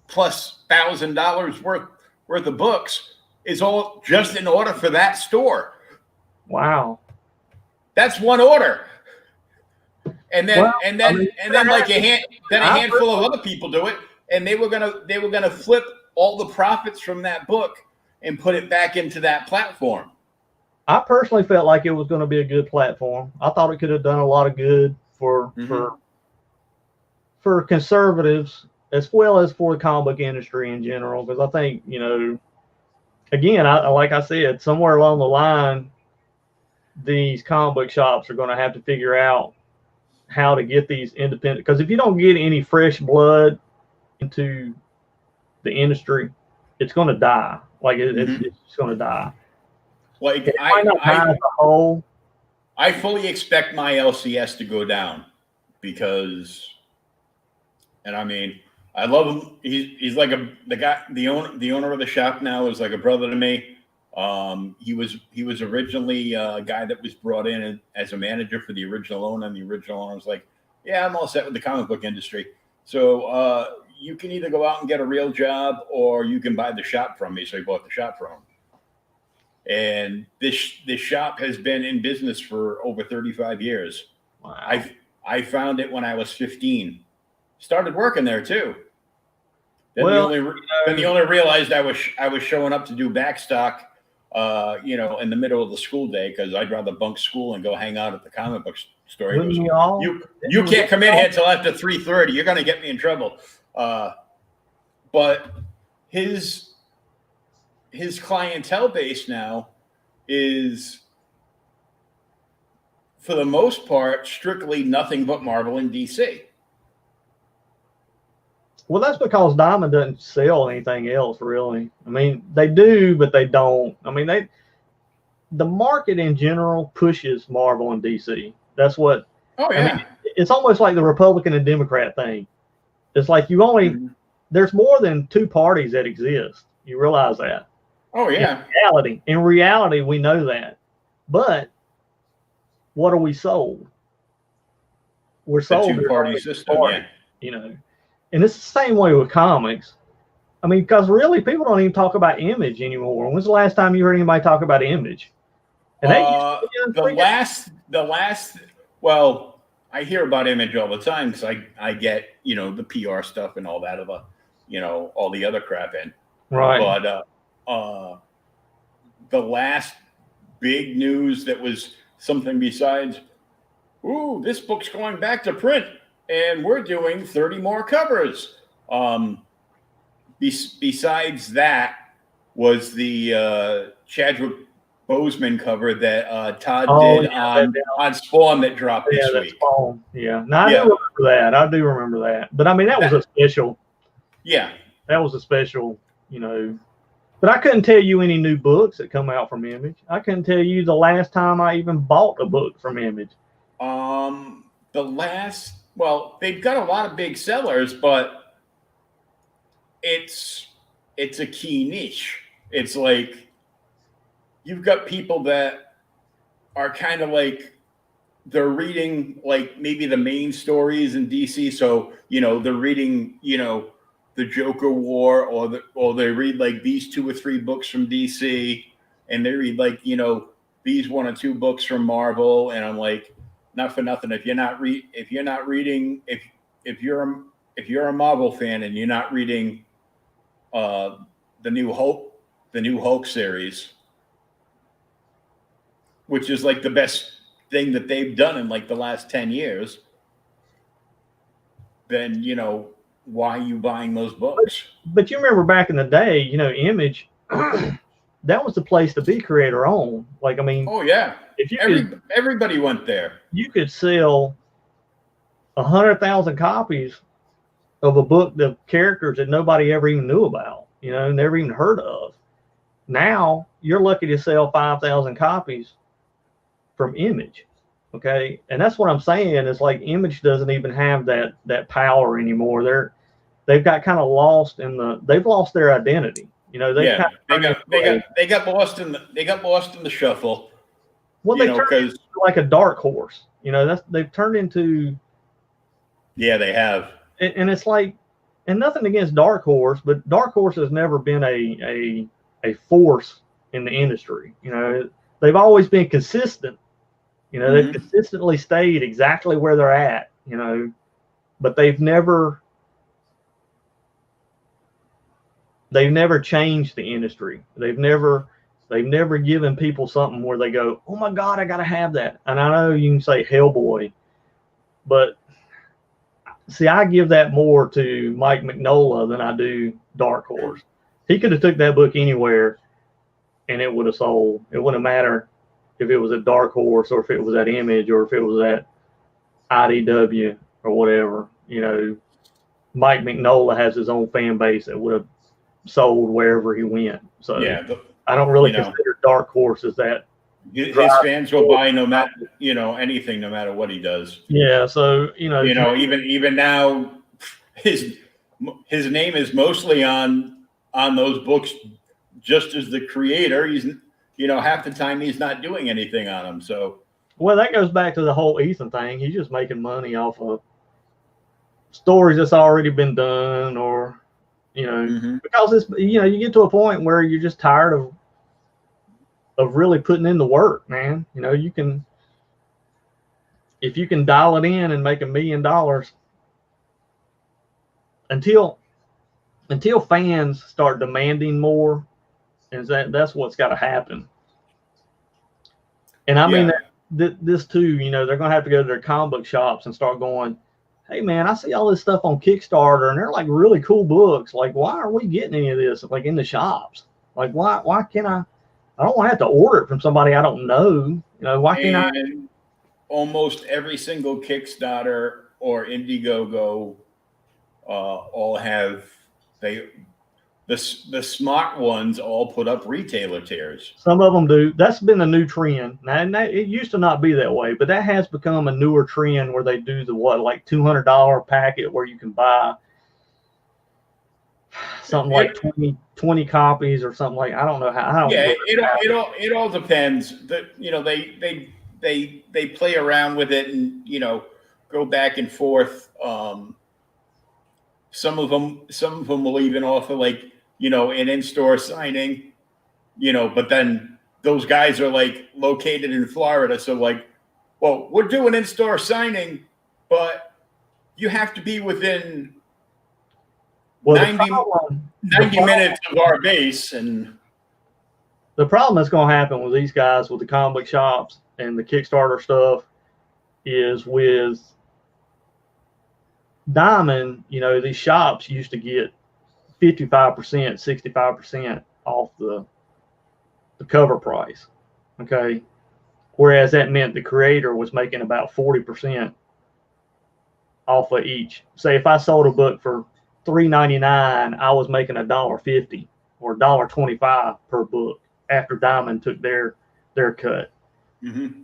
plus $1,000 worth of books is all just in order for that store. Wow. That's one order. And then like a handful of other people do it, and they were gonna flip all the profits from that book and put it back into that platform. I personally felt like it was going to be a good platform. I thought it could have done a lot of good for conservatives as well as for the comic book industry in general. Because I think again, like I said, somewhere along the line, these comic book shops are going to have to figure out how to get these independent. Because if you don't get any fresh blood into the industry, it's going to die. Like it's just going to die. Like I fully expect my LCS to go down because, and I mean, I love him. He's like the owner of the shop now is like a brother to me. He was originally a guy that was brought in as a manager for the original owner, and the original owner was like, yeah, I'm all set with the comic book industry. So you can either go out and get a real job or you can buy the shop from me. So he bought the shop from him. And this shop has been in business for over 35 years. Wow. I found it when I was 15. Started working there too. Then they only realized I was showing up to do backstock, in the middle of the school day because I'd rather bunk school and go hang out at the comic book store. You can't come in here till after 3:30. You're gonna get me in trouble. But his clientele base now is, for the most part, strictly nothing but Marvel and DC. Well, that's because Diamond doesn't sell anything else, really. I mean, they do, but they don't. I mean, the market in general pushes Marvel and DC. That's what. Oh yeah. I mean, it's almost like the Republican and Democrat thing. It's like there's more than 2 parties that exist. You realize that? Oh yeah. In reality, we know that. But what are we sold? We're sold the 2-party system, And it's the same way with comics. I mean, because really, people don't even talk about Image anymore. When's the last time you heard anybody talk about Image? And the last. Well, I hear about Image all the time because I get the PR stuff and all that all the other crap in. Right. But the last big news that was something besides, ooh, this book's going back to print, and we're doing 30 more covers. Besides that was the Chadwick Boseman cover that Todd did on Spawn that dropped this week. Spawn. Yeah. No, I do remember that. I do remember that. But I mean, that was a special. Yeah. That was a special, But I couldn't tell you any new books that come out from Image. I couldn't tell you the last time I even bought a book from Image. They've got a lot of big sellers, but it's a key niche. It's like you've got people that are kind of like they're reading like maybe the main stories in DC. So, they're reading, the Joker War, or they read like these 2 or 3 books from DC, and they read like, these 1 or 2 books from Marvel. And I'm like, not for nothing. If you're a Marvel fan and you're not reading the new Hulk series, which is like the best thing that they've done in like the last 10 years, then why are you buying those books? But you remember back in the day, Image, that was the place to be creator owned. Like, I mean, oh yeah, if you everybody went there. You could sell 100,000 copies of a book of characters that nobody ever even knew about, never even heard of. Now you're lucky to sell 5,000 copies from Image. Okay. And that's what I'm saying is like Image doesn't even have that power anymore. They've got kind of lost they've lost their identity. They got lost in the shuffle. Well, they turned into like a dark horse. They've turned into. Yeah, they have. And it's like, and nothing against Dark Horse, but Dark Horse has never been a force in the industry. They've always been consistent. They've consistently stayed exactly where they're at. But they've never changed the industry. They've never given people something where they go, oh my God, I got to have that. And I know you can say Hellboy, but see, I give that more to Mike Mignola than I do Dark Horse. He could have took that book anywhere and it would have sold. It wouldn't matter if it was at Dark Horse or if it was at Image or if it was at IDW or whatever. Mike Mignola has his own fan base that would have sold wherever he went. So yeah, I don't really consider Dark Horse as that. His fans will buy no matter anything, no matter what he does. Yeah, so even now, his name is mostly on those books, just as the creator. He's half the time he's not doing anything on them. So well, that goes back to the whole Ethan thing. He's just making money off of stories that's already been done, or because it's you get to a point where you're just tired of really putting in the work, man. You can, if you can dial it in and make $1 million, until fans start demanding more, and that's what's got to happen. And I mean, this too, they're going to have to go to their comic book shops and start going, hey man, I see all this stuff on Kickstarter and they're like really cool books. Like, why are we getting any of this like in the shops? Like, why can't I don't want to have to order it from somebody I don't know. Why can't I? Almost every single Kickstarter or Indiegogo all have the smart ones all put up retailer tiers. Some of them do. That's been a new trend. Now, it used to not be that way, but that has become a newer trend where they do the like $200 packet where you can buy something like 20 copies or something like. I don't know how. It all depends. They play around with it and go back and forth. Some of them will even offer like an in-store signing, but then those guys are like located in Florida, so like, well, we're doing in-store signing, but you have to be within 90 minutes of our base. And the problem that's going to happen with these guys with the comic book shops and the Kickstarter stuff is with Diamond, you know, these shops used to get 55%, 65% off the cover price. Okay. Whereas that meant the creator was making about 40% off of each. Say if I sold a book for $3.99, I was making $1.50 or $1.25 per book after Diamond took their cut. Mm-hmm.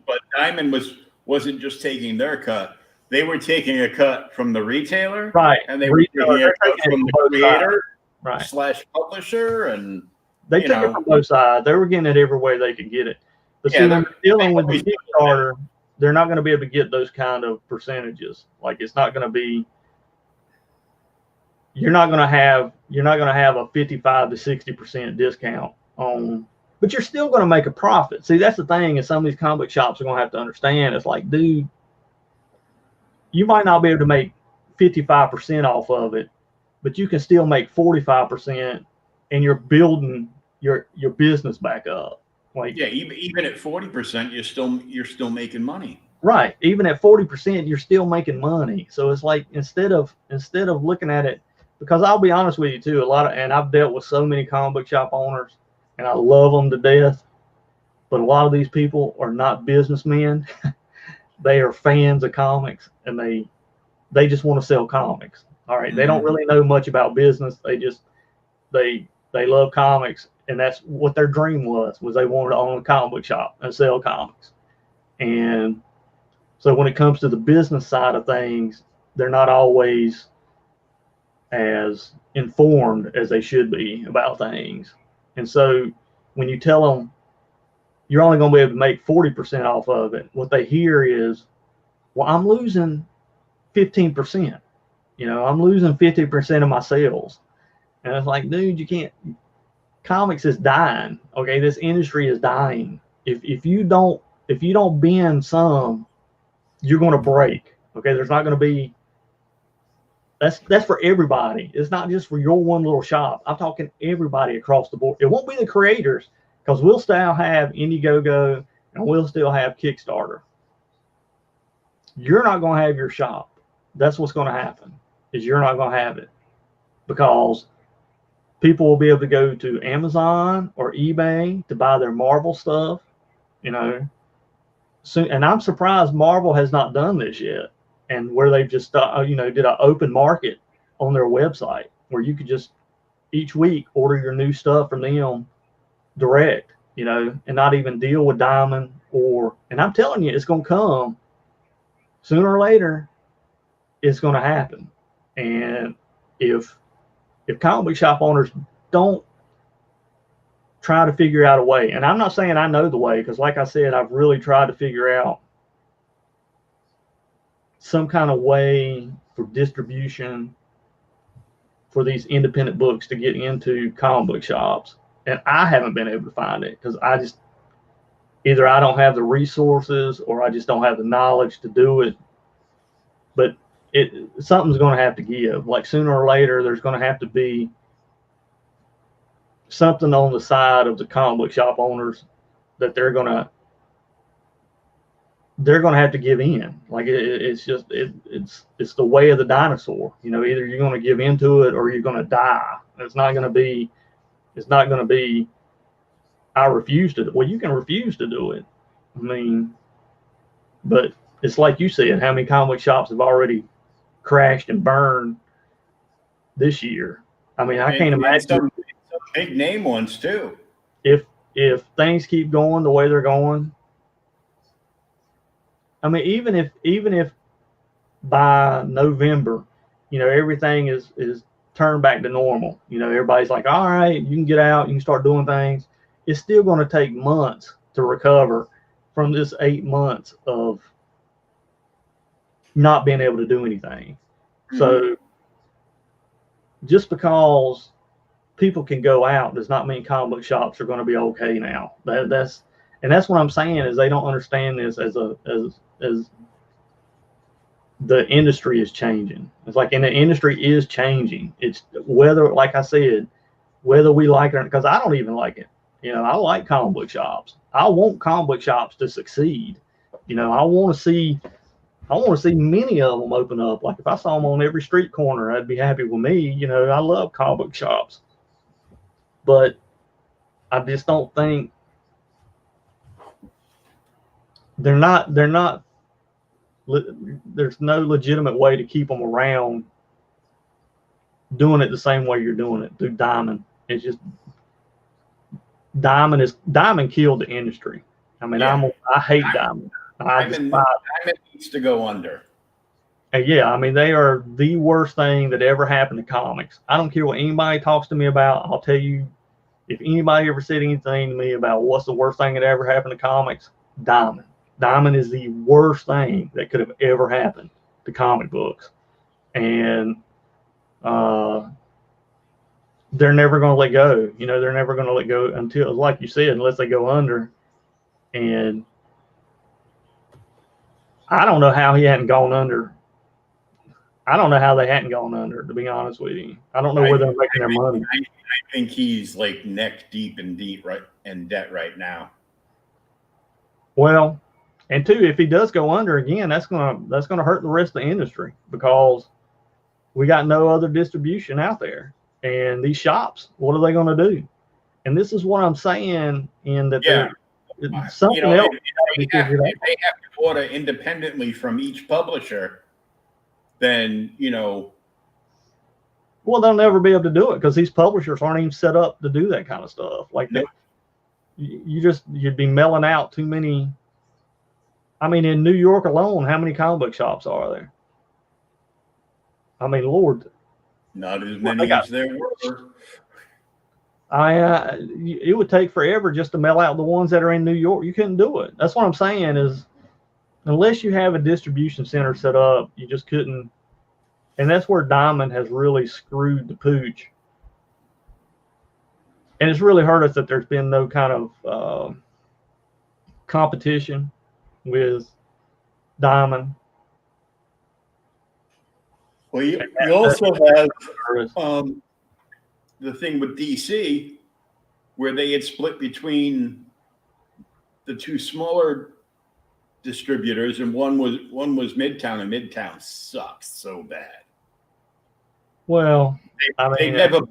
But Diamond wasn't just taking their cut; they were taking a cut from the retailer, right? And they were taking a cut from the creator, right? / publisher, and they took it from both sides. They were getting it every way they could get it. But see, when they're dealing with the Kickstarter, they're not going to be able to get those kind of percentages. Like it's not going to be. You're not going to have a 55 to 60% discount on, but you're still going to make a profit. See, that's the thing, and some of these comic shops are going to have to understand. It's like, dude, you might not be able to make 55% off of it, but you can still make 45%, and you're building your business back up. Like, yeah, even at 40%, you're still making money. Right. Even at 40%, you're still making money. So it's like instead of looking at it, because I'll be honest with you too, and I've dealt with so many comic book shop owners, and I love them to death, but a lot of these people are not businessmen. They are fans of comics, and they just want to sell comics. All right. Mm-hmm. They don't really know much about business. They love comics, and that's what their dream was they wanted to own a comic book shop and sell comics. And so when it comes to the business side of things, they're not always as informed as they should be about things. And so when you tell them you're only going to be able to make 40% off of it, what they hear is, well, I'm losing 15%. You know, I'm losing 50% of my sales. And it's like, dude, you can't. Comics is dying. Okay, this industry is dying. If you don't bend some, you're going to break. Okay, there's not going to be. That's for everybody. It's not just for your one little shop. I'm talking everybody across the board. It won't be the creators, because we'll still have Indiegogo and we'll still have Kickstarter. You're not going to have your shop. That's what's going to happen. Is you're not going to have it, because people will be able to go to Amazon or eBay to buy their Marvel stuff, you know. So, and I'm surprised Marvel has not done this yet, and where they've just did an open market on their website where you could just each week order your new stuff from them direct, you know, and not even deal with Diamond and I'm telling you, it's going to come sooner or later. It's going to happen. And if comic book shop owners don't try to figure out a way, and I'm not saying I know the way, because like I said, I've really tried to figure out some kind of way for distribution for these independent books to get into comic book shops, and I haven't been able to find it, because either I don't have the resources or I just don't have the knowledge to do it. But something's going to have to give. Like sooner or later, there's going to have to be something on the side of the comic book shop owners that they're going to have to give in. Like it's the way of the dinosaur. You know, either you're going to give into it or you're going to die. It's not going to be. I refuse to. Well, you can refuse to do it. I mean, but it's like you said. How many comic book shops have already crashed and burned this year? I mean, I can't imagine. Some big name ones too. If things keep going the way they're going, I mean, even if by November, you know, everything is turned back to normal, you know, everybody's like, all right, you can get out, you can start doing things. It's still going to take months to recover from this 8 months of not being able to do anything. Mm-hmm. So just because people can go out does not mean comic book shops are going to be okay now. That's what I'm saying, is they don't understand this as the industry is changing. It's like, and the industry is changing. It's whether, like I said, whether we like it, because I don't even like it. You know, I like comic book shops. I want comic book shops to succeed. You know, I want to see I want to see many of them open up. Like if I saw them on every street corner, I'd be happy with me. You know, I love comic book shops, but I just don't think they're not. There's no legitimate way to keep them around doing it the same way you're doing it through Diamond. It's just Diamond killed the industry. I mean, Yeah. I hate Diamond. Diamond needs to go under. And yeah, I mean, they are the worst thing that ever happened to comics. I don't care what anybody talks to me about. I'll tell you, if anybody ever said anything to me about what's the worst thing that ever happened to comics, Diamond. Diamond is the worst thing that could have ever happened to comic books. And they're never going to let go. You know, they're never going to let go until, like you said, unless they go under. And I don't know how he hadn't gone under. I don't know how they hadn't gone under, to be honest with you. I don't know where they're making their money. I think he's like neck deep in debt right now. Well, and two, if he does go under again, that's gonna hurt the rest of the industry, because we got no other distribution out there. And these shops, what are they going to do? And this is what I'm saying, in that something else. If they have to order independently from each publisher, then, you know. Well, they'll never be able to do it because these publishers aren't even set up to do that kind of stuff. Like that, you'd be mailing out too many. I mean, in New York alone, how many comic book shops are there? I mean, Lord. Not as many as there were. It would take forever just to mail out the ones that are in New York. You couldn't do it. That's what I'm saying is, unless you have a distribution center set up, you just couldn't. And that's where Diamond has really screwed the pooch. And it's really hurt us that there's been no kind of competition with Diamond. Well, you also have the thing with DC, where they had split between the two smaller distributors, and one was Midtown, and Midtown sucks so bad. Well, they've never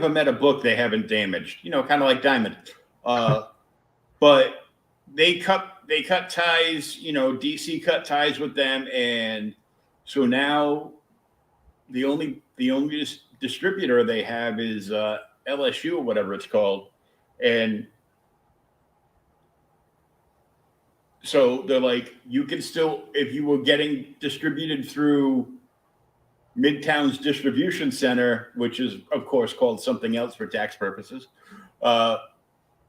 met a book they haven't damaged. You know, kind of like Diamond. But they cut ties. You know, DC cut ties with them, and so now the only distributor they have is LSU or whatever it's called, and so they're like, you can still, if you were getting distributed through Midtown's distribution center, which is of course called something else for tax purposes,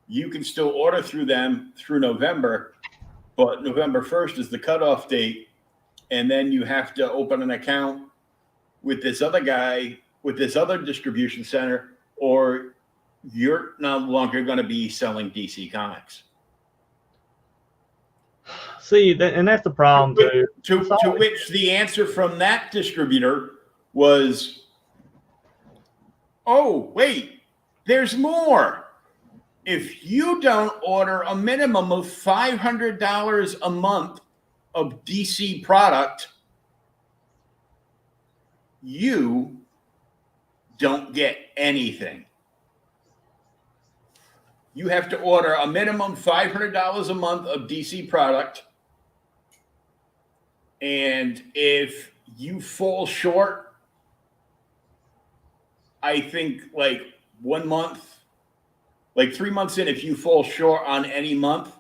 you can still order through them through November, but November 1st is the cutoff date. And then you have to open an account with this other guy, with this other distribution center, or you're no longer going to be selling DC Comics. See, and that's the problem too. To which the answer from that distributor was, oh, wait, there's more. If you don't order a minimum of $500 a month of DC product, you don't get anything. You have to order a minimum $500 a month of DC product. And if you fall short, I think like 1 month, like 3 months in, if you fall short on any month,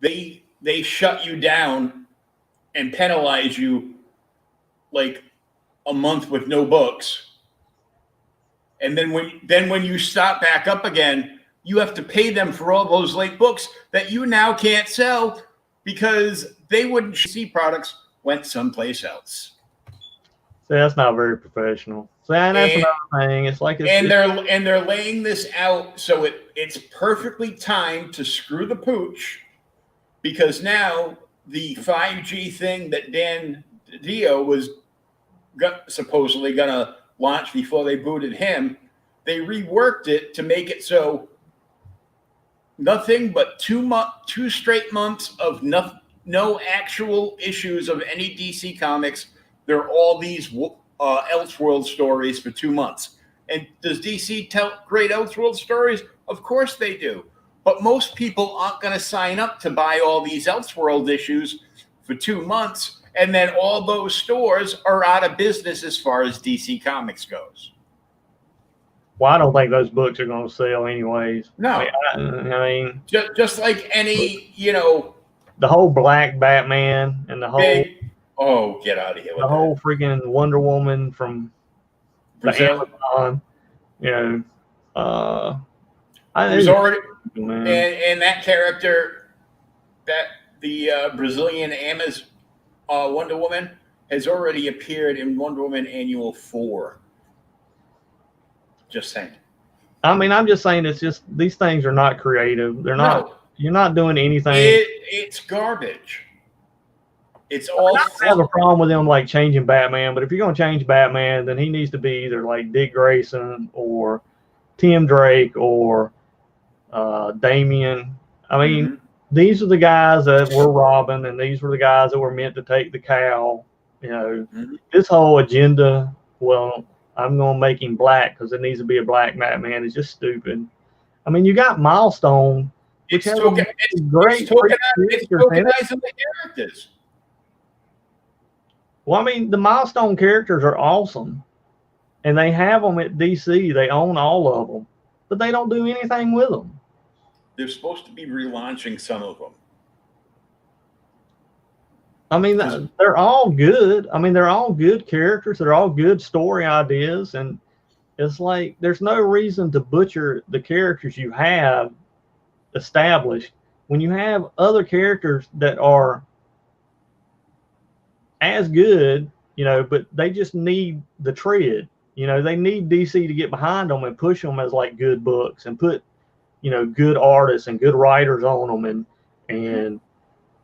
they shut you down and penalize you like a month with no books. And then when you stop back up again, you have to pay them for all those late books that you now can't sell because they wouldn't see products, went someplace else. See, that's not very professional. See, and that's another thing. It's like they're laying this out so it's perfectly timed to screw the pooch, because now the 5G thing that Dan Dio was supposedly going to launch before they booted him, they reworked it to make it so nothing but 2 straight months of no actual issues of any DC comics. There are all these Elseworld stories for 2 months. And does DC tell great Elseworld stories? Of course they do. But most people aren't going to sign up to buy all these Elseworld issues for 2 months. And then all those stores are out of business as far as DC Comics goes. Well, I don't think those books are going to sell anyways. No. I mean just like any, you know. The whole Black Batman and the whole. Get out of here. The whole freaking Wonder Woman from Brazil. Amazon, you know. It was already. And that character, that the Brazilian Amazon Wonder Woman, has already appeared in Wonder Woman Annual 4. Just saying. I mean, I'm just saying it's just these things are not creative. They're not. No. You're not doing anything. It's garbage. It's all. I don't have a problem with them like changing Batman, but if you're going to change Batman, then he needs to be either like Dick Grayson or Tim Drake or Damian. I mean, these are the guys that were Robin, and these were the guys that were meant to take the cowl. You know, this whole agenda. Well, I'm going to make him black because there needs to be a black Batman. It's just stupid. I mean, you got Milestone. It's tokenizing the characters. Well, I mean, the Milestone characters are awesome, and they have them at DC. They own all of them, but they don't do anything with them. They're supposed to be relaunching some of them. I mean, they're all good. I mean, they're all good characters. They're all good story ideas, and it's like there's no reason to butcher the characters you have established when you have other characters that are as good, you know, but they just need the tread. You know, they need DC to get behind them and push them as like good books and put, you know, good artists and good writers on them, and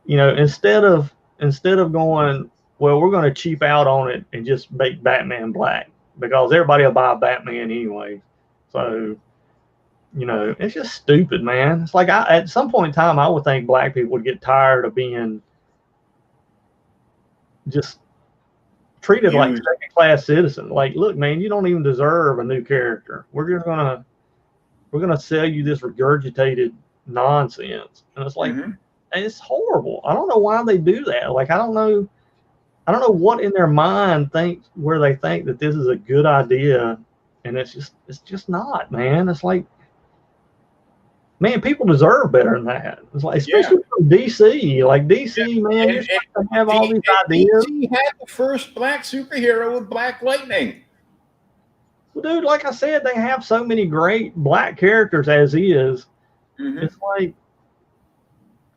you know, instead of going, well, we're going to cheap out on it and just make Batman black because everybody will buy Batman anyway. So, you know, it's just stupid, man. It's like at some point in time, I would think black people would get tired of being just treated like second-class citizens. Like, look, man, you don't even deserve a new character. We're gonna sell you this regurgitated nonsense, and it's like, it's horrible. I don't know why they do that. Like, I don't know what in their mind where they think that this is a good idea, and it's just not, man. It's like, man, people deserve better than that. It's like, especially from DC. Like DC, man, you're supposed to have all these ideas. DC had the first black superhero with Black Lightning. Well, dude, like I said, they have so many great black characters as is. It's like,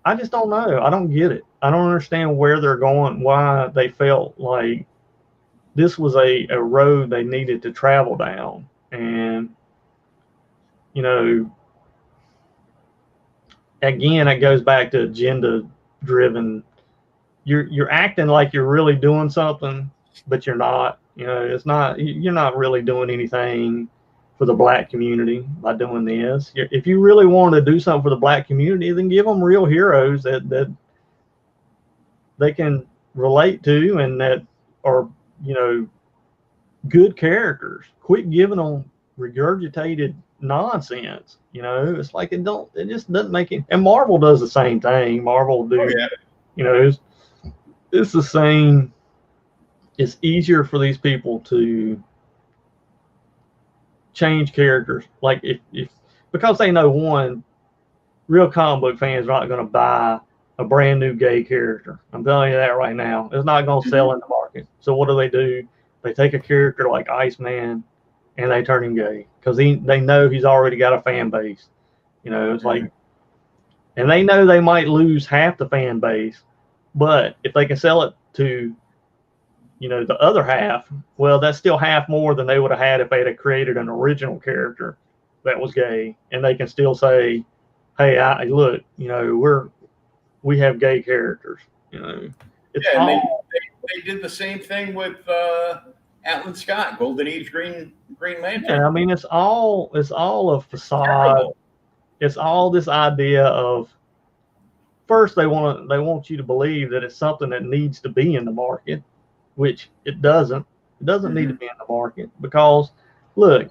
I just don't know. I don't get it. I don't understand where they're going, why they felt like this was a road they needed to travel down. And, you know, again, it goes back to agenda driven. You're acting like you're really doing something, but you're not. You know, you're not really doing anything for the black community by doing this. If you really want to do something for the black community, then give them real heroes that they can relate to and that are, you know, good characters. Quit giving them regurgitated nonsense. You know, it's like it just doesn't make it. And Marvel does the same thing. Marvel you know, it's the same. It's easier for these people to change characters. Like if because they know, one, real comic book fans are not going to buy a brand new gay character. I'm telling you that right now. It's not going to sell in the market. So what do? They take a character like Iceman and they turn him gay because they know he's already got a fan base. You know, it's like, and they know they might lose half the fan base, but if they can sell it to, you know, the other half, well, that's still half more than they would have had if they'd have created an original character that was gay, and they can still say, hey, look, you know, we have gay characters. You know, they did the same thing with Alan Scott, Golden Age Green Lantern. Yeah, I mean, it's all a facade. It's all this idea of, first they want you to believe that it's something that needs to be in the market, which it doesn't. It doesn't need to be in the market because, look,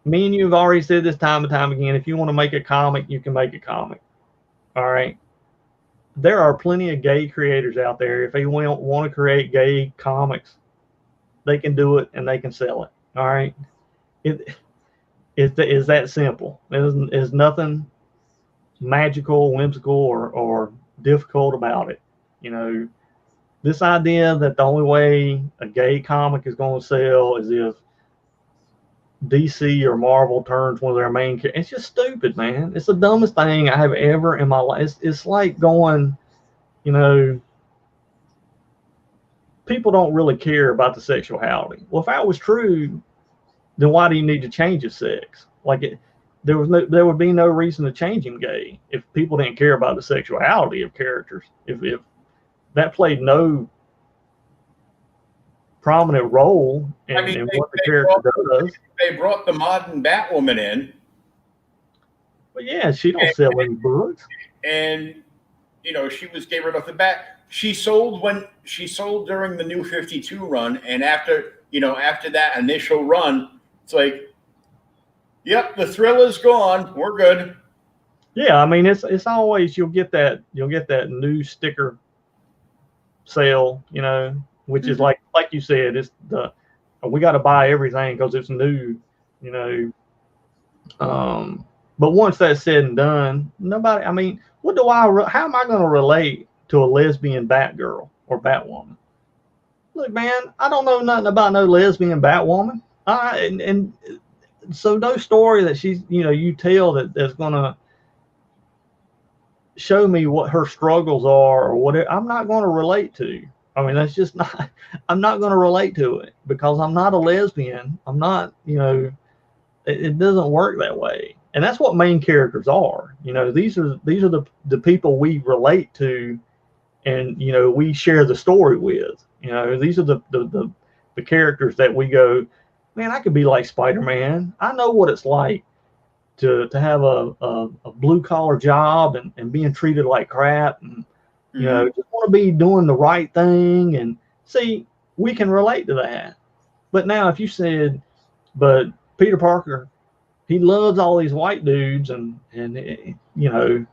me and you have already said this time and time again. If you want to make a comic, you can make a comic. All right. There are plenty of gay creators out there. If they want to create gay comics, they can do it and they can sell it. All right. It's that simple. There's nothing magical, whimsical, or difficult about it. You know, this idea that the only way a gay comic is going to sell is if DC or Marvel turns one of their main characters. It's just stupid, man. It's the dumbest thing I have ever in my life. It's like going, you know, people don't really care about the sexuality. Well, if that was true, then why do you need to change his sex? Like there would be no reason to change him gay if people didn't care about the sexuality of characters. If that played no prominent role in what the character does. They brought the modern Batwoman in. But yeah, she don't sell any books. And you know, she was gay right off the bat. She sold during the New 52 run, and after that initial run, it's like, yep, the thrill is gone. We're good. Yeah, I mean it's always you'll get that new sticker sale, you know, which is like you said, it's we got to buy everything because it's new, you know. But once that's said and done, nobody. I mean, how am I going to relate to a lesbian Batgirl or Batwoman? Look, man, I don't know nothing about no lesbian Batwoman. And so no story that she's, you know, you tell that's going to show me what her struggles are or whatever, I'm not going to relate to. I mean, that's just not, I'm not going to relate to it because I'm not a lesbian. I'm not, you know, it doesn't work that way. And that's what main characters are. You know, these are the people we relate to and, you know, we share the story with. You know, these are the characters that we go, man, I could be like Spider-Man. I know what it's like to have a blue collar job and being treated like crap and, you know, just want to be doing the right thing. And see, we can relate to that. But now if you said, but Peter Parker, he loves all these white dudes and you know,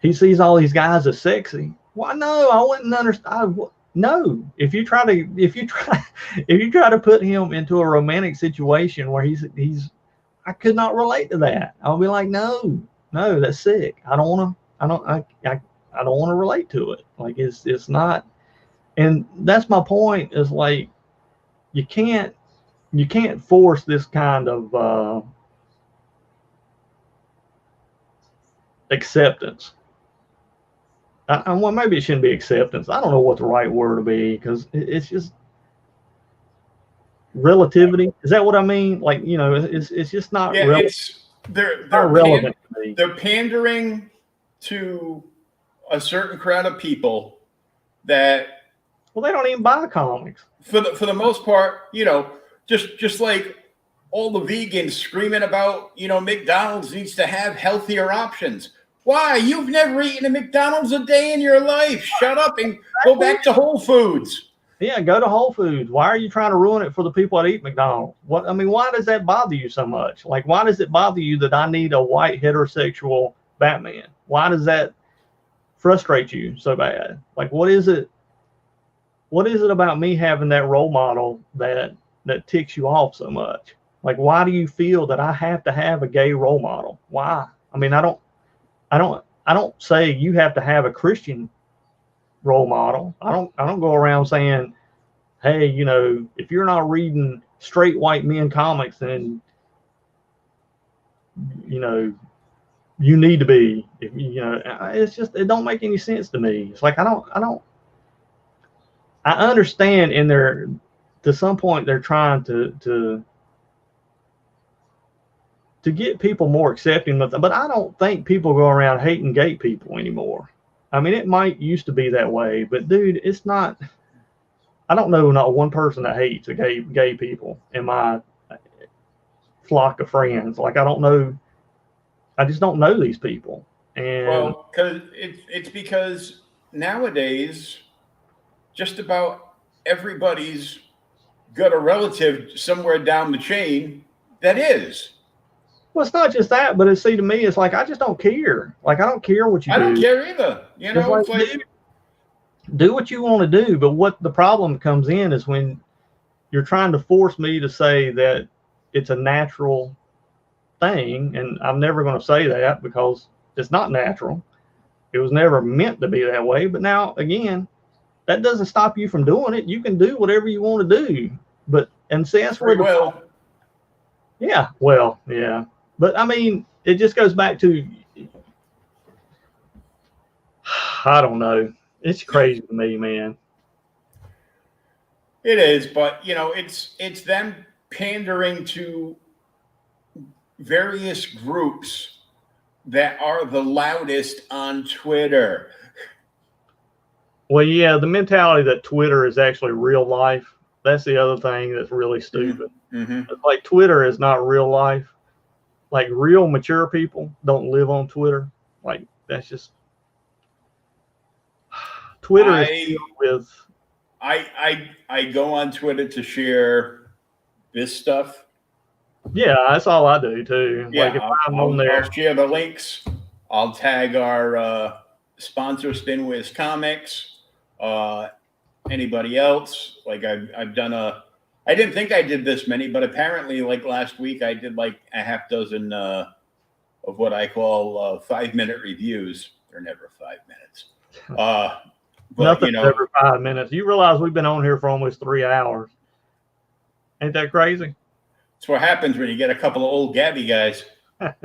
he sees all these guys as sexy. Well, no, I wouldn't understand. No, if you try to put him into a romantic situation where he's I could not relate to that. I'll be like, no, that's sick. I don't want to relate to it. Like it's not, and that's my point. Is like you can't force this kind of acceptance. Well, maybe it shouldn't be acceptance. I don't know what the right word to be because it's just relativity. Is that what I mean? Like, you know, it's just not. Yeah, they're relevant. They're pandering to a certain crowd of people that. Well, they don't even buy comics. For the most part, you know, just like all the vegans screaming about, you know, McDonald's needs to have healthier options. Why? You've never eaten a McDonald's a day in your life. Shut up and go back to Whole Foods. Yeah, go to Whole Foods. Why are you trying to ruin it for the people that eat McDonald's? What I mean, why does that bother you so much? Like, why does it bother you that I need a white heterosexual Batman? Why does that frustrate you so bad? Like, what is it about me having that role model that ticks you off so much? Like, why do you feel that I have to have a gay role model? Why? I mean, I don't say you have to have a Christian role model. I don't go around saying, hey, you know, if you're not reading straight white men comics, then, you know, you need to be. You know, it's just, it don't make any sense to me. It's like I understand to some point they're trying to get people more accepting of them, but I don't think people go around hating gay people anymore. I mean, it might used to be that way, but dude, it's not. I don't know not one person that hates gay people in my flock of friends. Like, I don't know. I just don't know these people. And well, because it's because nowadays just about everybody's got a relative somewhere down the chain that is. well, it's not just that, but to me, it's like I just don't care. Like I don't care what you do. I don't care either. You know, it's like do what you want to do. But what the problem comes in is when you're trying to force me to say that it's a natural thing, and I'm never going to say that because it's not natural. It was never meant to be that way. But now, again, that doesn't stop you from doing it. You can do whatever you want to do. But and see, that's where yeah, well, yeah. But I mean, it just goes back to I don't know. It's crazy to me, man. It is, but you know, it's them pandering to various groups that are the loudest on Twitter. Well, yeah, the mentality that Twitter is actually real life. That's the other thing that's really stupid. Mm-hmm. It's like Twitter is not real life. Like real mature people don't live on Twitter. Like that's just Twitter is filled with. I go on Twitter to share this stuff. Yeah, that's all I do too. Yeah, like if I'm on there, I'll share the links. I'll tag our sponsor, Spinwiz Comics. Anybody else? Like I've done I didn't think I did this many, but apparently, like last week, I did like a half dozen of what I call 5-minute reviews. They're never 5 minutes. But, nothing every 5 minutes. You realize we've been on here for almost 3 hours. Ain't that crazy? That's what happens when you get a couple of old Gabby guys. But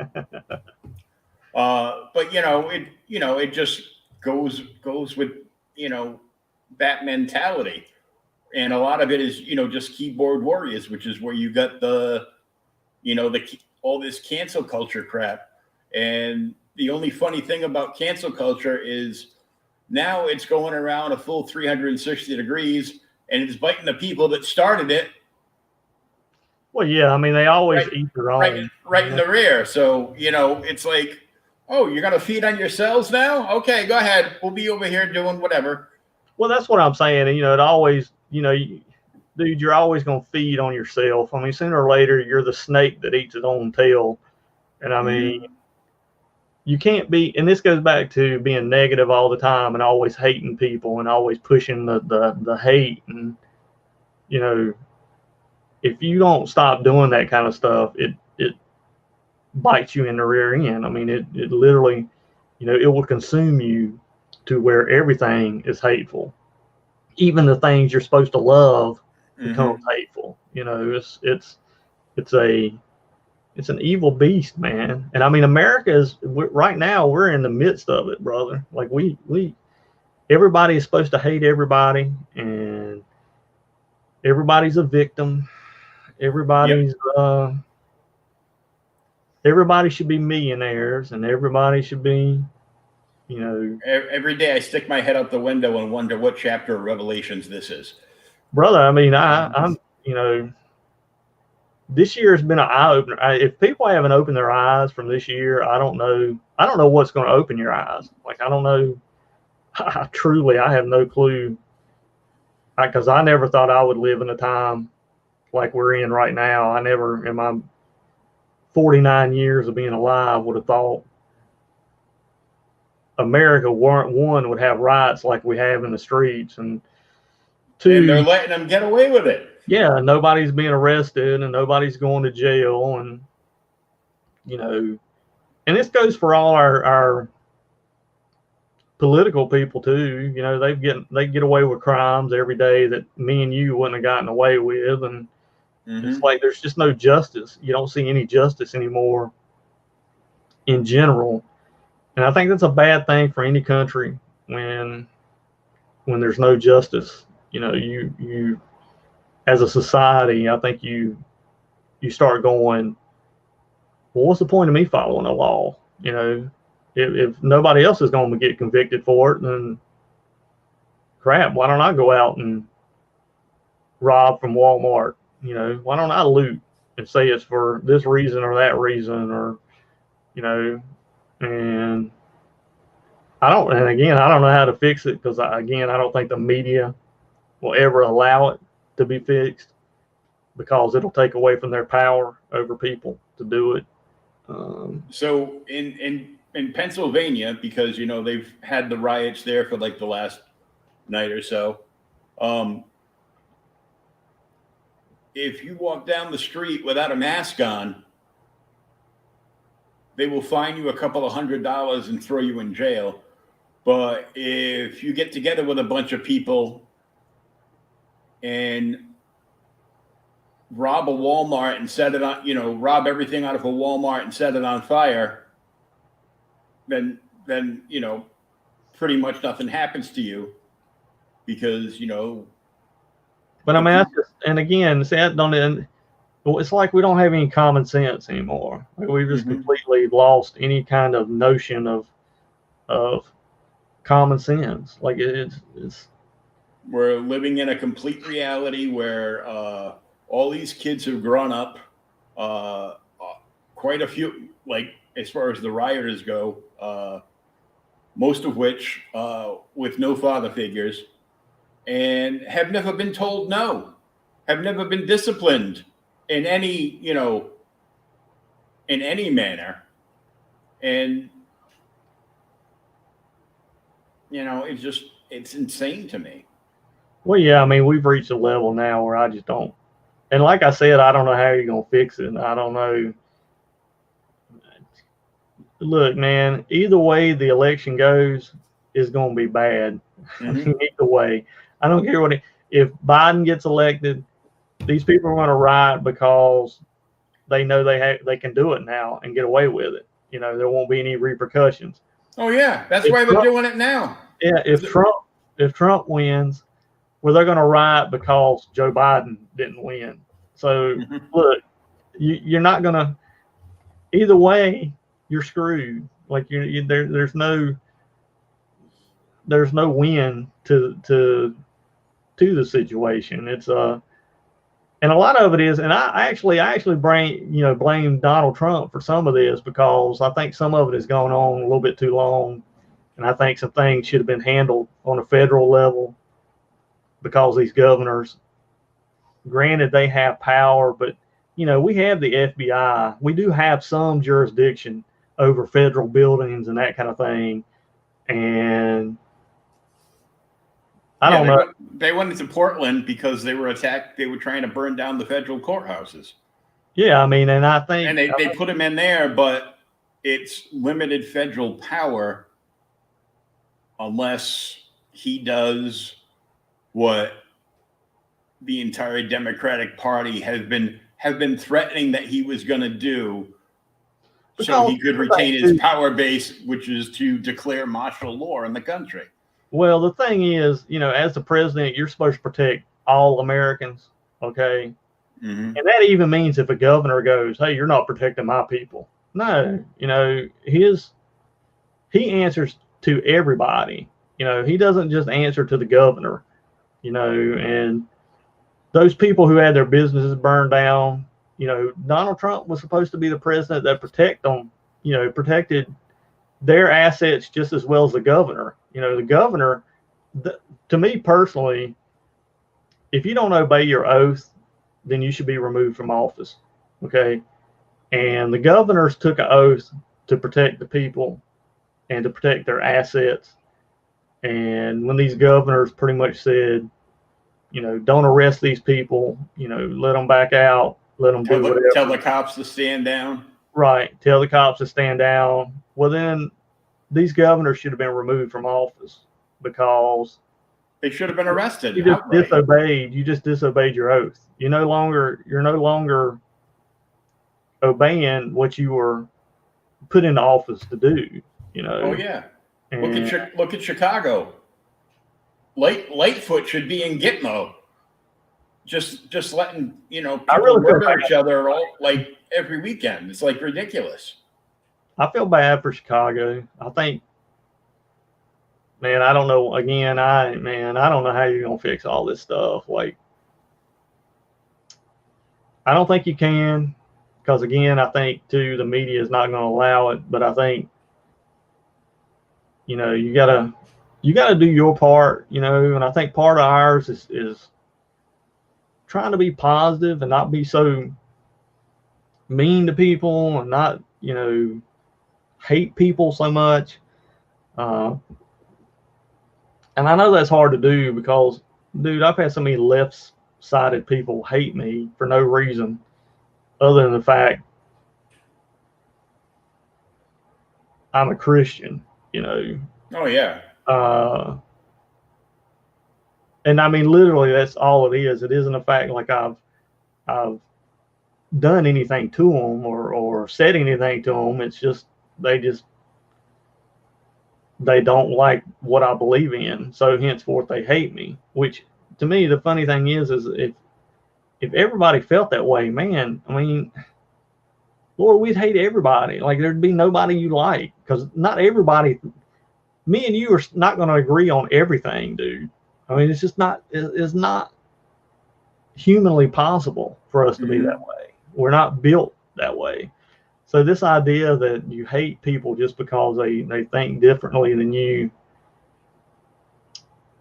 it just goes with that mentality, and a lot of it is just keyboard warriors, which is where you got all this cancel culture crap. And the only funny thing about cancel culture is now it's going around a full 360 degrees, and it's biting the people that started it. Well, yeah, I mean, they always eat their own. Right in the rear. So, it's like, oh, you're going to feed on yourselves now? Okay, go ahead. We'll be over here doing whatever. Well, that's what I'm saying. And, it always, dude, you're always going to feed on yourself. I mean, sooner or later, you're the snake that eats its own tail. And, I mean, you can't be, and this goes back to being negative all the time and always hating people and always pushing the hate. And, if you don't stop doing that kind of stuff, it bites you in the rear end. I mean, it literally, it will consume you to where everything is hateful. Even the things you're supposed to love becomes hateful. It's an evil beast, man. And I mean, America right now, we're in the midst of it, brother. Like everybody is supposed to hate everybody, and everybody's a victim. Everybody should be millionaires, and everybody should be, Every day I stick my head out the window and wonder what chapter of Revelations this is. Brother, I mean, I'm this year has been an eye opener. If people haven't opened their eyes from this year, I don't know what's going to open your eyes. Like, I don't know. I have no clue. Because I never thought I would live in a time like we're in right now. I never, in my 49 years of being alive, would have thought America would have riots like we have in the streets, and two, and they're letting them get away with it. Yeah, nobody's being arrested and nobody's going to jail, and and this goes for all our political people too. They get away with crimes every day that me and you wouldn't have gotten away with, and it's like there's just no justice. You don't see any justice anymore in general. And I think that's a bad thing for any country when there's no justice. You as a society, I think you start going, well, what's the point of me following a law? If nobody else is going to get convicted for it, then crap, why don't I go out and rob from Walmart? Why don't I loot and say it's for this reason or that reason, or and I don't know how to fix it because I don't think the media will ever allow it to be fixed because it'll take away from their power over people to do it. So in Pennsylvania, because they've had the riots there for like the last night or so. If you walk down the street without a mask on, they will fine you a couple of $100 and throw you in jail. But if you get together with a bunch of people and rob a Walmart and set it on, rob everything out of a Walmart and set it on fire, then pretty much nothing happens to you because But I mean, and again, see, it's like we don't have any common sense anymore. Like we've just completely lost any kind of notion of common sense. Like it's we're living in a complete reality where all these kids have grown up. Quite a few, like as far as the rioters go, most of which with no father figures, and have never been told no, have never been disciplined in any manner, and it's insane to me. Well, yeah, I mean, we've reached a level now where I just don't, and like I said, I don't know how you're gonna fix it. I don't know. Look, man, either way the election goes is going to be bad. Either way, I don't care if Biden gets elected, these people are going to riot because they know they can do it now and get away with it. There won't be any repercussions. Oh yeah, that's why they're doing it now. Yeah, if Trump wins, well, they're going to riot because Joe Biden didn't win. So look, you're not going to. Either way, you're screwed. Like there's no win to the situation. It's and a lot of it is, and I actually blame Donald Trump for some of this because I think some of it has gone on a little bit too long, and I think some things should have been handled on a federal level because these governors, granted, they have power, but we have the FBI. We do have some jurisdiction over federal buildings and that kind of thing. And I don't know. They went into Portland because they were attacked. They were trying to burn down the federal courthouses. Yeah, I mean, and I think. And they put him in there, but it's limited federal power unless he does what the entire Democratic Party have been threatening that he was going to do, so he could retain his power base, which is to declare martial law in the country. Well, the thing is, as the president, you're supposed to protect all Americans, okay? And that even means if a governor goes, "Hey, you're not protecting my people." No, he answers to everybody. He doesn't just answer to the governor. And those people who had their businesses burned down, Donald Trump was supposed to be the president that protected their assets just as well as the governor. The governor, to me personally, if you don't obey your oath, then you should be removed from office. Okay. And the governors took an oath to protect the people and to protect their assets. And when these governors pretty much said, don't arrest these people, let them back out, let them do whatever. Tell the cops to stand down. Right. Tell the cops to stand down. Well, then these governors should have been removed from office because they should have been arrested. You just disobeyed your oath. You're no longer obeying what you were put into office to do. Oh yeah. Look at Chicago. Lightfoot should be in Gitmo. Just letting people murder each other like every weekend. It's like ridiculous. I feel bad for Chicago. I think, man, I don't know. Again, I don't know how you're gonna fix all this stuff. Like, I don't think you can, because again, I think too the media is not going to allow it. But I think, you know, you gotta do your part, you know, and I think part of ours is trying to be positive and not be so mean to people and not, you know, hate people so much. And I know that's hard to do because, dude, I've had so many left-sided people hate me for no reason other than the fact I'm a Christian, you know. Oh yeah. And I mean, literally, that's all it is. It isn't a fact like I've done anything to them or said anything to them. It's just they don't like what I believe in, so henceforth they hate me. Which to me, the funny thing is if everybody felt that way, man, I mean, Lord, we'd hate everybody. Like there'd be nobody you like, because not everybody. Me and you are not going to agree on everything, dude. I mean, it's just not. It's not humanly possible for us to be that way. We're not built that way. So this idea that you hate people just because they think differently than you,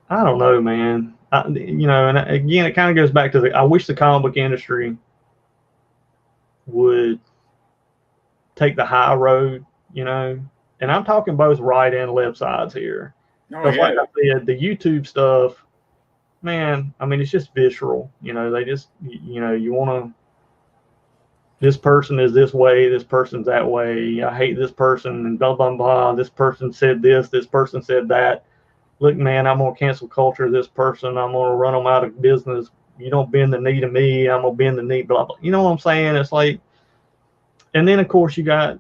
I don't know, man. You know, and again, it kind of goes back to I wish the comic book industry would take the high road, you know, and I'm talking both right and left sides here. Because like I said, the YouTube stuff, man, I mean, it's just visceral. You know, they just, you know, you want to, this person is this way, this person's that way. I hate this person and blah, blah, blah. This person said this person said that. Look, man, I'm going to cancel culture this person. I'm going to run them out of business. You don't bend the knee to me. I'm going to bend the knee, blah, blah. You know what I'm saying? It's like, and then, of course, you got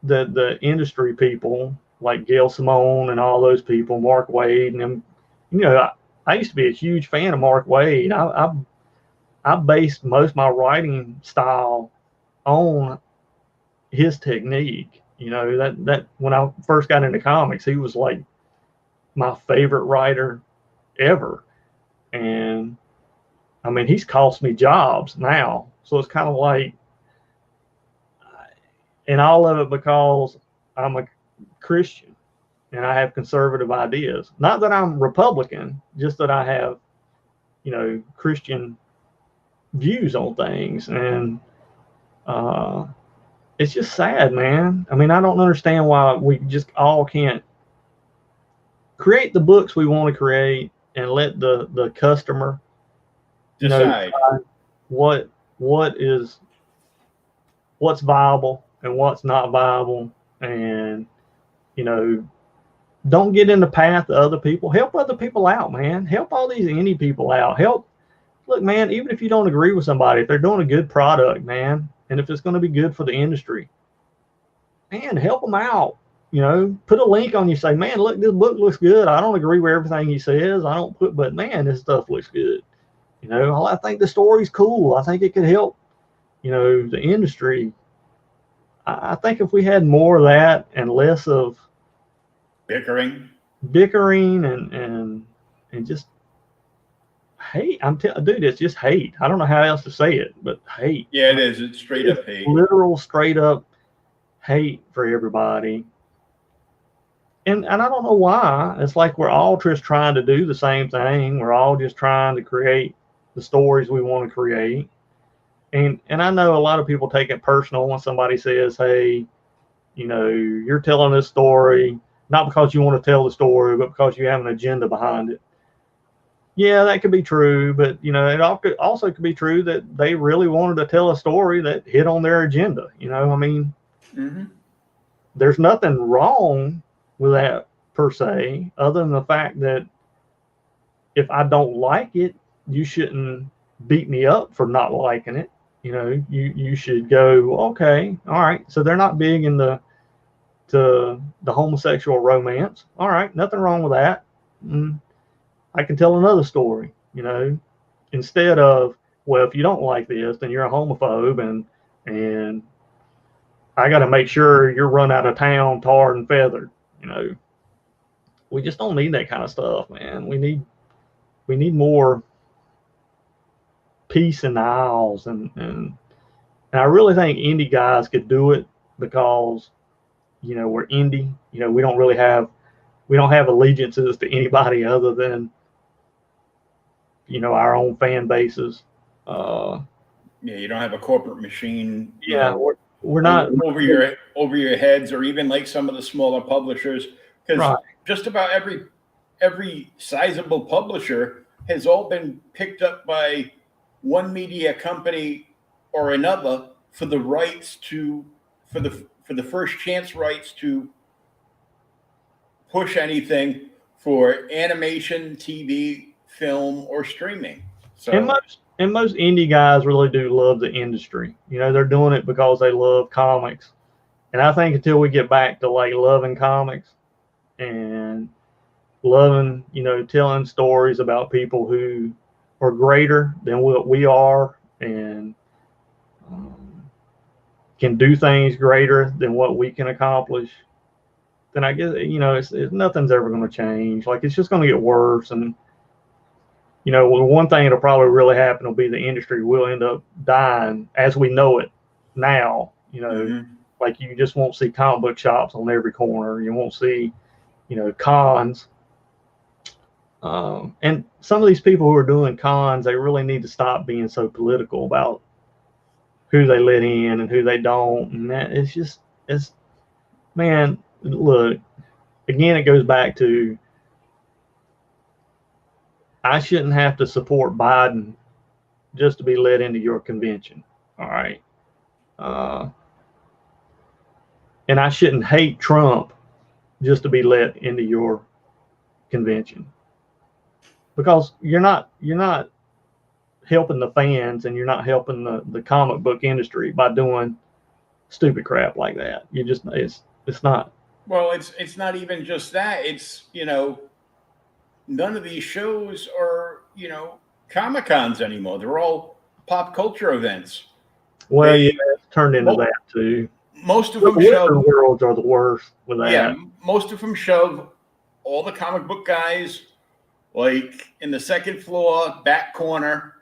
the industry people like Gail Simone and all those people, Mark Wade. And them, you know, I used to be a huge fan of Mark Wade. I based most of my writing style on his technique. You know, that when I first got into comics, he was like my favorite writer ever. And I mean, he's cost me jobs now. So it's kind of like, and all of it because I'm a Christian and I have conservative ideas. Not that I'm Republican, just that I have, you know, Christian views on things. And it's just sad, man. I mean, I don't understand why we just all can't create the books we want to create and let the customer decide what's viable and what's not viable. And, you know, don't get in the path of other people. Help other people out, man. Help all these indie people out. Look, man, even if you don't agree with somebody, if they're doing a good product, man, and if it's going to be good for the industry, man, help them out. You know, put a link on you, say, man, look, this book looks good. I don't agree with everything he says. But man, this stuff looks good. You know, I think the story's cool. I think it could help, you know, the industry. I think if we had more of that and less of bickering and just hate. Dude, it's just hate. I don't know how else to say it, but hate. Yeah, it is. It's straight up hate. Literal, straight up hate for everybody. And I don't know why. It's like we're all just trying to do the same thing. We're all just trying to create the stories we want to create. And I know a lot of people take it personal when somebody says, hey, you know, you're telling this story not because you want to tell the story, but because you have an agenda behind it. Yeah, that could be true, but you know, it also could be true that they really wanted to tell a story that hit on their agenda. You know, I mean, there's nothing wrong with that per se, other than the fact that if I don't like it, you shouldn't beat me up for not liking it. You know, you should go, okay, all right. So they're not big into the homosexual romance. All right, nothing wrong with that. I can tell another story, you know, instead of, well, if you don't like this, then you're a homophobe and I got to make sure you're run out of town tarred and feathered. You know, we just don't need that kind of stuff, man. We need more peace in the aisles, and I really think indie guys could do it because, you know, we're indie. You know, we don't we don't have allegiances to anybody other than, you know, our own fan bases. Yeah, you don't have a corporate machine. Yeah, we're not over your heads, or even like some of the smaller publishers, because right. just about every sizable publisher has all been picked up by one media company or another for the rights to for the first chance rights to push anything for animation, TV, film, or streaming. So and most indie guys really do love the industry. You know, they're doing it because they love comics. And I think until we get back to like loving comics and loving, you know, telling stories about people who are greater than what we are and can do things greater than what we can accomplish, then I guess, you know, it's nothing's ever going to change. Like, it's just going to get worse. And, you know, one thing that'll probably really happen will be the industry will end up dying as we know it now. You know, like you just won't see comic book shops on every corner. You won't see, you know, cons. And some of these people who are doing cons, they really need to stop being so political about who they let in and who they don't. And that it's just, man, look, again, it goes back to, I shouldn't have to support Biden just to be let into your convention. All right. And I shouldn't hate Trump just to be let into your convention, because you're not helping the fans, and you're not helping the comic book industry by doing stupid crap like that. You just, it's not. Well, it's not even just that. It's, you know, none of these shows are, you know, Comic-Cons anymore. They're all pop culture events. Well, yeah, it's turned into that too. Most of them shove worlds are the worst with that. Yeah, most of them shove all the comic book guys like in the second floor, back corner,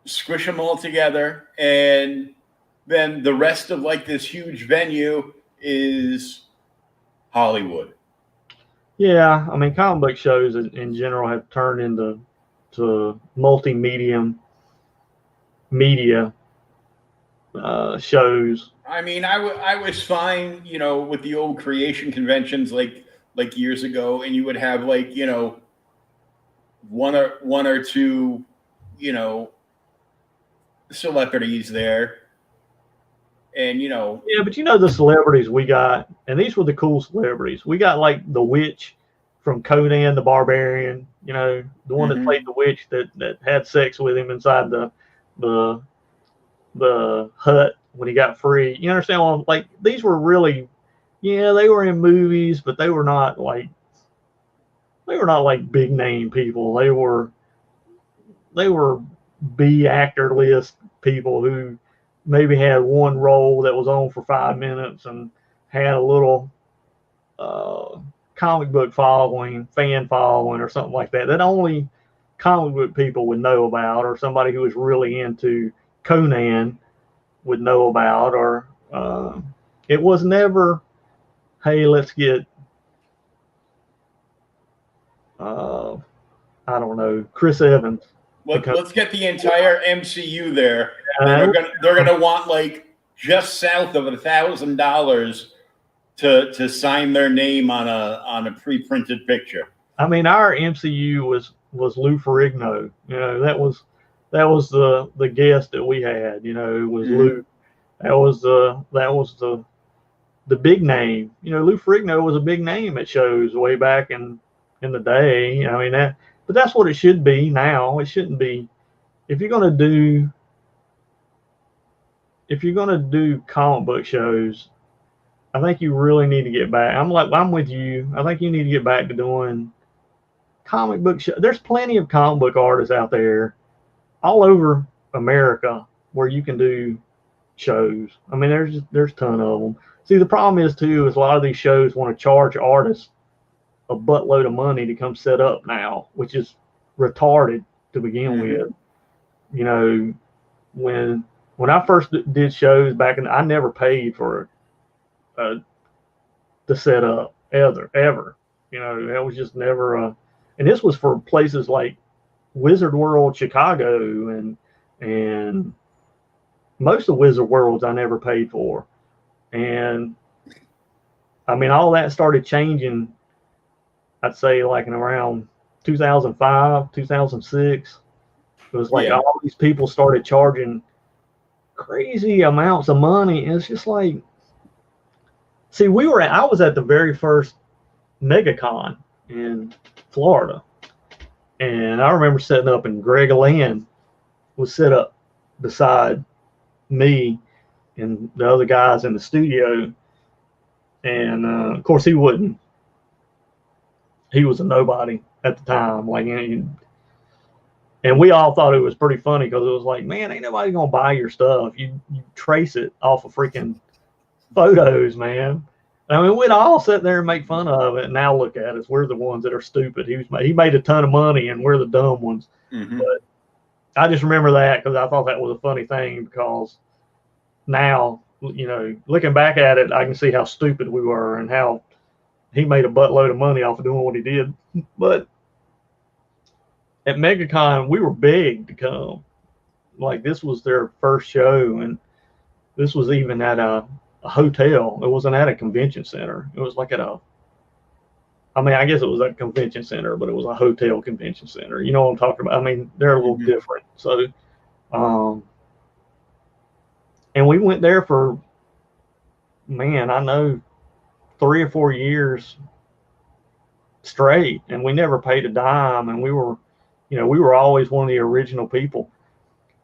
squish them all together, and then the rest of like this huge venue is Hollywood. Yeah, I mean, comic book shows in general have turned into multi-medium media shows. I mean, I was fine, you know, with the old creation conventions like years ago, and you would have like, you know, one or two, you know, celebrities there, and you know. Yeah, but you know the celebrities we got, and these were the cool celebrities. We got like the witch from Conan the Barbarian, you know, the one that played the witch that had sex with him inside the hut when he got free. You understand? Well, like, these were really, yeah, they were in movies, but they were not like big name people. They were B actor list people who maybe had one role that was on for 5 minutes and had a little comic book following, fan following, or something like that only comic book people would know about, or somebody who was really into Conan would know about. Or it was never, hey, let's get I don't know, Chris Evans. Let's get the entire MCU there. And they're gonna want like just south of $1,000 to sign their name on a pre-printed picture. I mean, our MCU was Lou Ferrigno. You know, that was the guest that we had. You know, it was Lou. That was the big name. You know, Lou Ferrigno was a big name at shows way back in the day. I mean, but that's what it should be now. It shouldn't be. If you're gonna do comic book shows, I think you really need to get back. I'm with you. I think you need to get back to doing comic book shows. There's plenty of comic book artists out there all over America where you can do shows. I mean, there's a ton of them. See, the problem is a lot of these shows want to charge artists a buttload of money to come set up now, which is retarded to begin with. You know, when I first did shows back I never paid for the setup ever. You You know, that was just never and this was for places like Wizard World Chicago and most of Wizard Worlds I never paid for. And I mean, all that started changing, I'd say like in around 2005, 2006. It was like all these people started charging crazy amounts of money. And it's just like, see, I was at the very first MegaCon in Florida. And I remember setting up, and Greg Land was set up beside me and the other guys in the studio. And of course, he wouldn't. He was a nobody at the time. Like, and we all thought it was pretty funny because it was like, man, ain't nobody gonna buy your stuff. You trace it off of freaking photos, man. I mean, we'd all sit there and make fun of it. And now look at us. We're the ones that are stupid. He made a ton of money, and we're the dumb ones. Mm-hmm. But I just remember that because I thought that was a funny thing, because now, you know, looking back at it, I can see how stupid we were and how he made a buttload of money off of doing what he did. But at MegaCon, we were begged to come. Like, this was their first show, and this was even at a hotel. It wasn't at a convention center. It was like I guess it was at a convention center, but it was a hotel convention center. You know what I'm talking about? I mean, they're a little different. So, and we went there for, man, I know 3 or 4 years straight, and we never paid a dime. And we were always one of the original people.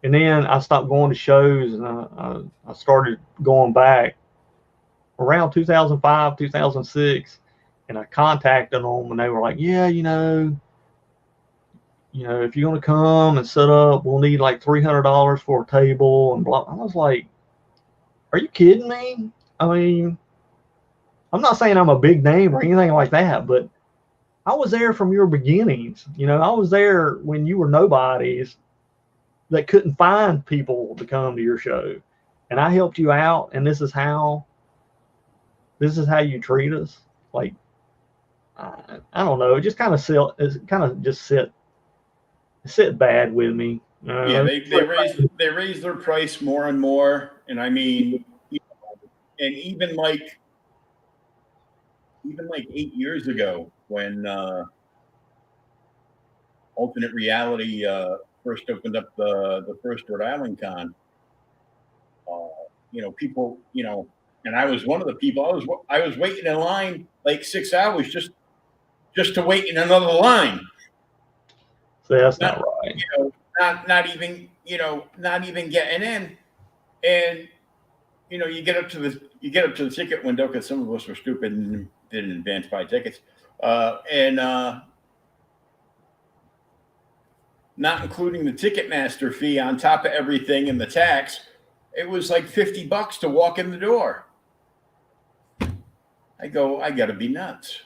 And then I stopped going to shows, and I started going back around 2005, 2006, and I contacted them, and they were like, yeah, you know, if you're going to come and set up, we'll need like $300 for a table and blah. I was like, are you kidding me? I mean, I'm not saying I'm a big name or anything like that, but I was there from your beginnings. You know, I was there when you were nobodies that couldn't find people to come to your show, and I helped you out. And this is how you treat us. Like, I don't know. It just kind of just sit bad with me. Yeah, they raised their price more and more, and I mean, and even like 8 years ago when Alternate Reality first opened up the first Rhode Island Con, people, and I was one of the people. I was waiting in line like 6 hours just to wait in another line. So that's not right. Not even getting in, and you get up to the ticket window, because some of us were stupid and didn't advance buy tickets, and not including the Ticketmaster fee on top of everything and the tax, it was like $50 to walk in the door. I got to be nuts.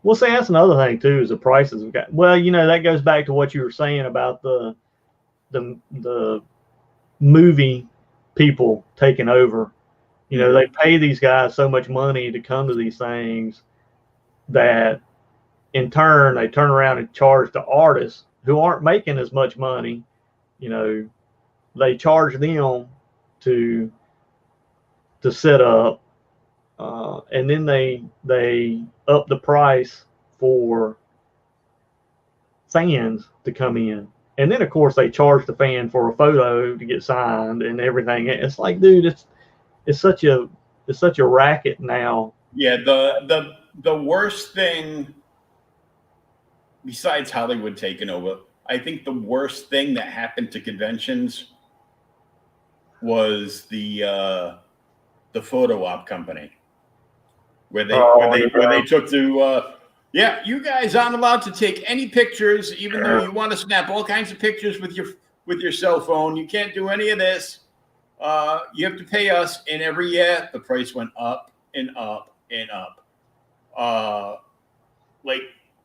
Well, see, that's another thing too, is the prices have got. Well, that goes back to what you were saying about the movie people taking over. They pay these guys so much money to come to these things that in turn they turn around and charge the artists who aren't making as much money. They charge them to set up, and then they up the price for fans to come in. And then, of course, they charge the fan for a photo to get signed and everything. It's like, dude, it's such a racket now. Yeah, the worst thing, besides Hollywood taking over, I think the worst thing that happened to conventions was the photo op company, where they took to you guys aren't allowed to take any pictures, even though you want to snap all kinds of pictures with your cell phone. You can't do any of this. You have to pay us. And every year the price went up and up and up. Like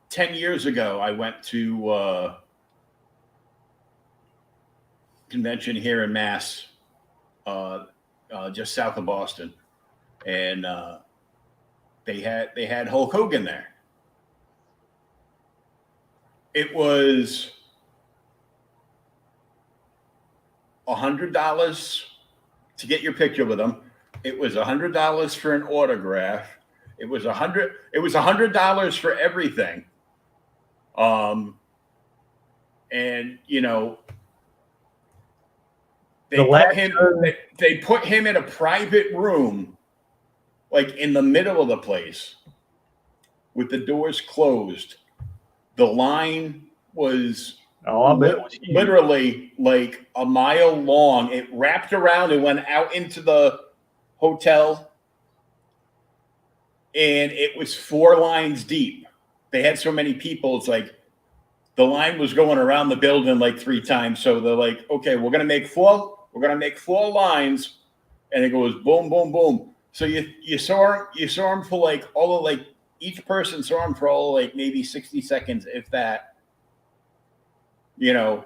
10 years ago, I went to convention here in Mass, just south of Boston, and they had Hulk Hogan there. it was $100 to get your picture with him. It was $100 for an autograph. It was $100 for everything. And you know, they put him in a private room, like in the middle of the place, with the doors closed. The line was literally like a mile long. It wrapped around and went out into the hotel, and it was 4 lines deep. They had so many people, it's like the line was going around the building like 3 times. So they're like, okay, we're gonna make 4 lines, and it goes boom, boom, boom. So you saw him for like all of like each person saw him for all like maybe 60 seconds, if that. You know,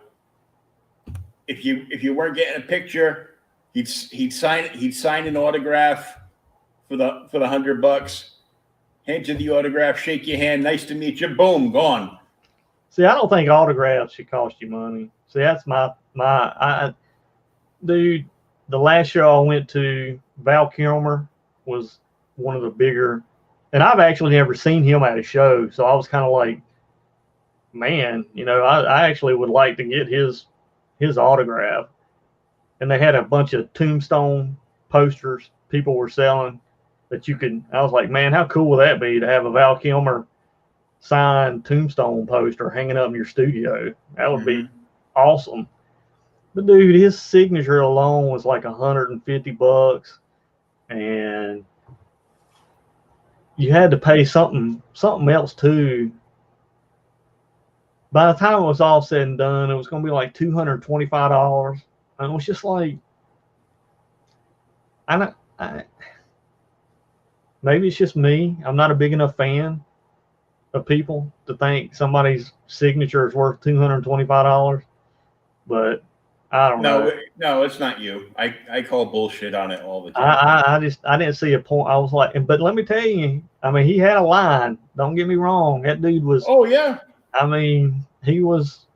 if you weren't getting a picture, he'd sign an autograph for the $100, hand you the autograph, shake your hand, nice to meet you, boom, gone. See, I don't think autographs should cost you money. See, that's dude, the last show I went to, Val Kilmer was one of the bigger, and I've actually never seen him at a show, so I was kind of like, man, you know, I actually would like to get his autograph. And they had a bunch of tombstone posters people were selling that you could. I was like, man, how cool would that be to have a Val Kilmer signed tombstone poster hanging up in your studio? That would be awesome. But dude, his signature alone was like $150, and you had to pay something else too. By the time it was all said and done, it was going to be like $225. And it was just like, maybe it's just me. I'm not a big enough fan of people to think somebody's signature is worth $225. But I don't know. No, it's not you. I call bullshit on it all the time. I didn't see a point. I was like, but let me tell you, I mean, he had a line. Don't get me wrong. That dude was. Oh yeah. I mean, he was,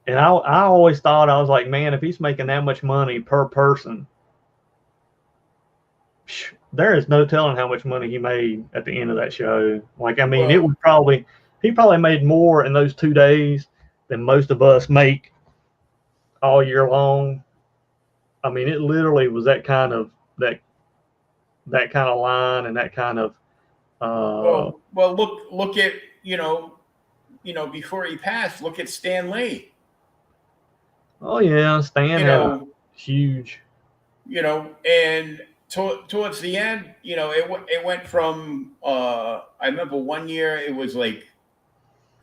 and I always thought, I was like, man, if he's making that much money per person, there is no telling how much money he made at the end of that show. Like, I mean, he probably made more in those 2 days than most of us make all year long. I mean, it literally was that kind of line and that kind of. Well, look at before he passed, look at Stan Lee. Oh yeah, Stan had huge. And towards the end, it went from. I remember one year it was like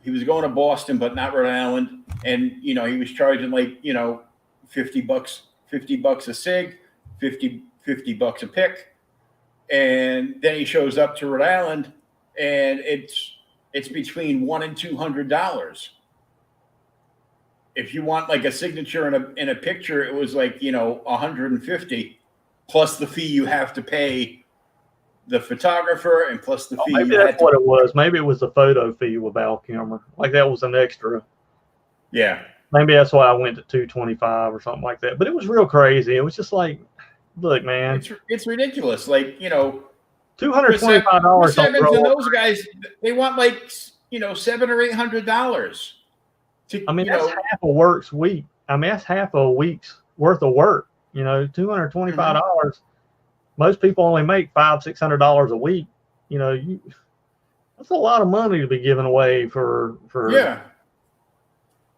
he was going to Boston, but not Rhode Island, and he was charging like $50 a cig, $50 a pick, and then he shows up to Rhode Island, and it's between $100 and $200. If you want like a signature in a picture, it was like $150 plus the fee you have to pay the photographer, and plus the fee. Maybe that's what it was. Maybe it was the photo fee with Val Kilmer. Like that was an extra. Yeah. Maybe that's why I went to $225 or something like that. But it was real crazy. It was just like, look, man, it's ridiculous. Like $225. And those guys, they want like $700 or $800. I mean, that's half a work's week. I mean, that's half a week's worth of work. $225. Most people only make $500-600 a week. That's a lot of money to be giving away for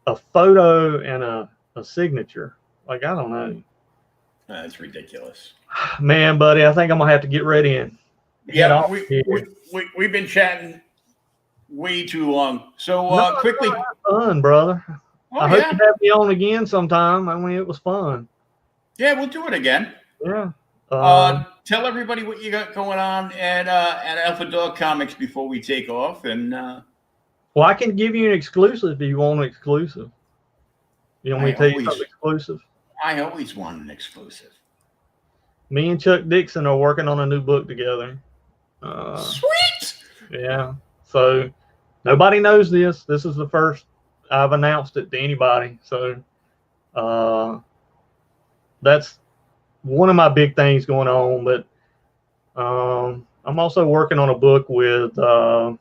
a photo and a signature. Like, I don't know. That's ridiculous. Man, buddy, I think I'm gonna have to get ready and we've been chatting way too long. So quickly, fun, brother. I hope you have me on again sometime. I mean, it was fun. Yeah, we'll do it again. Yeah. Tell everybody what you got going on at Alpha Dog Comics before we take off. And well, I can give you an exclusive if you want an exclusive. You want me to tell you something exclusive? I always want an exclusive. Me and Chuck Dixon are working on a new book together. Sweet. Yeah. So nobody knows this. This is the first I've announced it to anybody. So that's one of my big things going on. But I'm also working on a book with a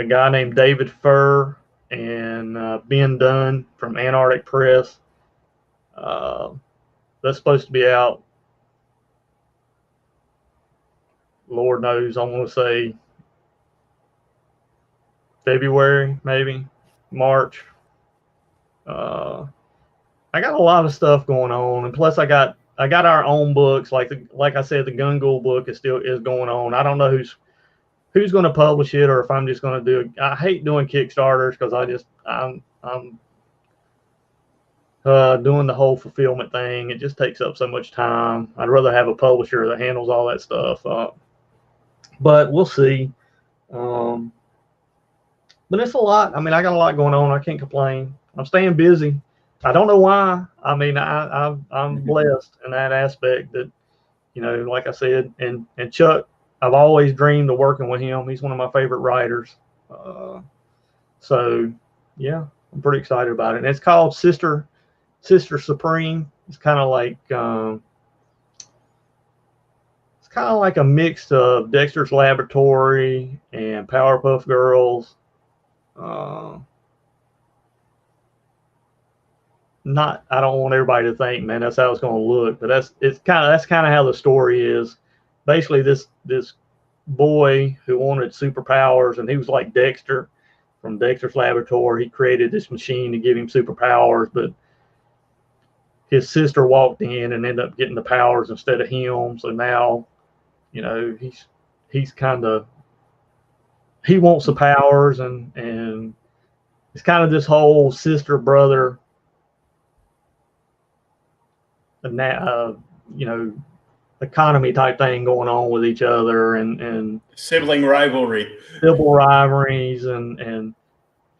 guy named David Furr and Ben Dunn from Antarctic Press. That's supposed to be out, Lord knows, I'm going to say February, maybe March. I got a lot of stuff going on, and plus I got our own books. Like I said, the Gun Ghoul book is going on. I don't know who's going to publish it, or if I'm just going to do it. I hate doing Kickstarters because I'm doing the whole fulfillment thing. It just takes up so much time. I'd rather have a publisher that handles all that stuff. But we'll see. But it's a lot. I mean, I got a lot going on. I can't complain. I'm staying busy. I don't know why. I mean, I'm blessed in that aspect that, you know, like I said, and Chuck, I've always dreamed of working with him. He's one of my favorite writers. So yeah, I'm pretty excited about it. And it's called Sister Supreme. It's kind of like a mix of Dexter's Laboratory and Powerpuff Girls. I don't want everybody to think, man, that's how it's going to look, but that's kind of how the story is. Basically, this boy who wanted superpowers, and he was like Dexter from Dexter's Laboratory. He created this machine to give him superpowers, but his sister walked in and ended up getting the powers instead of him. So now, you know, he's kind of, he wants the powers, and it's kind of this whole sister brother, you know, economy type thing going on with each other, and sibling rivalries, and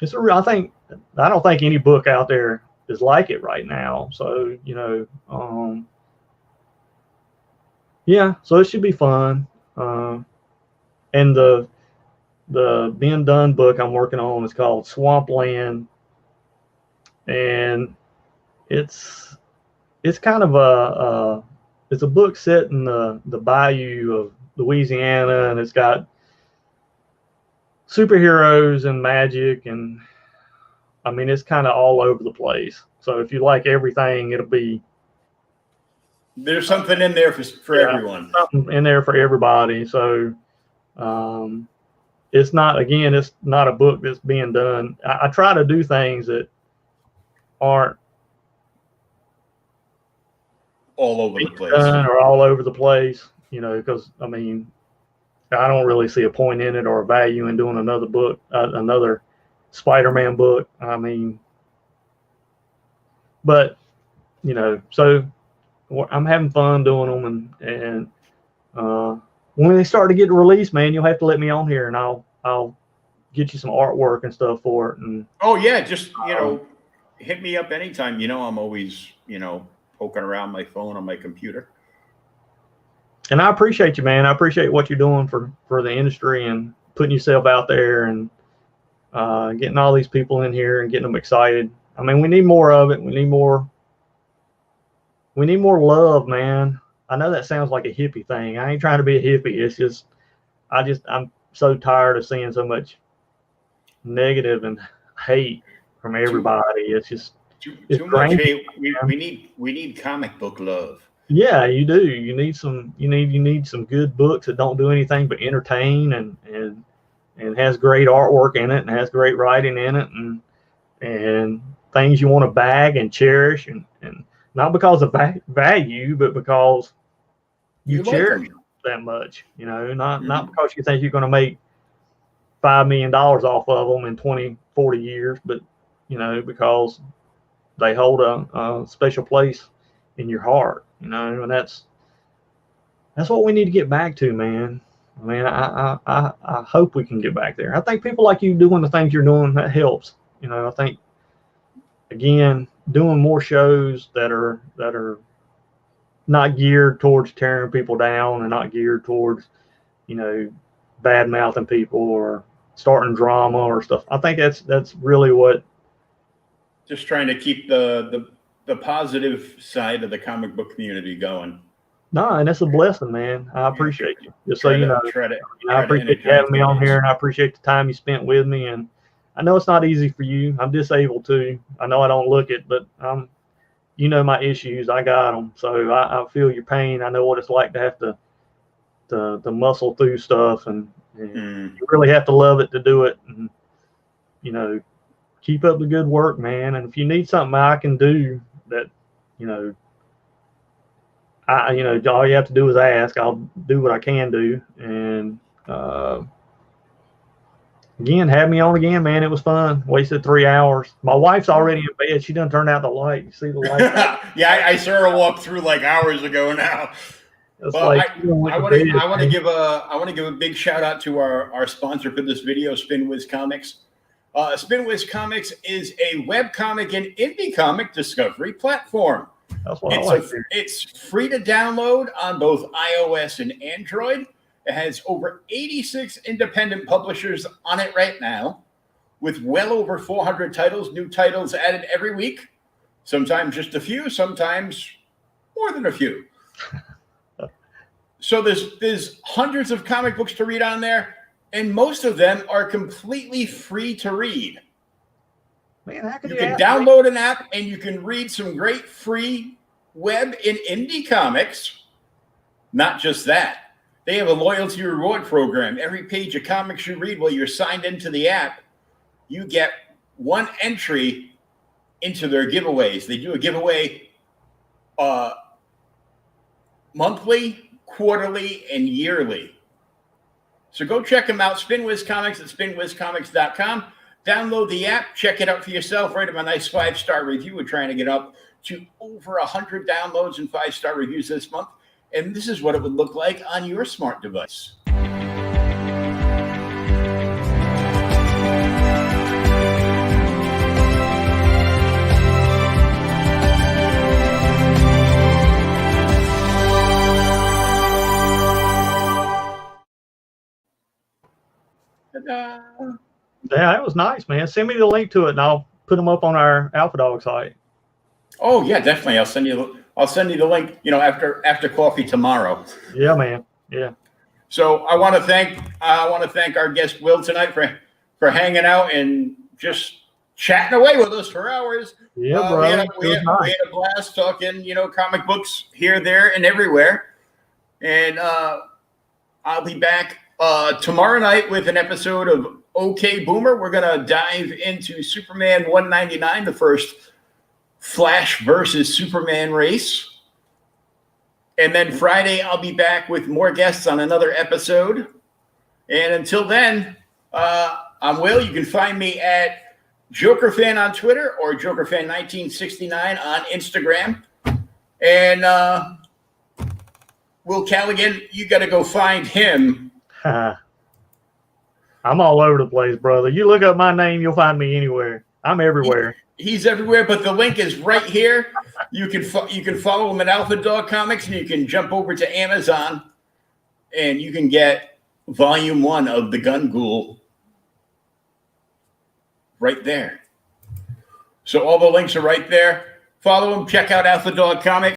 it's a real. I don't think any book out there is like it right now. So, you know, yeah, so it should be fun. And the Ben Dunn book I'm working on is called Swampland, and it's kind of it's a book set in the bayou of Louisiana, and it's got superheroes and magic, and I mean, it's kind of all over the place. So if you like everything, there's something in there for everyone. Something in there for everybody. So it's not a book that's being done. I try to do things that aren't all over the place, or all over the place, you know, because I mean, I don't really see a point in it or a value in doing another book, another Spider-Man book. I mean, but you know, so I'm having fun doing them, and when they start to get released, man, you'll have to let me on here, and I'll get you some artwork and stuff for it. And oh yeah, just you know, hit me up anytime. You know, I'm always, you know, poking around my phone on my computer. And I appreciate you, man. I appreciate what you're doing for the industry and putting yourself out there and getting all these people in here and getting them excited. I mean, we need more of it. We need more love, man. I know that sounds like a hippie thing. I ain't trying to be a hippie. It's just, I'm so tired of seeing so much negative and hate from everybody. It's just too much hate. We need comic book love. Yeah, you do. You need some good books that don't do anything but entertain and has great artwork in it and has great writing in it and things you want to bag and cherish and not because of value, but because you cherish them that much, you know, not because you think you're going to make $5 million off of them in 20, 40 years, but, you know, because they hold a special place in your heart, you know, and that's what we need to get back to, man. I mean, I hope we can get back there. I think people like you doing the things you're doing, that helps. You know, I think, again, doing more shows that are not geared towards tearing people down and not geared towards, you know, bad mouthing people or starting drama or stuff. I think that's really what. Just trying to keep the positive side of the comic book community going. No, and it's a blessing, man. I appreciate you. Just so you know, I appreciate you having me on here, and I appreciate the time you spent with me. And I know it's not easy for you. I'm disabled too. I know I don't look it, but you know my issues. I got them, so I feel your pain. I know what it's like to have to muscle through stuff, and you really have to love it to do it. And you know, keep up the good work, man. And if you need something I can do that, you know, all you have to do is ask. I'll do what I can do. And again, have me on again, man. It was fun. Wasted 3 hours. My wife's already in bed. She done turned out the light. You see the light? Yeah, I saw her walk through like hours ago now. Well, like, I want to give a big shout out to our sponsor for this video, SpinWiz Comics. SpinWiz Comics is a webcomic and indie comic discovery platform. That's what it's free to download on both iOS and Android. It has over 86 independent publishers on it right now, with well over 400 titles, new titles added every week. Sometimes just a few, sometimes more than a few. So there's hundreds of comic books to read on there, and most of them are completely free to read. Man, you can download an app and you can read some great free web and indie comics. Not just that. They have a loyalty reward program. Every page of comics you read while you're signed into the app, you get one entry into their giveaways. They do a giveaway monthly, quarterly, and yearly. So go check them out. SpinWiz Comics at spinwizcomics.com. Download the app, check it out for yourself, write them a nice 5-star review. We're trying to get up to over 100 downloads and 5-star reviews this month. And this is what it would look like on your smart device. Yeah, it was nice, man. Send me the link to it, and I'll put them up on our Alpha Dog site. Oh yeah, definitely. I'll send you the link. You know, after coffee tomorrow. Yeah, man. Yeah. So I want to thank our guest Will tonight for hanging out and just chatting away with us for hours. Yeah, bro. We had a blast talking, comic books here, there, and everywhere. And I'll be back tomorrow night with an episode of OK Boomer. We're gonna dive into Superman 199, the first Flash versus Superman race. And then Friday, I'll be back with more guests on another episode. And until then, I'm Will. You can find me at JokerFan on Twitter or JokerFan1969 on Instagram. And Will Claigan, you got to go find him. I'm all over the place, brother. You look up my name, you'll find me anywhere. I'm everywhere. He's everywhere, but the link is right here. You can follow him at Alpha Dog Comics, and you can jump over to Amazon, and you can get Volume 1 of The Gun Ghoul right there. So all the links are right there. Follow him. Check out Alpha Dog Comics.